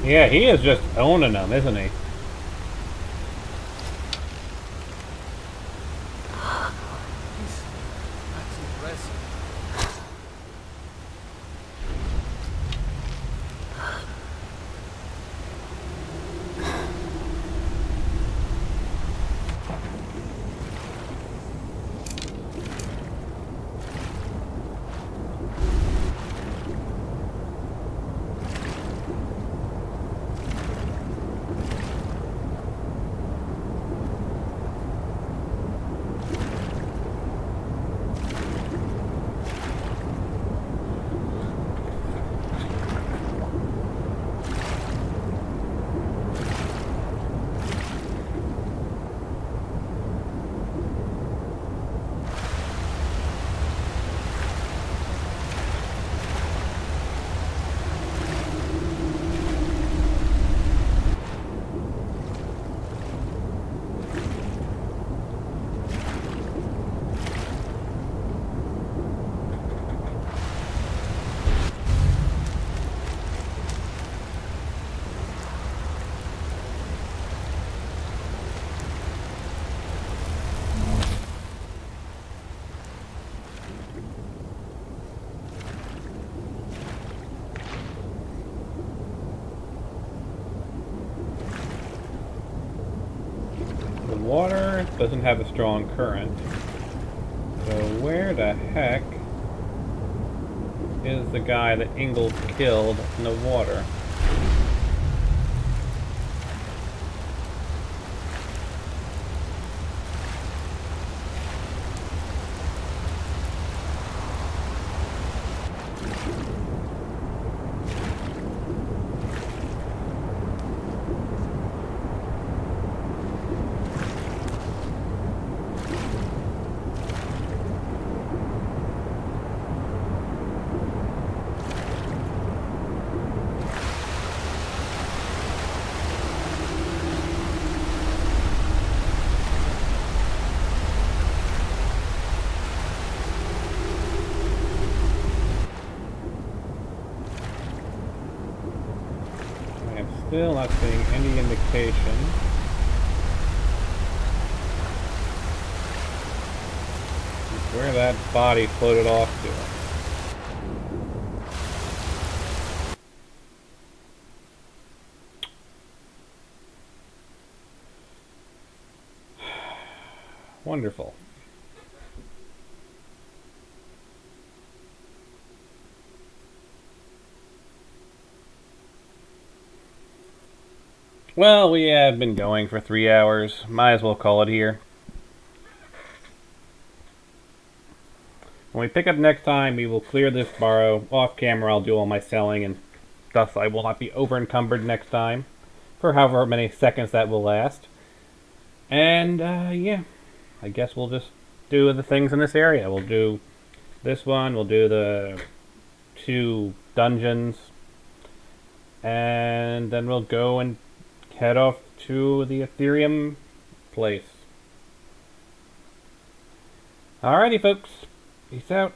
Yeah, he is just owning them, isn't he? That's impressive. water doesn't have a strong current. So where the heck is the guy that Ingalls killed in the water? Still not seeing any indication. Where that body floated off to. Wonderful. Well, we have been going for 3 hours. Might as well call it here. When we pick up next time, we will clear this borrow. Off camera, I'll do all my selling, and thus I will not be over encumbered next time. For however many seconds that will last. And, yeah. I guess we'll just do the things in this area. We'll do this one. We'll do the 2 dungeons. And then we'll go and head off to the Ethereum place. Alrighty, folks. Peace out.